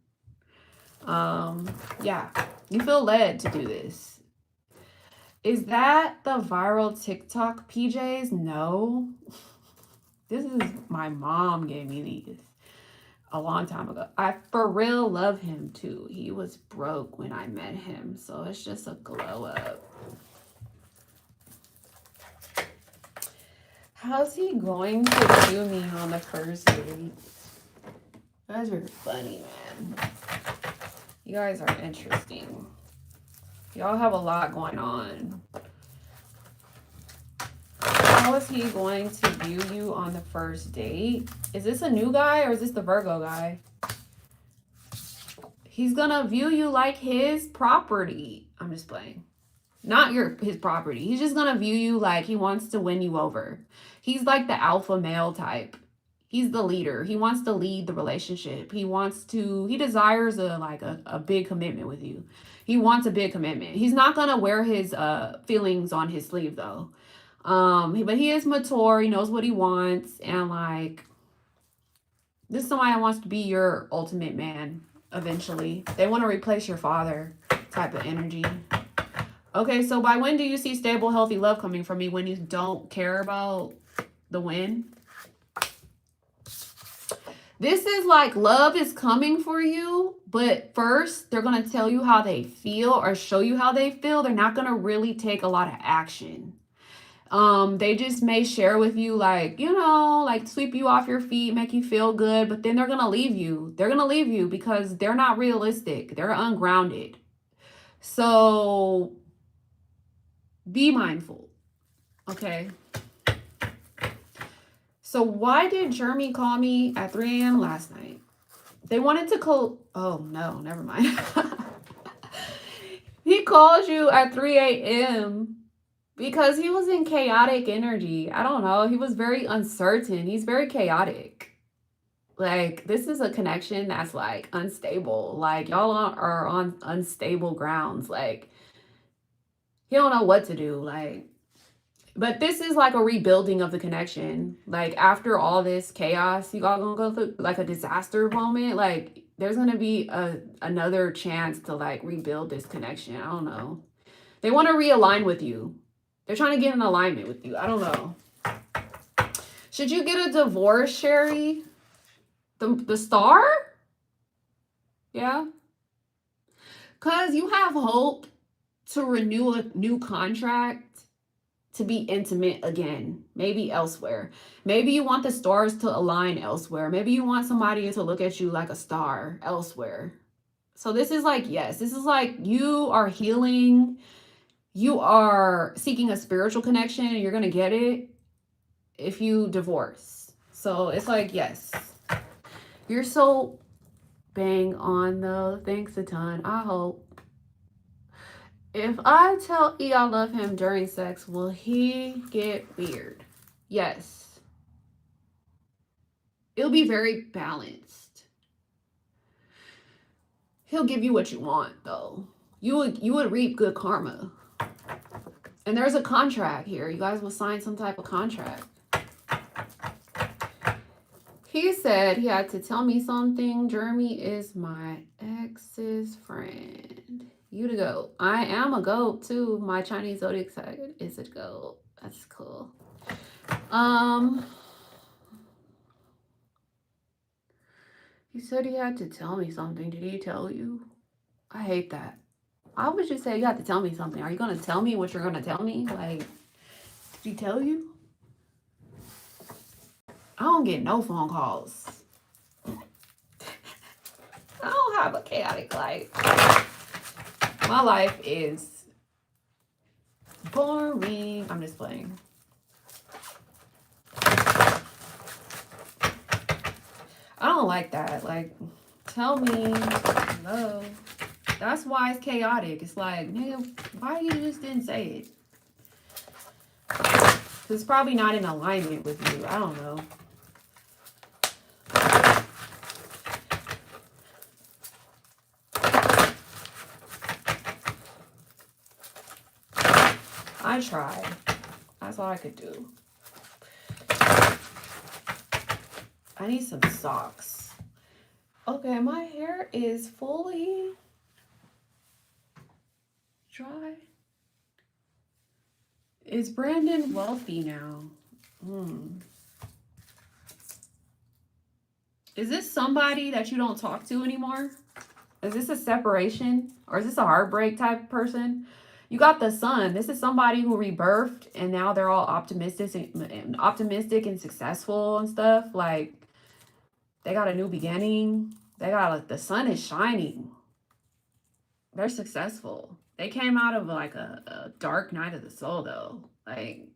Yeah, you feel led to do this. Is that the viral TikTok PJs? No. This is, my mom gave me these a long time ago. I for real love him too. He was broke when I met him, so it's just a glow up. How's he going to do me on the first date? You guys are funny, man. You guys are interesting. Y'all have a lot going on. How is he going to view you on the first date? Is this a new guy or is this the Virgo guy? He's gonna view you like his property. I'm just playing. Not his property. He's just gonna view you like he wants to win you over. He's like the alpha male type. He's the leader. He wants to lead the relationship. He desires a big commitment with you. He wants a big commitment. He's not gonna wear his feelings on his sleeve though. But he is mature. He knows what he wants, and like, this is somebody that wants to be your ultimate man eventually. They want to replace your father type of energy. Okay, so by when do you see stable, healthy love coming from me? When you don't care about the win? This is like love is coming for you, but first they're going to tell you how they feel or show you how they feel. They're not going to really take a lot of action. They just may share with you, like, you know, like sweep you off your feet, make you feel good, but then they're going to leave you. They're going to leave you because they're not realistic. They're ungrounded. So be mindful. Okay. So why did Jeremy call me at 3 a.m. last night? They wanted to call. Oh, no, never mind. He called you at 3 a.m. because he was in chaotic energy. I don't know. He was very uncertain. He's very chaotic. Like, this is a connection that's like unstable. Like, y'all are on unstable grounds. Like, he don't know what to do. Like, but this is like a rebuilding of the connection. Like, after all this chaos, you all gonna go through like a disaster moment. Like, there's gonna be another chance to like rebuild this connection. I don't know. They want to realign with you. They're trying to get in alignment with you. I don't know. Should you get a divorce, Sherry? The star? Yeah. Because you have hope to renew a new contract, to be intimate again, maybe elsewhere. Maybe you want the stars to align elsewhere. Maybe you want somebody to look at you like a star elsewhere. So this is like, yes, this is like you are healing. You are seeking a spiritual connection and you're going to get it if you divorce. So it's like, yes. You're so bang on though. Thanks a ton. I hope. If I tell E I love him during sex, will he get weird? Yes. It'll be very balanced. He'll give you what you want though. You would reap good karma. And there's a contract here. You guys will sign some type of contract. He said he had to tell me something. Jeremy is my ex's friend. You the goat. I am a goat too. My Chinese zodiac sign is a goat. That's cool. He said he had to tell me something. Did he tell you? I hate that. Why would you say you have to tell me something? Are you gonna tell me what you're gonna tell me? Like, did he tell you? I don't get no phone calls. I don't have a chaotic life. My life is boring. I'm just playing. I don't like that. Like, tell me, no. That's why it's chaotic. It's like, nigga, why you just didn't say it? It's probably not in alignment with you. I don't know. I tried. That's all I could do. I need some socks. Okay, my hair is fully dry. Is Brandon wealthy now? Is this somebody that you don't talk to anymore? Is this a separation? Or is this a heartbreak type person? You got the sun. This is somebody who rebirthed and now they're all optimistic and successful and stuff. Like, they got a new beginning. They got, like, the sun is shining. They're successful. They came out of like a dark night of the soul though. Like,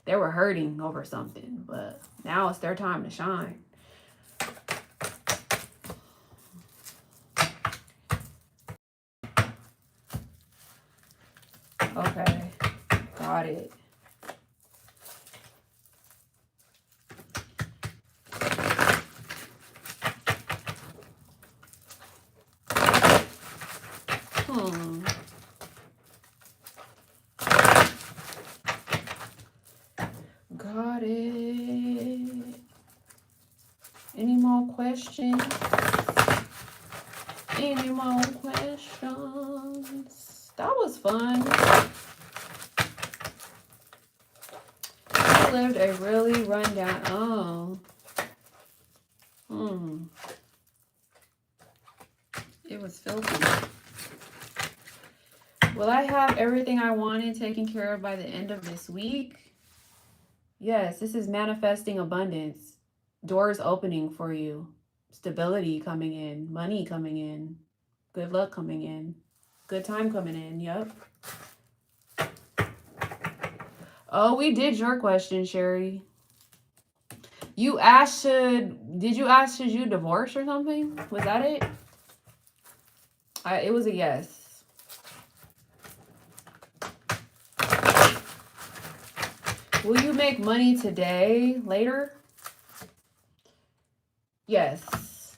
they were hurting over something, but now it's their time to shine. Okay, got it. Got it. Any more questions? Any more questions? That was fun. I lived a really rundown. It was filthy. Will I have everything I wanted taken care of by the end of this week? Yes, this is manifesting abundance. Doors opening for you. Stability coming in. Money coming in. Good luck coming in. Good time coming in. Yep. Oh, we did your question, Sherry. You asked did you ask should you divorce or something? Was that it? It was a yes. Will you make money today, later? Yes.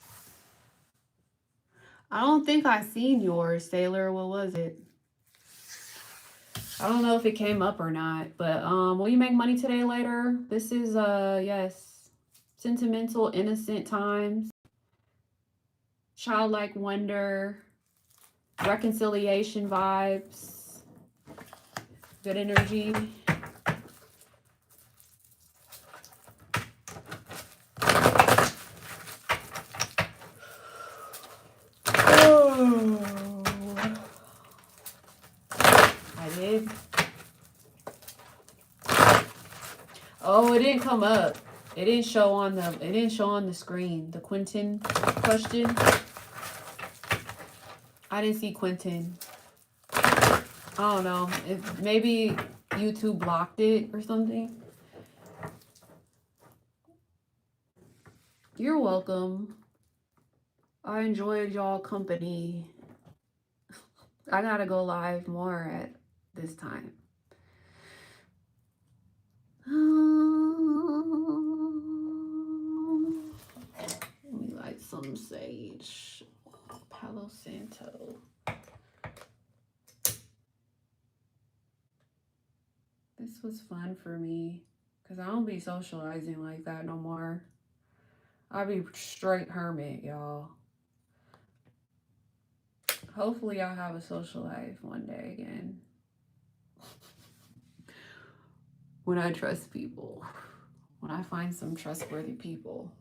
I don't think I seen yours, Sailor. What was it? I don't know if it came up or not, but will you make money today, later? This is yes. Sentimental, innocent times. Childlike wonder. Reconciliation vibes. Good energy. I did. Oh, it didn't come up. It didn't show on the screen. The Quentin question. I didn't see Quentin. I don't know. If maybe YouTube blocked it or something. You're welcome. I enjoyed y'all company. I gotta go live more at this time. Let me light some sage. Palo Santo. This was fun for me because I don't be socializing like that no more. I be straight hermit, y'all. Hopefully I'll have a social life one day again. When I trust people. When I find some trustworthy people.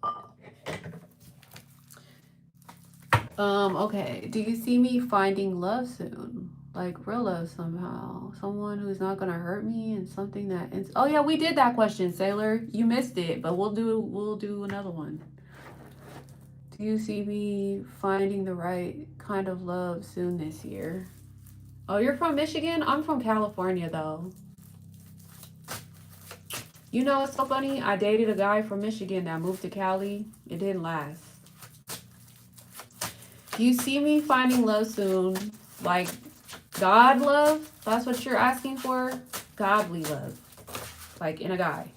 Okay. Do you see me finding love soon? Like real love somehow. Someone who's not gonna hurt me and something that oh yeah, we did that question, Sailor. You missed it, but we'll do another one. Do you see me finding the right kind of love soon this year? Oh, you're from Michigan? I'm from California though. You know it's so funny? I dated a guy from Michigan that moved to Cali. It didn't last. Do you see me finding love soon? Like God love? That's what you're asking for? Godly love. Like in a guy.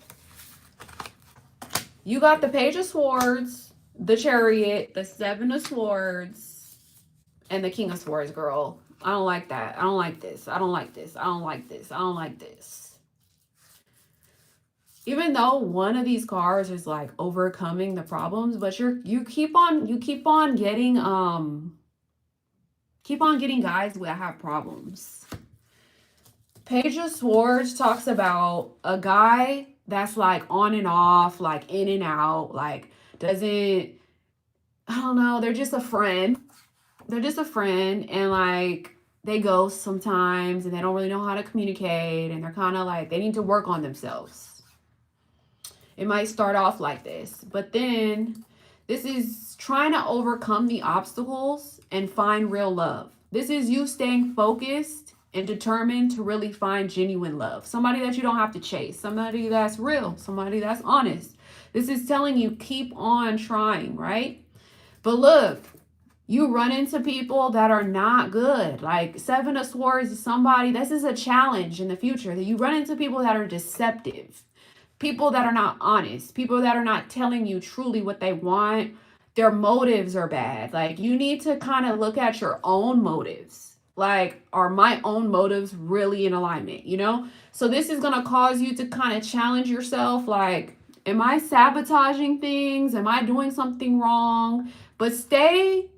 You got the Page of Swords, the Chariot, the Seven of Swords, and the King of Swords, girl. I don't like that. I don't like this. I don't like this. I don't like this. I don't like this. Even though one of these cards is like overcoming the problems, but you keep on getting guys that have problems. Page of Swords talks about a guy that's like on and off, like in and out, like doesn't, I don't know, they're just a friend. They're just a friend and like they ghost sometimes and they don't really know how to communicate and they're kind of like they need to work on themselves. It might start off like this, but then this is trying to overcome the obstacles and find real love. This is you staying focused and determined to really find genuine love. Somebody that you don't have to chase. Somebody that's real. Somebody that's honest. This is telling you keep on trying, right? But look, you run into people that are not good. Like Seven of Swords is somebody, this is a challenge in the future. That you run into people that are deceptive. People that are not honest, people that are not telling you truly what they want, their motives are bad. Like you need to kind of look at your own motives. Like, are my own motives really in alignment, you know? So this is going to cause you to kind of challenge yourself. Like, am I sabotaging things? Am I doing something wrong? But stay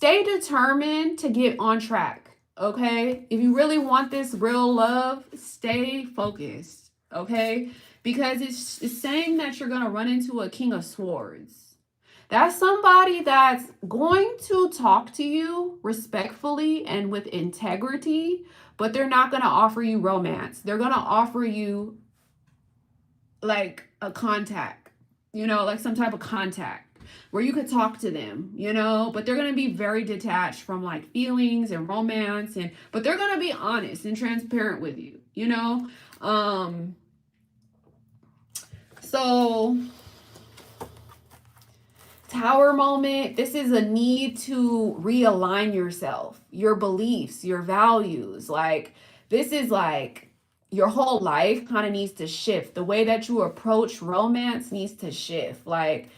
determined to get on track. Okay. If you really want this real love, stay focused. Okay. Because it's saying that you're going to run into a King of Swords. That's somebody that's going to talk to you respectfully and with integrity, but they're not going to offer you romance. They're going to offer you like a contact, you know, like some type of contact where you could talk to them, you know, but they're going to be very detached from like feelings and romance but they're going to be honest and transparent with you, you know. So, Tower moment, this is a need to realign yourself, your beliefs, your values. Like, this is like your whole life kind of needs to shift. The way that you approach romance needs to shift. Like,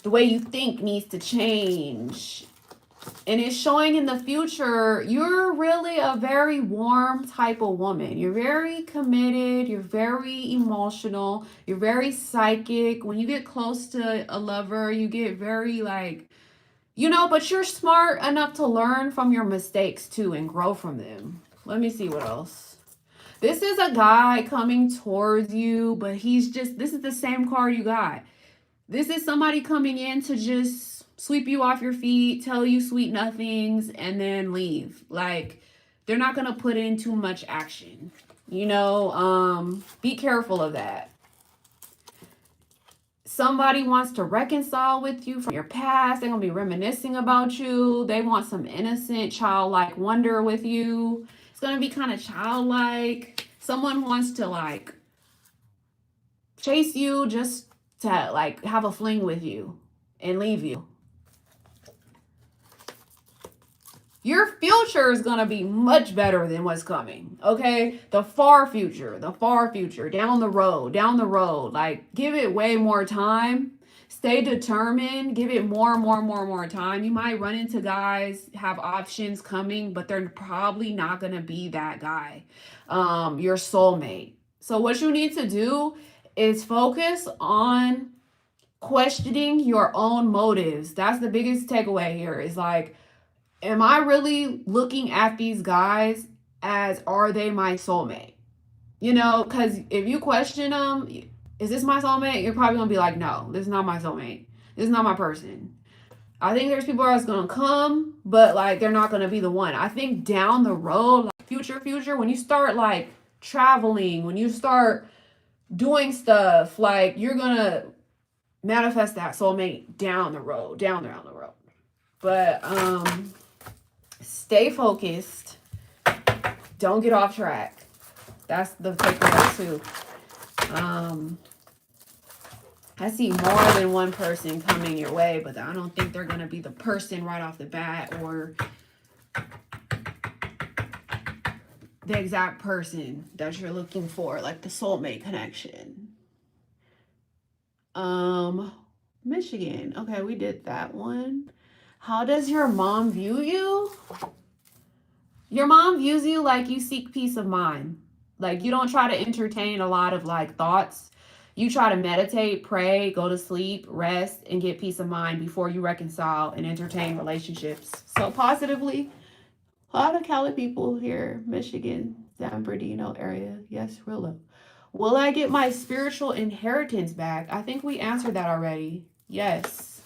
the way you think needs to change. And it's showing in the future, you're really a very warm type of woman. You're very committed, you're very emotional, you're very psychic. When you get close to a lover, you get very like, but you're smart enough to learn from your mistakes too and grow from them. Let me see what else. This is a guy coming towards you, but this is the same card you got. This is somebody coming in to just sweep you off your feet, tell you sweet nothings, and then leave. Like, they're not going to put in too much action. Be careful of that. Somebody wants to reconcile with you from your past. They're going to be reminiscing about you. They want some innocent, childlike wonder with you. It's going to be kind of childlike. Someone wants to, like, chase you just to like have a fling with you and leave you. Your future is going to be much better than what's coming. Okay? The far future, down the road. Like, give it way more time. Stay determined. Give it more time. You might run into guys, have options coming, but they're probably not going to be that guy, your soulmate. So what you need to do is focus on questioning your own motives. That's the biggest takeaway here, is like, am I really looking at these guys as, are they my soulmate? Because if you question them, is this my soulmate? You're probably going to be like, no, this is not my soulmate. This is not my person. I think there's people that's going to come, but like, they're not going to be the one. I think down the road, like future, when you start like traveling, when you start doing stuff, like, you're going to manifest that soulmate down the road. But stay focused. Don't get off track. That's the takeaway too. I see more than one person coming your way, but I don't think they're gonna be the person right off the bat, or the exact person that you're looking for, like the soulmate connection. Michigan. Okay, we did that one. How does your mom view you? Your mom views you like you seek peace of mind. Like, you don't try to entertain a lot of like thoughts. You try to meditate, pray, go to sleep, rest, and get peace of mind before you reconcile and entertain relationships. So positively, a lot of Cali people here, Michigan, San Bernardino area. Yes, real love. Will I get my spiritual inheritance back? I think we answered that already. Yes.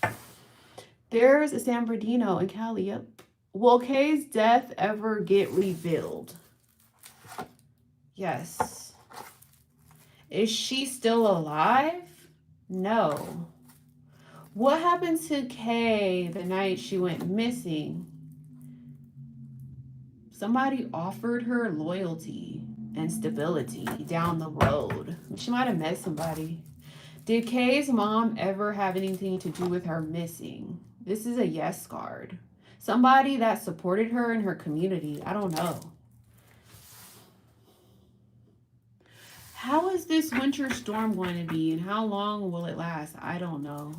There's a San Bernardino in Cali. Yep. Will Kay's death ever get revealed? Yes. Is she still alive? No. What happened to Kay the night she went missing? Somebody offered her loyalty and stability down the road. She might have met somebody. Did Kay's mom ever have anything to do with her missing? This is a yes card. Somebody that supported her in her community. I don't know. How is this winter storm going to be, and how long will it last? I don't know.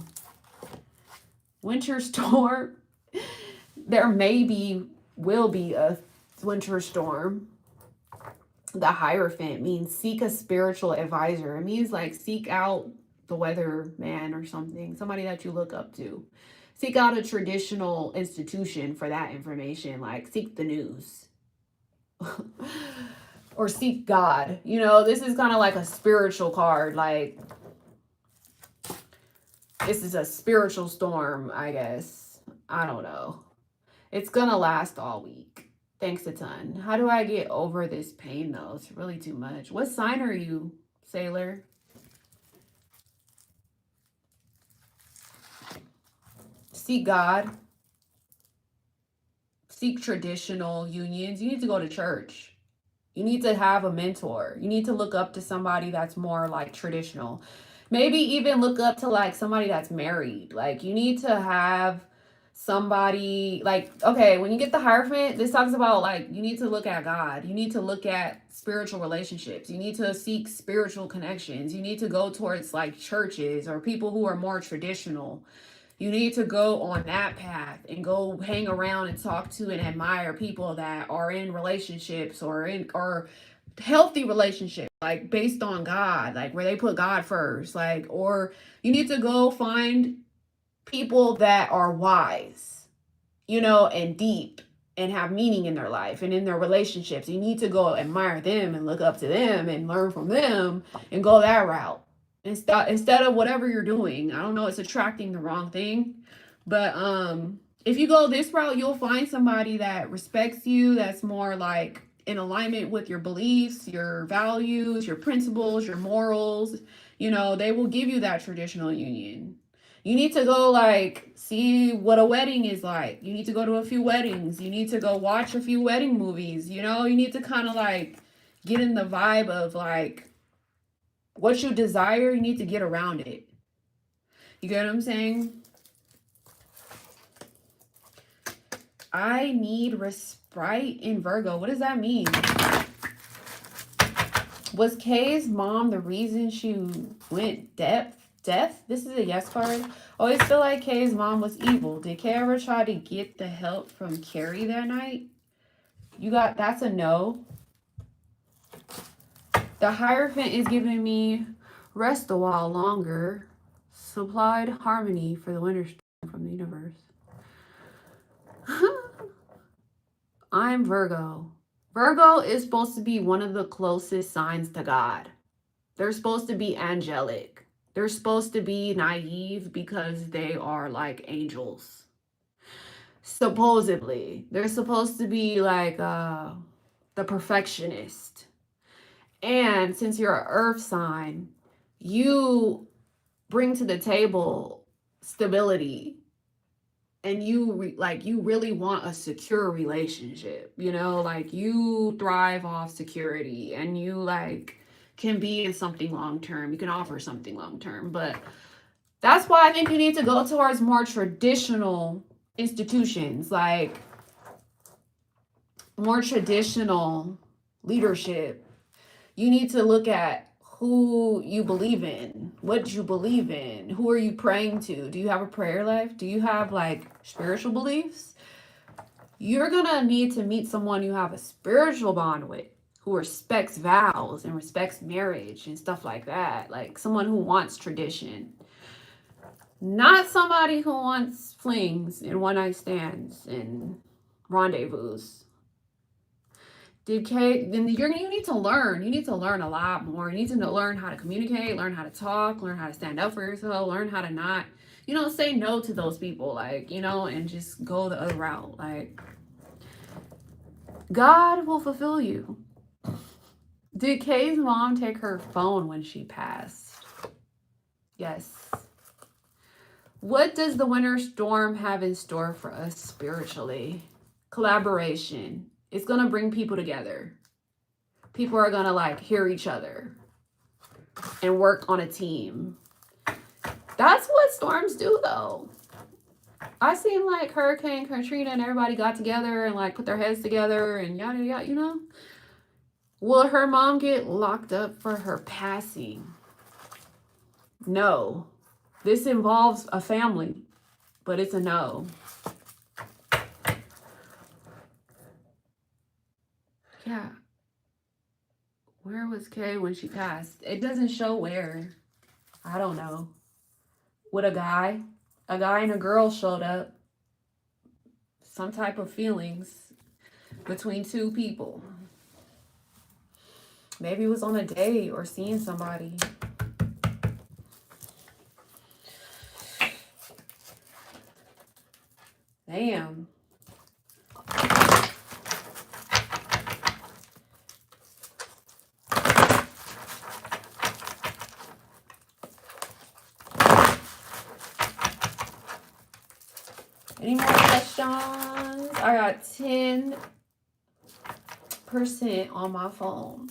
Winter storm. There will be a winter storm. The Hierophant means seek a spiritual advisor. It means like seek out the weather man or something, somebody that you look up to. Seek out a traditional institution for that information, like seek the news. Or seek God. This is kind of like a spiritual card. Like, this is a spiritual storm, I guess. I don't know. It's gonna last all week. Thanks a ton. How do I get over this pain, though? It's really too much. What sign are you, Sailor? Seek God. Seek traditional unions. You need to go to church. You need to have a mentor. You need to look up to somebody that's more like traditional. Maybe even look up to like somebody that's married. Like you need to have somebody like, okay, when you get the Hierophant, this talks about like you need to look at God. You need to look at spiritual relationships. You need to seek spiritual connections. You need to go towards like churches or people who are more traditional. You need to go on that path and go hang around and talk to and admire people that are in relationships or healthy relationships, like based on God, like where they put God first, like, or you need to go find people that are wise, and deep and have meaning in their life and in their relationships. You need to go admire them and look up to them and learn from them and go that route instead of whatever you're doing. I don't know, it's attracting the wrong thing, but if you go this route, you'll find somebody that respects you, that's more like in alignment with your beliefs, your values, your principles, your morals. They will give you that traditional union. You need to go like see what a wedding is like. You need to go to a few weddings. You need to go watch a few wedding movies. You need to kind of like get in the vibe of like what you desire. You need to get around it. You get what I'm saying? I need respite in Virgo. What does that mean? Was Kay's mom the reason she went deaf? This is a yes card. Always feel like Kay's mom was evil. Did Kay ever try to get the help from Carrie that night? That's a no. The Hierophant is giving me rest a while longer. Supplied harmony for the winter storm from the universe. I'm Virgo. Virgo is supposed to be one of the closest signs to God. They're supposed to be angelic. They're supposed to be naive because they are like angels. Supposedly. They're supposed to be like the perfectionist. And since you're an earth sign, you bring to the table stability. And you really want a secure relationship, like you thrive off security and you like can be in something long term. You can offer something long term, but that's why I think you need to go towards more traditional institutions, like more traditional leadership. You need to look at who you believe in, what you believe in, who are you praying to? Do you have a prayer life? Do you have like spiritual beliefs? You're gonna need to meet someone you have a spiritual bond with, who respects vows and respects marriage and stuff like that. Like someone who wants tradition, not somebody who wants flings and one night stands and rendezvous. Then you need to learn. You need to learn a lot more. You need to learn how to communicate, learn how to talk, learn how to stand up for yourself, learn how to not, say no to those people, like, and just go the other route. Like, God will fulfill you. Did Kay's mom take her phone when she passed? Yes. What does the winter storm have in store for us spiritually? Collaboration. It's going to bring people together. People are going to like hear each other and work on a team. That's what storms do though. I seen like Hurricane Katrina and everybody got together and like put their heads together and yada yada, Will her mom get locked up for her passing? No. This involves a family, but it's a no. Yeah. Where was Kay when she passed? It doesn't show where. I don't know. With a guy and a girl showed up. Some type of feelings between two people. Maybe it was on a date or seeing somebody. Damn. Any more questions? I got 10% on my phone.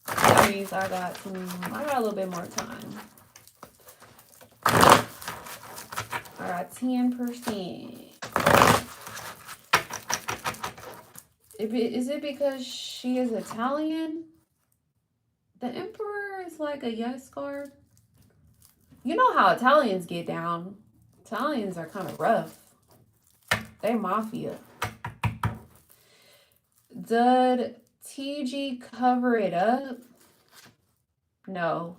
That means I got a little bit more time. I got 10%. Is it because she is Italian? The Emperor is like a yes card. You know how Italians get down. Italians are kind of rough. They mafia. Did TG cover it up? No.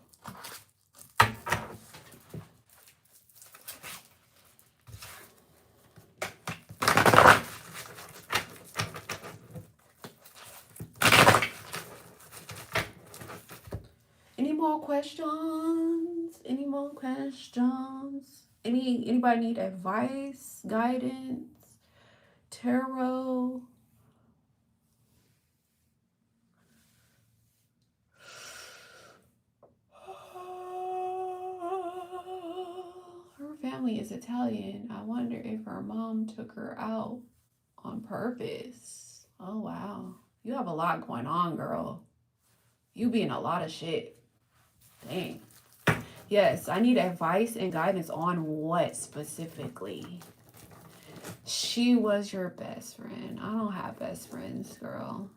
Any more questions? Any more questions? Anybody need advice, guidance, tarot? Her family is Italian. I wonder if her mom took her out on purpose. Oh wow. You have a lot going on, girl. You be in a lot of shit. Dang. Yes, I need advice and guidance on what specifically? She was your best friend. I don't have best friends, girl.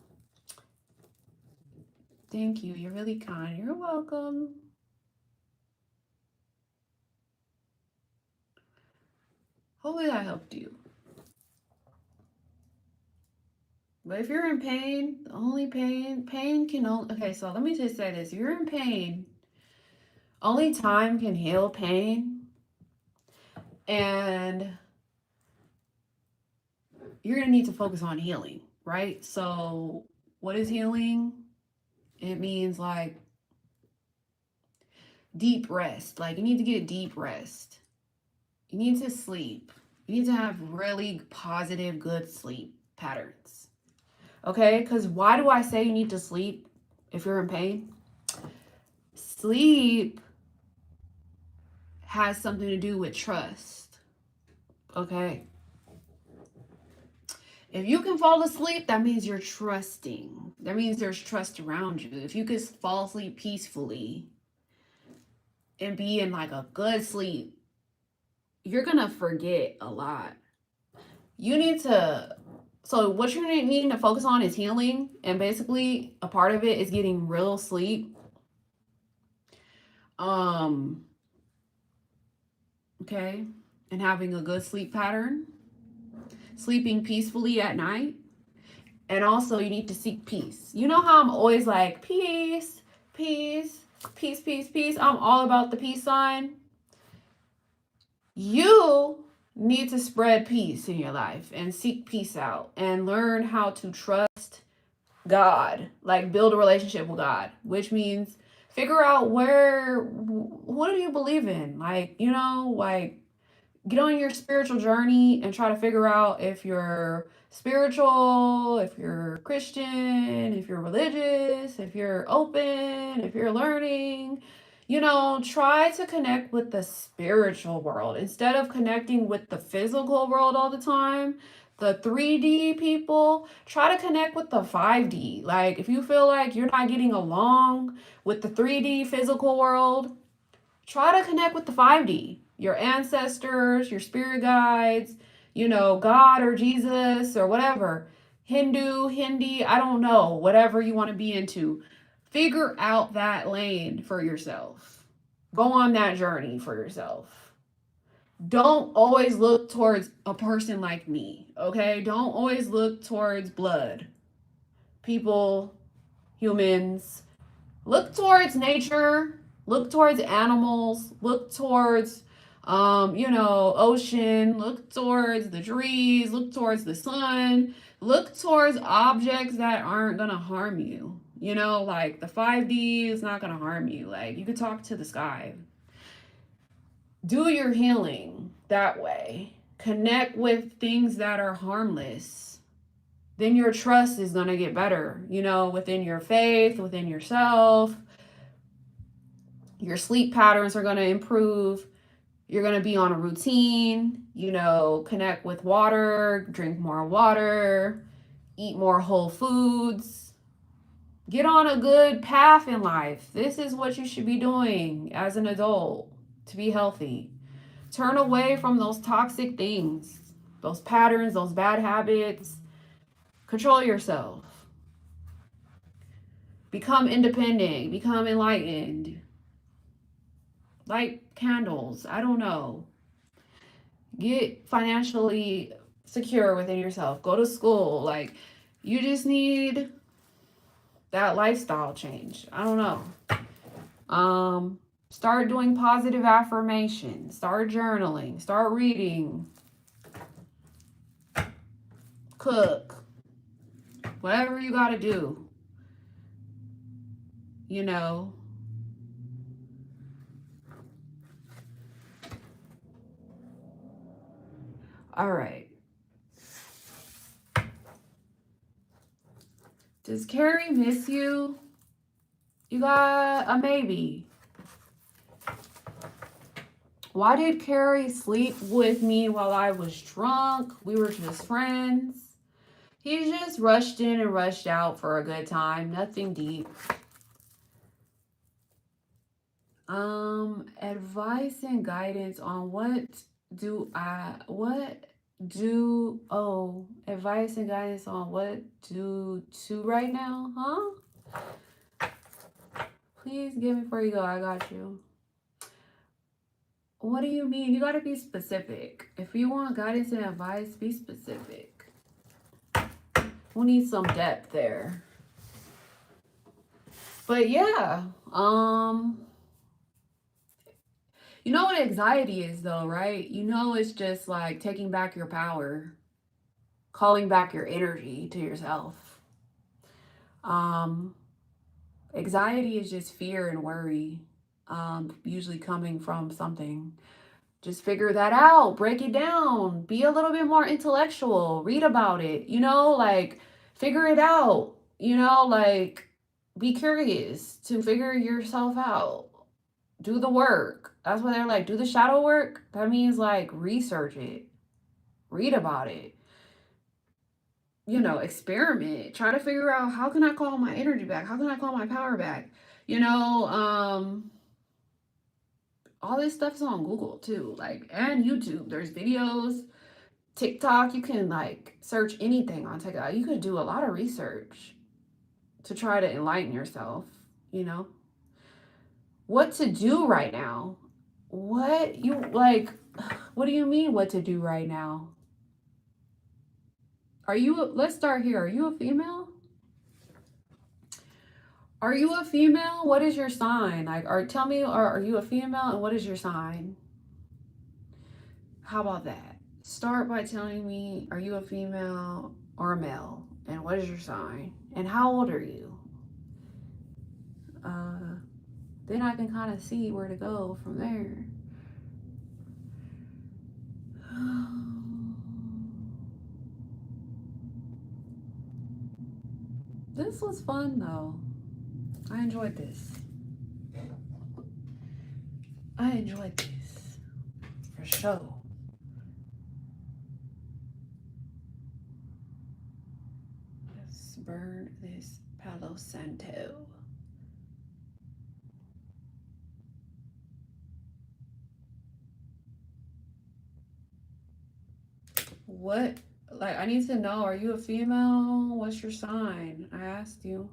Thank you. You're really kind. You're welcome. Hopefully I helped you. But if you're in pain, the only pain can only... Okay, so let me just say this. If you're in pain, only time can heal pain. And you're going to need to focus on healing, right? So what is healing? It means like deep rest. Like you need to get deep rest. You need to sleep. You need to have really positive, good sleep patterns. Okay? Because why do I say you need to sleep if you're in pain? Sleep has something to do with trust. Okay? If you can fall asleep, that means you're trusting. That means there's trust around you. If you could fall asleep peacefully and be in like a good sleep, you're going to forget a lot. You need to... So what you're needing to focus on is healing. And basically, a part of it is getting real sleep. Okay? And having a good sleep pattern. Sleeping peacefully at night. And also, you need to seek peace. You know how I'm always like, peace, peace, peace, peace, peace. I'm all about the peace sign. You need to spread peace in your life and seek peace out and learn how to trust God, like build a relationship with God, which means figure out what do you believe in? Like, you know, like get on your spiritual journey and try to figure out if you're spiritual, if you're Christian, if you're religious, if you're open, if you're learning. You know, try to connect with the spiritual world instead of connecting with the physical world all the time. The 3D people, try to connect with the 5D. Like, if you feel like you're not getting along with the 3D physical world, try to connect with the 5D. Your ancestors, your spirit guides, you know, God or Jesus or whatever. Hindu, Hindi, I don't know, whatever you want to be into. Figure out that lane for yourself. Go on that journey for yourself. Don't always look towards a person like me, okay? Don't always look towards blood. People, humans. Look towards nature. Look towards animals. Look towards, you know, ocean. Look towards the trees. Look towards the sun. Look towards objects that aren't going to harm you. You know, like the 5D is not going to harm you. Like, you could talk to the sky. Do your healing that way. Connect with things that are harmless. Then your trust is going to get better, you know, within your faith, within yourself. Your sleep patterns are going to improve. You're going to be on a routine, you know, connect with water, drink more water, eat more whole foods. Get on a good path in life. This is what you should be doing as an adult to be healthy. Turn away from those toxic things, those patterns, those bad habits. Control yourself. Become independent. Become enlightened. Light candles. I don't know. Get financially secure within yourself. Go to school. Like, you just need that lifestyle change. I don't know. Start doing positive affirmations. Start journaling. Start reading. Cook. Whatever you got to do. You know. All right. Does Carrie miss you? You got a maybe. Why did Carrie sleep with me while I was drunk? We were just friends. He just rushed in and rushed out for a good time. Nothing deep. Advice and guidance on advice and guidance on what to right now, huh? Please give me before you go. I got you. What do you mean? You got to be specific. If you want guidance and advice, be specific. We need some depth there. But yeah, you know what anxiety is though, right? You know, it's just like taking back your power, calling back your energy to yourself. Anxiety is just fear and worry, usually coming from something. Just figure that out, break it down, be a little bit more intellectual, read about it, you know, like figure it out, you know, like be curious to figure yourself out. Do the work. That's why they're like, do the shadow work. That means like research it, read about it, you know, experiment, try to figure out how can I call my energy back? How can I call my power back? You know, all this stuff is on Google too, like, and YouTube. There's videos, TikTok. You can like search anything on TikTok. You could do a lot of research to try to enlighten yourself, you know. What to do right now? What you like? What do you mean what to do right now? Let's start here. Are you a female? Are you a female? What is your sign? Like, tell me, are you a female and what is your sign? How about that? Start by telling me, are you a female or a male? And what is your sign? And how old are you? Then I can kind of see where to go from there. This was fun though. I enjoyed this. For sure. Let's burn this Palo Santo. What? Like, I need to know, are you a female? What's your sign? I asked you.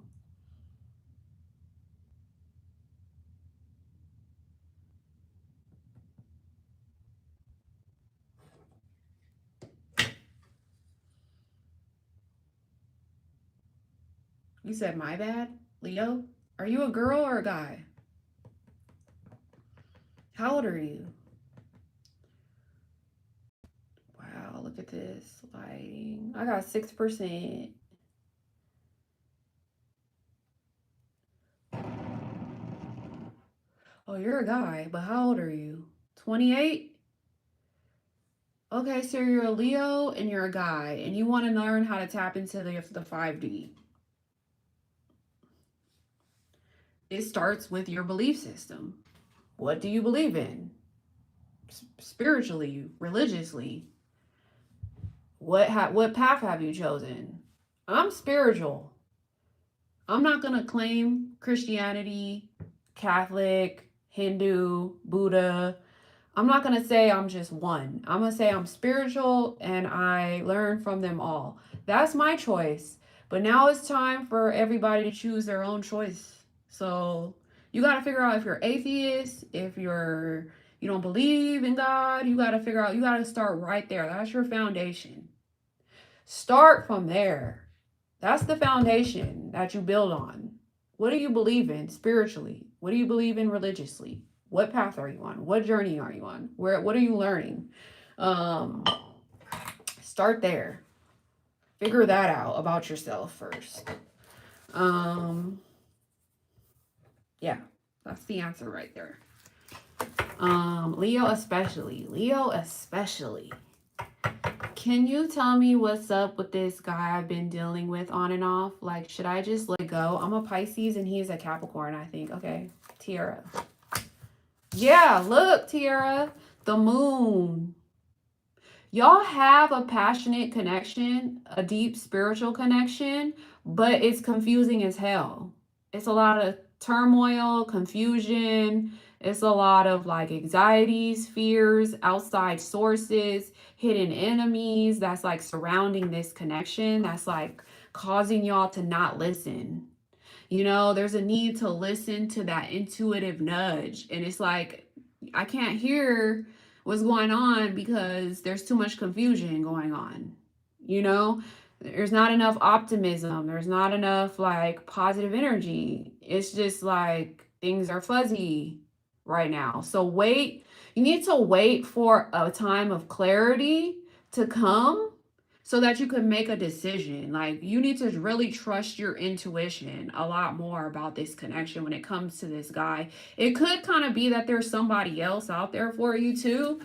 You said my bad? Leo? Are you a girl or a guy? How old are you? Wow, look at this lighting. I got 6%. Oh, you're a guy, but how old are you? 28? Okay, so you're a Leo and you're a guy, and you want to learn how to tap into the 5D. It starts with your belief system. What do you believe in? Spiritually, religiously. What path have you chosen? I'm spiritual. I'm not going to claim Christianity, Catholic, Hindu, Buddha. I'm not going to say I'm just one. I'm going to say I'm spiritual and I learn from them all. That's my choice. But now it's time for everybody to choose their own choice. So you got to figure out if you're atheist, if you don't believe in God, you got to figure out, you got to start right there. That's your foundation. Start from there. That's the foundation that you build on. What do you believe in spiritually? What do you believe in religiously? What path are you on? What journey are you on? What are you learning? Um, Start there. Figure that out about yourself first. Um, yeah, that's the answer right there. Leo especially. Leo especially. Can you tell me what's up with this guy I've been dealing with on and off? Like, should I just let go? I'm a Pisces and he's a Capricorn, I think. Okay, Tiara. Yeah, look, Tiara. The moon. Y'all have a passionate connection, a deep spiritual connection, but it's confusing as hell. It's a lot of turmoil, confusion. It's a lot of like anxieties, fears, outside sources, hidden enemies that's like surrounding this connection that's like causing y'all to not listen. You know, there's a need to listen to that intuitive nudge. And it's like, I can't hear what's going on because there's too much confusion going on. You know, there's not enough optimism. There's not enough like positive energy. It's just like things are fuzzy right now. So wait, you need to wait for a time of clarity to come so that you can make a decision. Like you need to really trust your intuition a lot more about this connection when it comes to this guy. It could kind of be that there's somebody else out there for you too.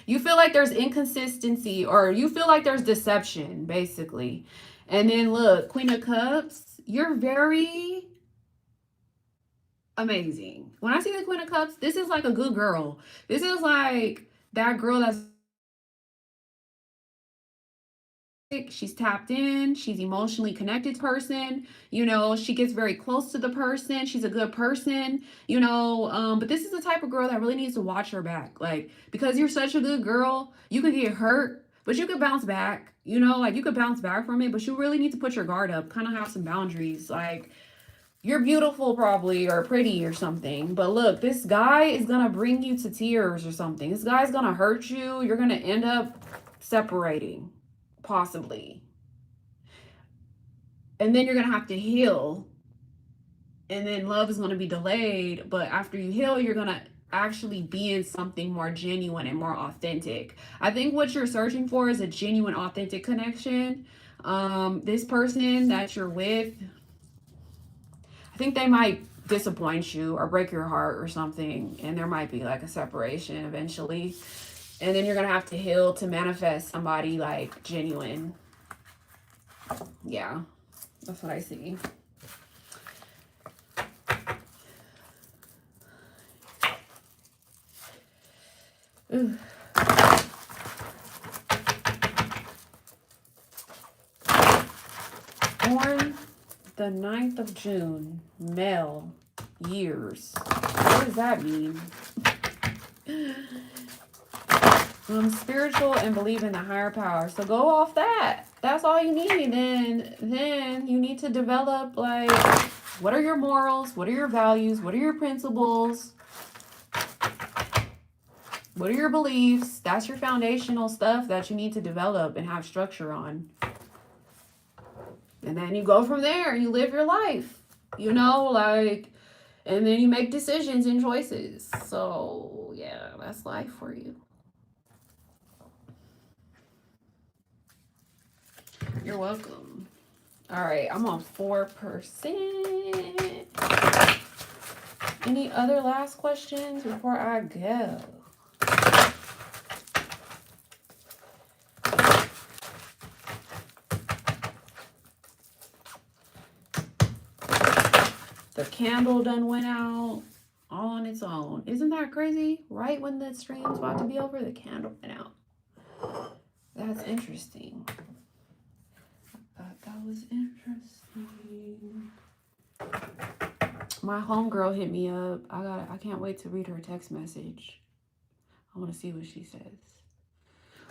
You feel like there's inconsistency or you feel like there's deception basically. And then look, Queen of Cups, you're very amazing. When I see the Queen of Cups, this is like a good girl. This is like that girl that's, she's tapped in, she's emotionally connected person, you know, she gets very close to the person, she's a good person, you know, but this is the type of girl that really needs to watch her back, like, because you're such a good girl, you could get hurt, but you could bounce back, you know, like you could bounce back from it, but you really need to put your guard up, kind of have some boundaries, like, you're beautiful probably or pretty or something, but look, this guy is gonna bring you to tears or something. This guy's gonna hurt you, you're gonna end up separating, possibly, and then you're gonna have to heal, and then love is gonna be delayed, but after you heal you're gonna actually be in something more genuine and more authentic. I think what you're searching for is a genuine authentic connection. This person that you're with, I think they might disappoint you or break your heart or something, and there might be like a separation eventually, and then you're gonna have to heal to manifest somebody like genuine. Yeah, that's what I see. Ooh. Born the 9th of June, male, years. What does that mean? Spiritual and believe in the higher power. So go off that. That's all you need. Then you need to develop like, what are your morals? What are your values? What are your principles? What are your beliefs? That's your foundational stuff that you need to develop and have structure on. And then you go from there and you live your life, you know, like, and then you make decisions and choices. So yeah, that's life for you. You're welcome. All right, I'm on 4%. Any other last questions before I go? The candle done went out all on its own. Isn't that crazy? Right when the stream's about to be over, the candle went out. That's interesting. I thought that was interesting. My homegirl hit me up. I can't wait to read her text message. I want to see what she says.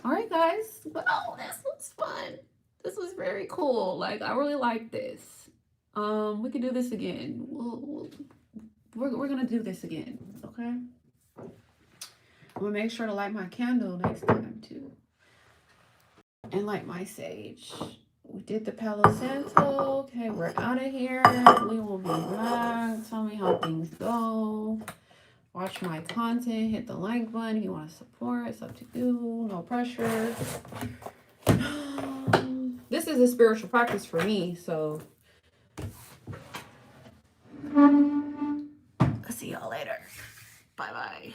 All right, guys. Well, this was fun. This was very cool. Like, I really like this. We can do this again. We're gonna do this again, okay? I'm gonna make sure to light my candle next time too, and light my sage. We did the Palo Santo. Okay, we're out of here. We will be back. Tell me how things go. Watch my content. Hit the like button if you want to support. It's up to you. No pressure. This is a spiritual practice for me, so I'll see y'all later. Bye-bye.